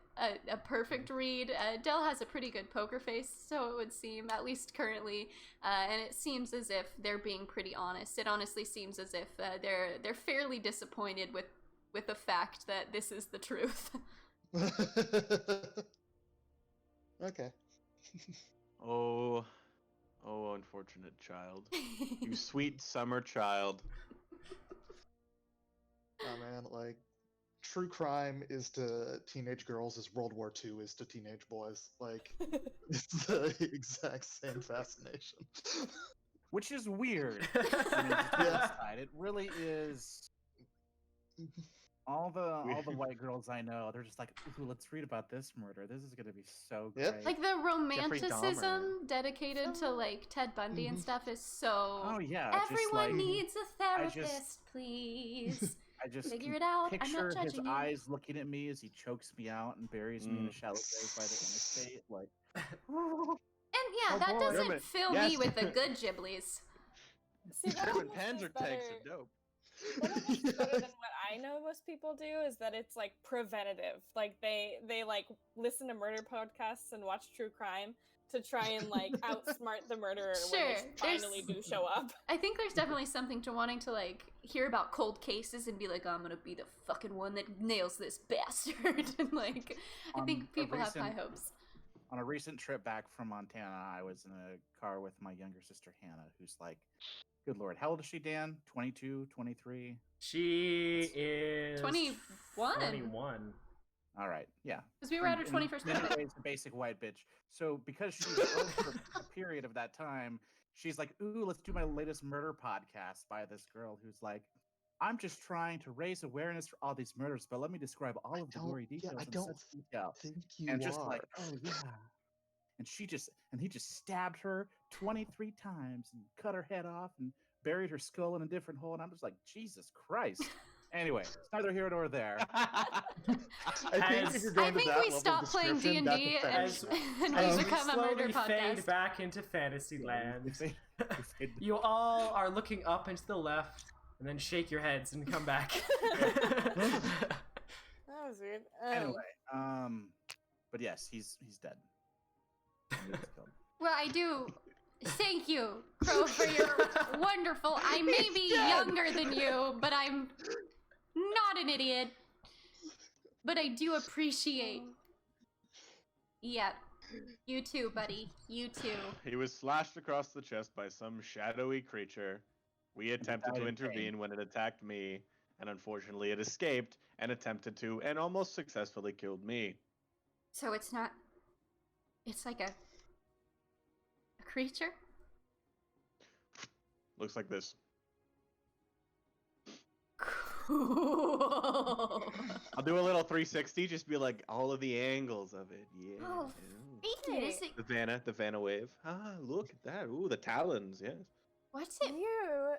a perfect read. Dell has a pretty good poker face, so it would seem, at least currently, and it seems as if they're being pretty honest. It honestly seems as if they're fairly disappointed with the fact that this is the truth. Okay. Oh, unfortunate child. You sweet summer child. Oh man, like true crime is to teenage girls as World War II is to teenage boys. Like it's the exact same fascination. Which is weird. I mean, just on the side, it really is. All the white girls I know, they're just like, ooh, let's read about this murder. This is gonna be so great. Yep. Like the Jeffrey romanticism dedicated to like Ted Bundy and stuff is so. Oh yeah, just Everyone like, needs a therapist, please. I just Figure can it out. I'm picture not his judging you. eyes looking at me as he chokes me out and buries me in a shallow grave by the interstate. Like, And yeah, Oh, that boy. doesn't German- fill yes. me with the good giblies. See, that German almost Panzer is tanks better- are dope. That almost is better than what I know most people do is that it's like preventative. Like they like listen to murder podcasts and watch true crime to try and like outsmart the murderer when Sure, they finally do show up. I think there's definitely something to wanting to like hear about cold cases and be like, I'm gonna be the fucking one that nails this bastard. And like, I On think a people have high recent- hopes. on a recent trip back from Montana, I was in a car with my younger sister Hannah, who's like, good lord, how old is she, Dan? 22, 23? She is 21. 21. All right, yeah. Because we were at her 21st many birthday. ways, a basic white bitch. So because she's old for a period of that time, she's like, ooh, let's do my latest murder podcast by this girl who's like, I'm just trying to raise awareness for all these murders, but let me describe all of the gory details I in don't such detail. think you And are. just like, oh yeah. And he just stabbed her 23 times and cut her head off and buried her skull in a different hole. And I'm just like, Jesus Christ. Anyway, it's neither here nor there. I think As- if you're going I to think that we level of stopped playing description, D&D that's and, offensive. and As we we become a murder slowly fade podcast. back into Fantasyland, We fade- you all are looking up and to the left, and then shake your heads and come back. That was weird. Anyway, but yes, he's dead. He was killed. Well, I do thank you, Crow, for your wonderful. I may be younger than you, but I'm not an idiot. But I do appreciate. Yep. You too, buddy. You too. He was slashed across the chest by some shadowy creature. We attempted died to in pain. intervene when it attacked me, and unfortunately it escaped and attempted to and almost successfully killed me. So it's not. It's like a creature? Looks like this. Cool. I'll do a little 360, just be like all of the angles of it. Yeah. Oh, yeah. Wait, is it? The Vanna wave. Ah, look at that. Ooh, the talons, yes. What's it? You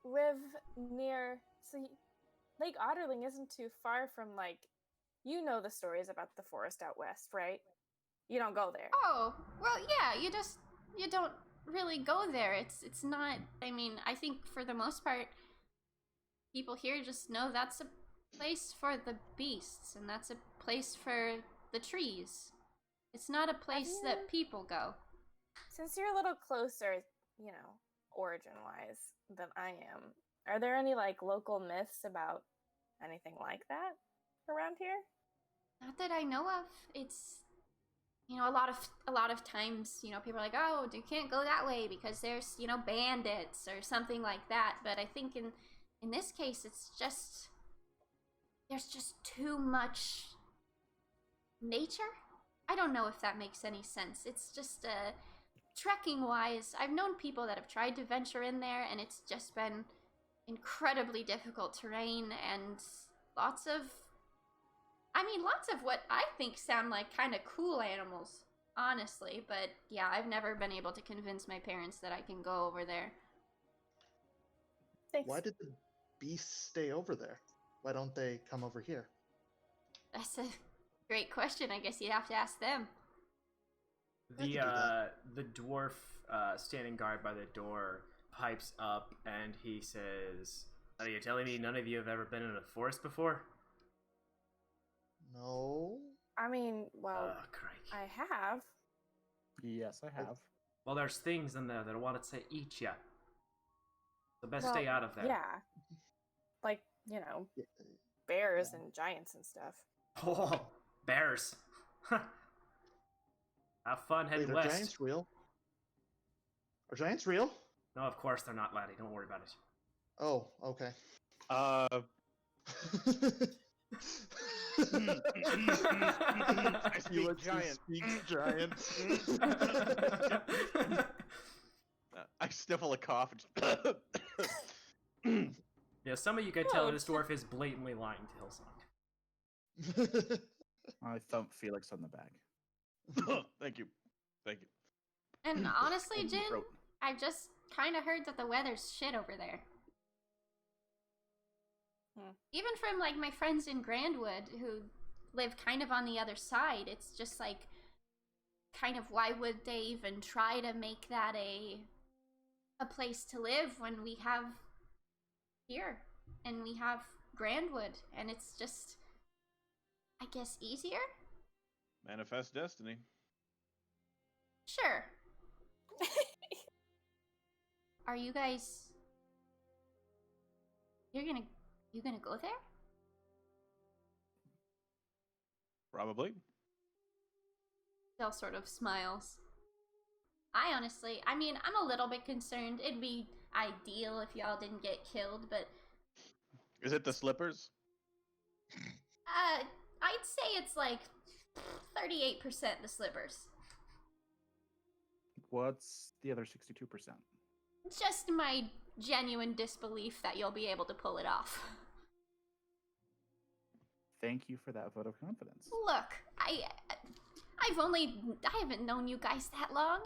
live near. So Lake Otterling isn't too far from like. You know the stories about the forest out west, right? You don't go there. Oh, well, yeah. You don't really go there. It's not. I mean, I think for the most part, people here just know that's a place for the beasts, and that's a place for the trees. It's not a place that people go. Since you're a little closer, you know, origin-wise than I am, are there any like local myths about anything like that around here? Not that I know of. It's, you know, a lot of times, you know, people are like, oh, you can't go that way because there's, you know, bandits or something like that. But I think in this case, it's just, there's just too much nature. I don't know if that makes any sense. It's just, trekking wise, I've known people that have tried to venture in there, and it's just been incredibly difficult terrain and lots of what I think sound like kind of cool animals, honestly. But yeah, I've never been able to convince my parents that I can go over there. Thanks. Why did the beasts stay over there? Why don't they come over here? That's a great question. I guess you'd have to ask them. I can do that. The dwarf standing guard by the door pipes up and he says, "Are you telling me none of you have ever been in a forest before?" No. I mean, well, Crikey. I have. Yes, I have. Well, there's things in there that want to eat ya. So best Well, stay out of there. Yeah. Like, bears and giants and stuff. Oh, bears. Have fun Wait, heading are west. giants real? Are giants real? No, of course they're not, laddie. Don't worry about it. Oh, okay. I speak giant. Speaks giant. I sniffle a cough. Yeah, some of you can tell Oh, this dwarf is blatantly lying to Hillsong. I thump Felix on the back. Thank you. Thank you. And honestly, And Jin, throat. I've just kind of heard that the weather's shit over there. Even from like my friends in Grandwood who live kind of on the other side, it's just like, kind of why would they even try to make that a place to live when we have here and we have Grandwood and it's just, I guess, easier? Manifest destiny. Sure. Are you guys... You gonna go there? Probably. Dell sort of smiles. I mean, I'm a little bit concerned. It'd be ideal if y'all didn't get killed, but Is it the slippers? I'd say it's like 38% the slippers. What's the other 62%? Just my genuine disbelief that you'll be able to pull it off. Thank you for that vote of confidence. Look, I haven't known you guys that long.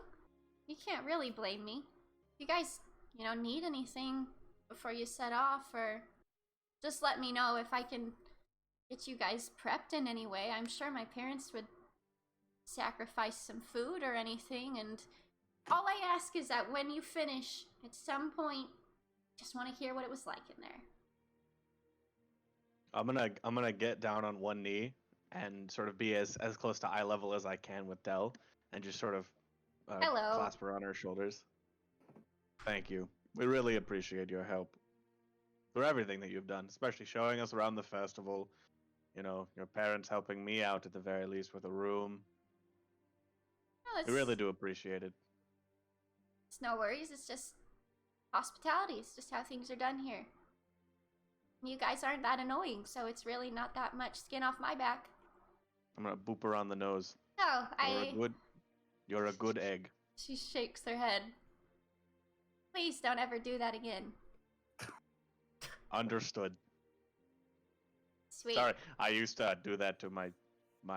You can't really blame me. If you guys, need anything before you set off, or just let me know if I can get you guys prepped in any way. I'm sure my parents would sacrifice some food or anything, and all I ask is that when you finish, at some point, just want to hear what it was like in there. I'm gonna get down on one knee and sort of be as close to eye level as I can with Dell, and just sort of Hello. clasp her on her shoulders. Thank you. We really appreciate your help for everything that you've done, especially showing us around the festival. Your parents helping me out at the very least with a room. No, We really do appreciate it. It's no worries. It's just hospitality. It's just how things are done here. You guys aren't that annoying, so it's really not that much skin off my back. I'm gonna boop her on the nose. No, You're a good egg. She shakes her head. Please don't ever do that again. Understood. Sweet. Sorry, I used to do that to my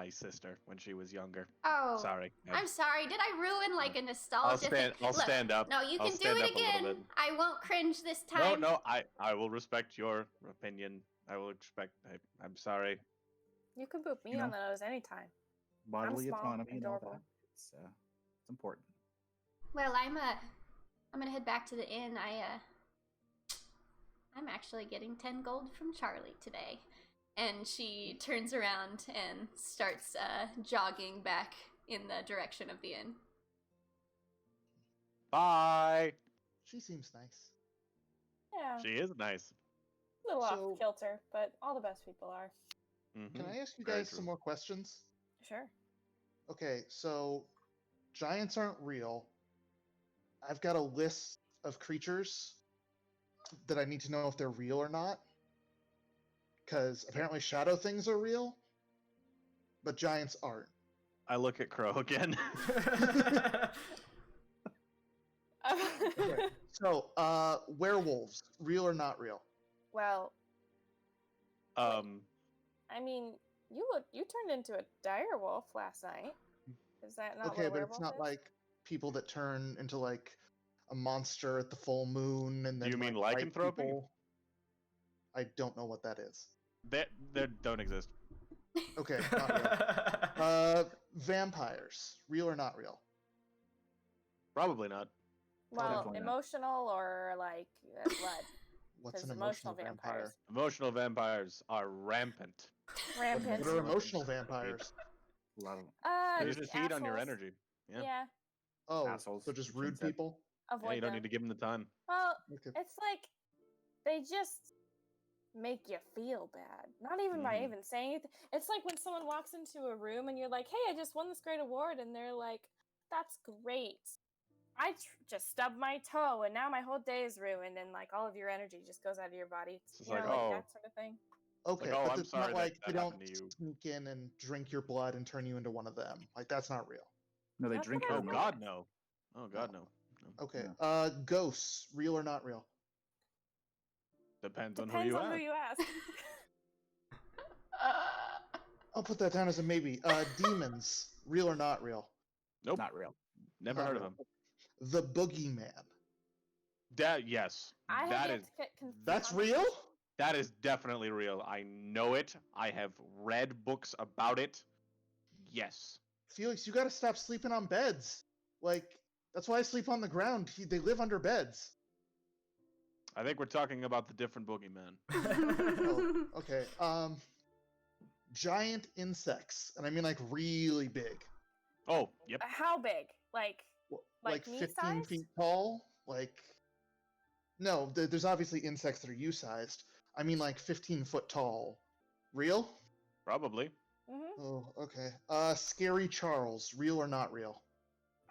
sister when she was younger. Oh. Sorry. I'm sorry. Did I ruin like a nostalgia thing? I'll Look, stand up. No, you I'll can do stand it up a little again. bit. I won't cringe this time. No, I will respect your opinion. I will respect. I'm sorry. You can boop me on the nose anytime. Bodily small, autonomy and all adorable. that. It's important. Well, I'm gonna head back to the inn. I'm actually getting 10 gold from Charlie today. And she turns around and starts jogging back in the direction of the inn. Bye. She seems nice. Yeah, She is nice. a little So- off kilter, but all the best people are. Mhm. Can I ask you Very guys true. some more questions? Sure. Okay, so giants aren't real. I've got a list of creatures that I need to know if they're real or not. Because apparently shadow things are real, but giants aren't. I look at Crow again. Okay, so, werewolves, real or not real? Well, um, I mean, you turned into a dire wolf last night. Is that not Okay, what a but it's werewolf not is? like people that turn into like a monster at the full moon and then You mean like, bite lycanthropy? people. I don't know what that is. they don't exist. Okay, not real. Vampires, real or not real? Probably not. Well, Definitely not. emotional or like blood. What's 'Cause an emotional vampire? Emotional vampires are rampant. Rampant. What are emotional vampires? A lot of They Just just feed on your assholes. energy. Yeah. Yeah. Oh, Assholes, so just you rude can say. people? Avoid Yeah, you don't them. need to give them the time. Well, Okay. it's like they just make you feel bad. Not even by Mhm. even saying anything. It's like when someone walks into a room and you're like, "Hey, I just won this great award," and they're like, "That's great. I just stubbed my toe, and now my whole day is ruined, and like all of your energy just goes out of your body." It's just You know, like, like oh, that sort of thing. Okay, oh, but I'm it's sorry not like that they don't happened to you. sneak in and drink your blood and turn you into one of them. Like, that's not real. No, they That's drink what I your Oh was blood. God, no. Oh God, no. No. Okay, Yeah. ghosts, real or not real? Depends on who Depends you on who ask. you ask. I'll put that down as a maybe. Demons, real or not real? Nope. Not real. Never Not heard real. of him. The boogeyman. That yes. I have That yet is to get confirmed. That's real? that is definitely real. I know it. I have read books about it. Yes. Felix, you gotta stop sleeping on beds. Like, that's why I sleep on the ground. They live under beds. I think we're talking about the different boogeyman. Oh, okay. Giant insects, and I mean like really big. Oh, yep. How big? Like Like me 15 sized? feet tall. Like, no, there's obviously insects that are you-sized. I mean like 15-foot tall. Real? Probably. Mm-hmm. Oh, okay. Scary Charles, real or not real?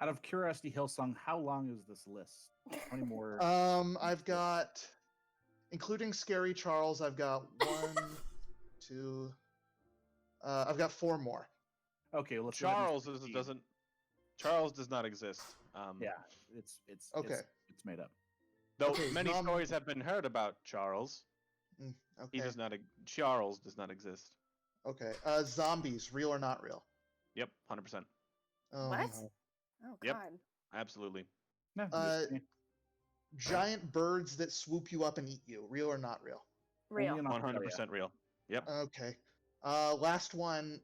Out of curiosity, Hillsong, how long is this list? How many more? I've got, including Scary Charles, I've got one, two. I've got 4 more. Okay, well, let's go ahead and Charles proceed. doesn't. Charles does not exist. Yeah, it's Okay. it's made up. Though Okay, many Zom- stories have been heard about Charles, Okay. he does not. Charles does not exist. Okay. Zombies, real or not real? Yep, 100%. Oh, What? no. Oh Yep. God. Absolutely. No, Giant birds that swoop you up and eat you, real or not real? Real. Only in Australia. 100% real. Yep. Okay. Last one.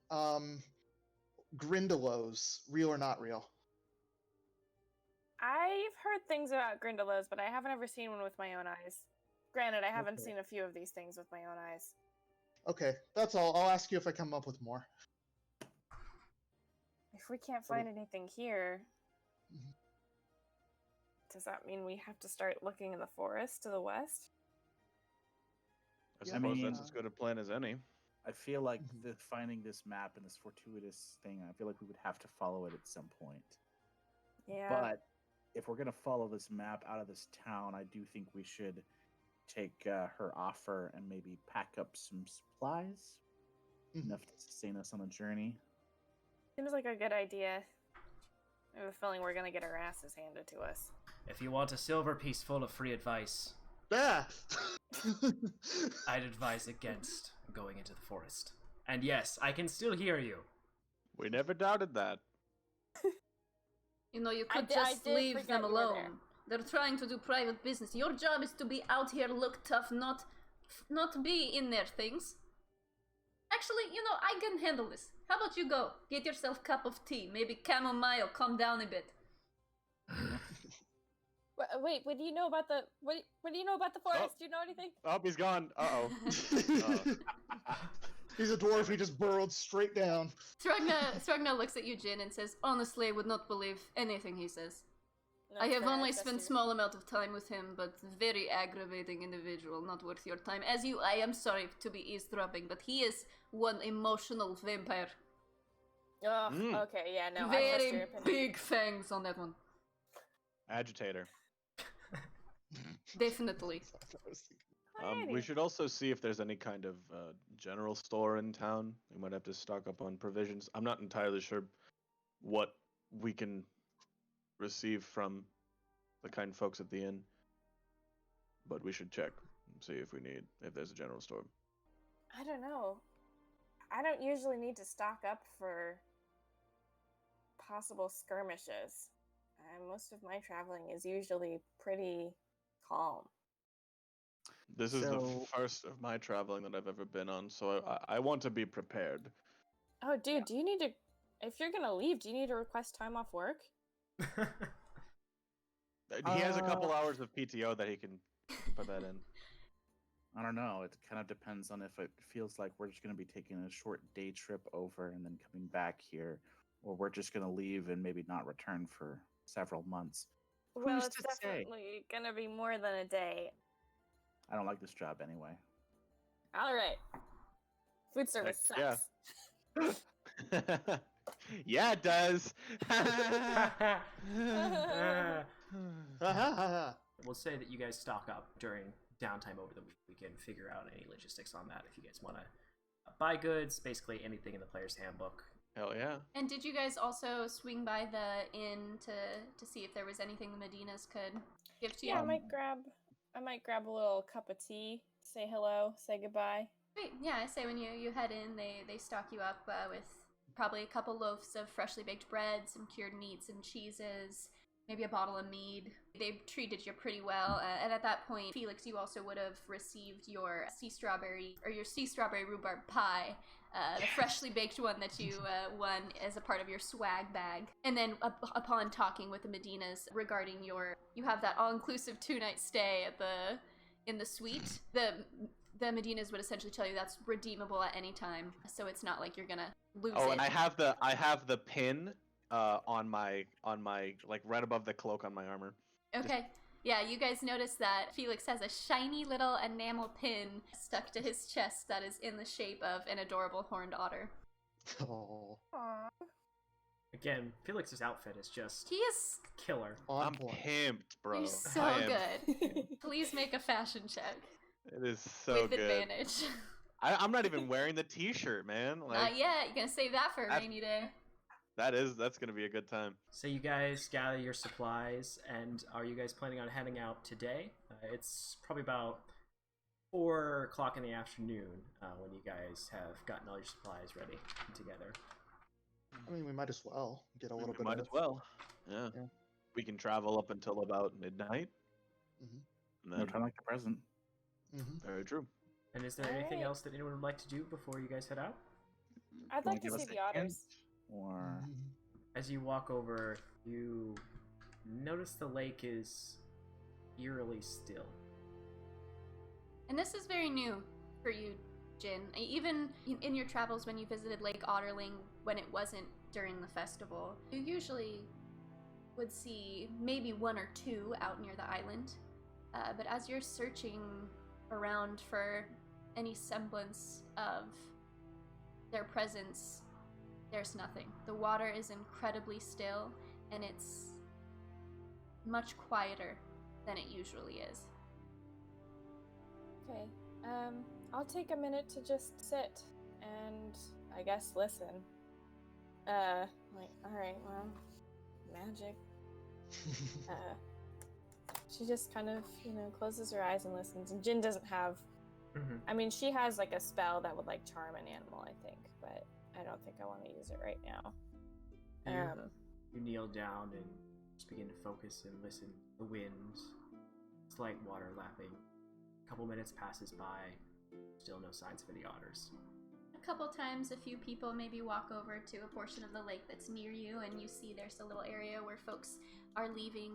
Grindylows, real or not real? I've heard things about Grindylows, but I haven't ever seen one with my own eyes. Granted, I haven't Okay. seen a few of these things with my own eyes. Okay, that's all. I'll ask you if I come up with more. If we can't find anything here, Mhm. does that mean we have to start looking in the forest to the west? I Yeah, suppose mean- that's as good a plan as any. I feel like Mhm. finding this map and this fortuitous thing, I feel like we would have to follow it at some point. Yeah. But if we're gonna follow this map out of this town, I do think we should take her offer and maybe pack up some supplies, Mhm. enough to sustain us on the journey. Seems like a good idea. I have a feeling we're gonna get our asses handed to us. If you want a silver piece full of free advice, Ah! I'd advise against going into the forest. And yes, I can still hear you. We never doubted that. You know, you I could di- I just did leave forget them you were there. alone. They're trying to do private business. Your job is to be out here, look tough, not be in their things. Actually, you know, I can handle this. How about you go? Get yourself a cup of tea, maybe chamomile, calm down a bit. Wait, what do you know about the what do you know about the forest? Do you know anything? Oh, he's gone. Uh-oh. He's a dwarf. He just burrowed straight down. Stragna looks at you, Jin, and says, honestly, I would not believe anything he says. I That's have fair, only that's spent true. small amount of time with him, but very aggravating individual, not worth your time. I am sorry to be eavesdropping, but he is one emotional vampire. Ugh, Mm. okay, yeah, no, I trust your Very opinion. big fangs on that one. Agitator. Definitely. That's what I was thinking. We Alrighty. should also see if there's any kind of general store in town. We might have to stock up on provisions. I'm not entirely sure what we can receive from the kind folks at the inn, but we should check and see if there's a general store. I don't know. I don't usually need to stock up for possible skirmishes. Most of my traveling is usually pretty calm. This is the So- first of my traveling that I've ever been on, so I want to be prepared. Oh, dude, do you need to? If you're gonna leave, do you need to request time off work? He has a couple hours of PTO that he can put that in. I don't know. It kind of depends on if it feels like we're just going to be taking a short day trip over and then coming back here, or we're just going to leave and maybe not return for several months. Well, Who's it's to say? definitely gonna be more than a day. I don't like this job anyway. All right. Food service Heck sucks. yeah. Yeah, it does. We'll say that you guys stock up during downtime over the week. We can figure out any logistics on that if you guys want to buy goods, basically anything in the player's handbook. Hell yeah. And did you guys also swing by the inn to see if there was anything the Medinas could give to you? Yeah, I might grab a little cup of tea, say hello, say goodbye. Great. Yeah, I say when you head in, they stock you up with probably a couple loaves of freshly baked bread, some cured meats and cheeses, maybe a bottle of mead. They treated you pretty well, and at that point, Felix, you also would have received your sea strawberry rhubarb pie, the freshly baked one that you won as a part of your swag bag. And then upon talking with the Medinas regarding you have that all-inclusive 2-night stay in the suite. The Medinas would essentially tell you that's redeemable at any time, so it's not like you're gonna lose it. Oh, and I have the pin on my like right above the cloak on my armor. Okay. Yeah, you guys notice that Felix has a shiny little enamel pin stuck to his chest that is in the shape of an adorable horned otter. Oh, Again, Felix's outfit is just He is killer. on I'm point. pimped, bro. you're so I am- good. Please make a fashion check It is so with good. advantage. I'm not even wearing the T-shirt, man. Like Not yet. You're gonna save that for a That's- rainy day. that's gonna be a good time. So you guys gather your supplies, and are you guys planning on heading out today? It's probably about 4 o'clock in the afternoon when you guys have gotten all your supplies ready and together. I mean, we might as well get a little bit. Might of as well. Yeah. Yeah. We can travel up until about midnight. Mhm. And No then, time like the present. very true. And is there All anything right. else that anyone would like to do before you guys head out? I'd Wanna like to give see us the a hint? otters. Or As you walk over, you notice the lake is eerily still. And this is very new for you, Jin. Even in your travels when you visited Lake Otterling when it wasn't during the festival, you usually would see maybe 1 or 2 out near the island. But as you're searching around for any semblance of their presence, there's nothing. The water is incredibly still, and it's much quieter than it usually is. Okay. I'll take a minute to just sit and I guess listen. Alright, well, magic. She just kind of, closes her eyes and listens. And Jin doesn't have. I mean, she has like a spell that would like charm an animal, I think, but I don't think I want to use it right now. You kneel down and just begin to focus and listen. The wind, slight water lapping. A couple minutes passes by. Still no signs of any otters. A couple times, a few people maybe walk over to a portion of the lake that's near you, and you see there's a little area where folks are leaving,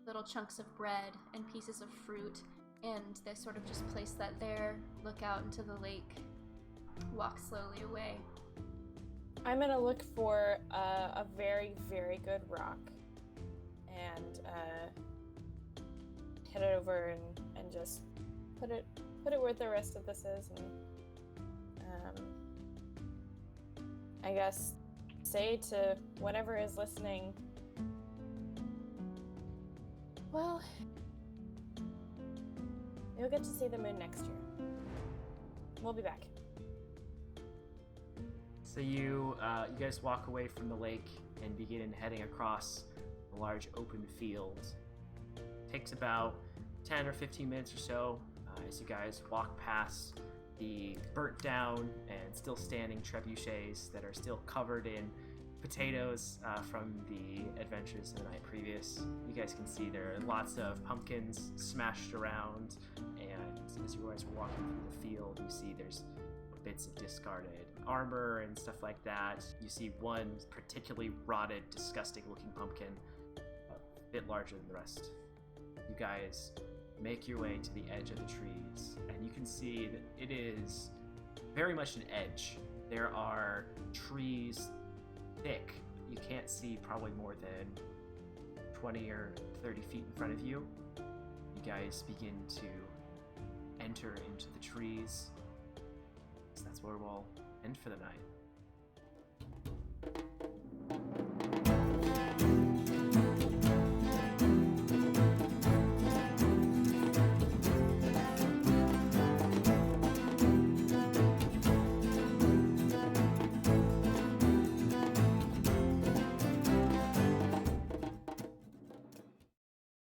little chunks of bread and pieces of fruit, and they sort of just place that there, look out into the lake, walk slowly away. I'm gonna look for a very, very good rock and head over and just put it where the rest of this is, and I guess say to whatever is listening, well, you'll get to see the moon next year. We'll be back. So you guys walk away from the lake and begin heading across a large open field. Takes about 10 or 15 minutes or so as you guys walk past the burnt down and still standing trebuchets that are still covered in potatoes from the adventures of the night previous. You guys can see there are lots of pumpkins smashed around, and as you guys are walking through the field, you see there's bits of discarded armor and stuff like that. You see one particularly rotted, disgusting looking pumpkin, a bit larger than the rest You guys make your way to the edge of the trees, and you can see that it is very much an edge. There are trees thick. You can't see probably more than 20 or 30 feet in front of you. You guys begin to enter into the trees. So that's where we'll end for the night.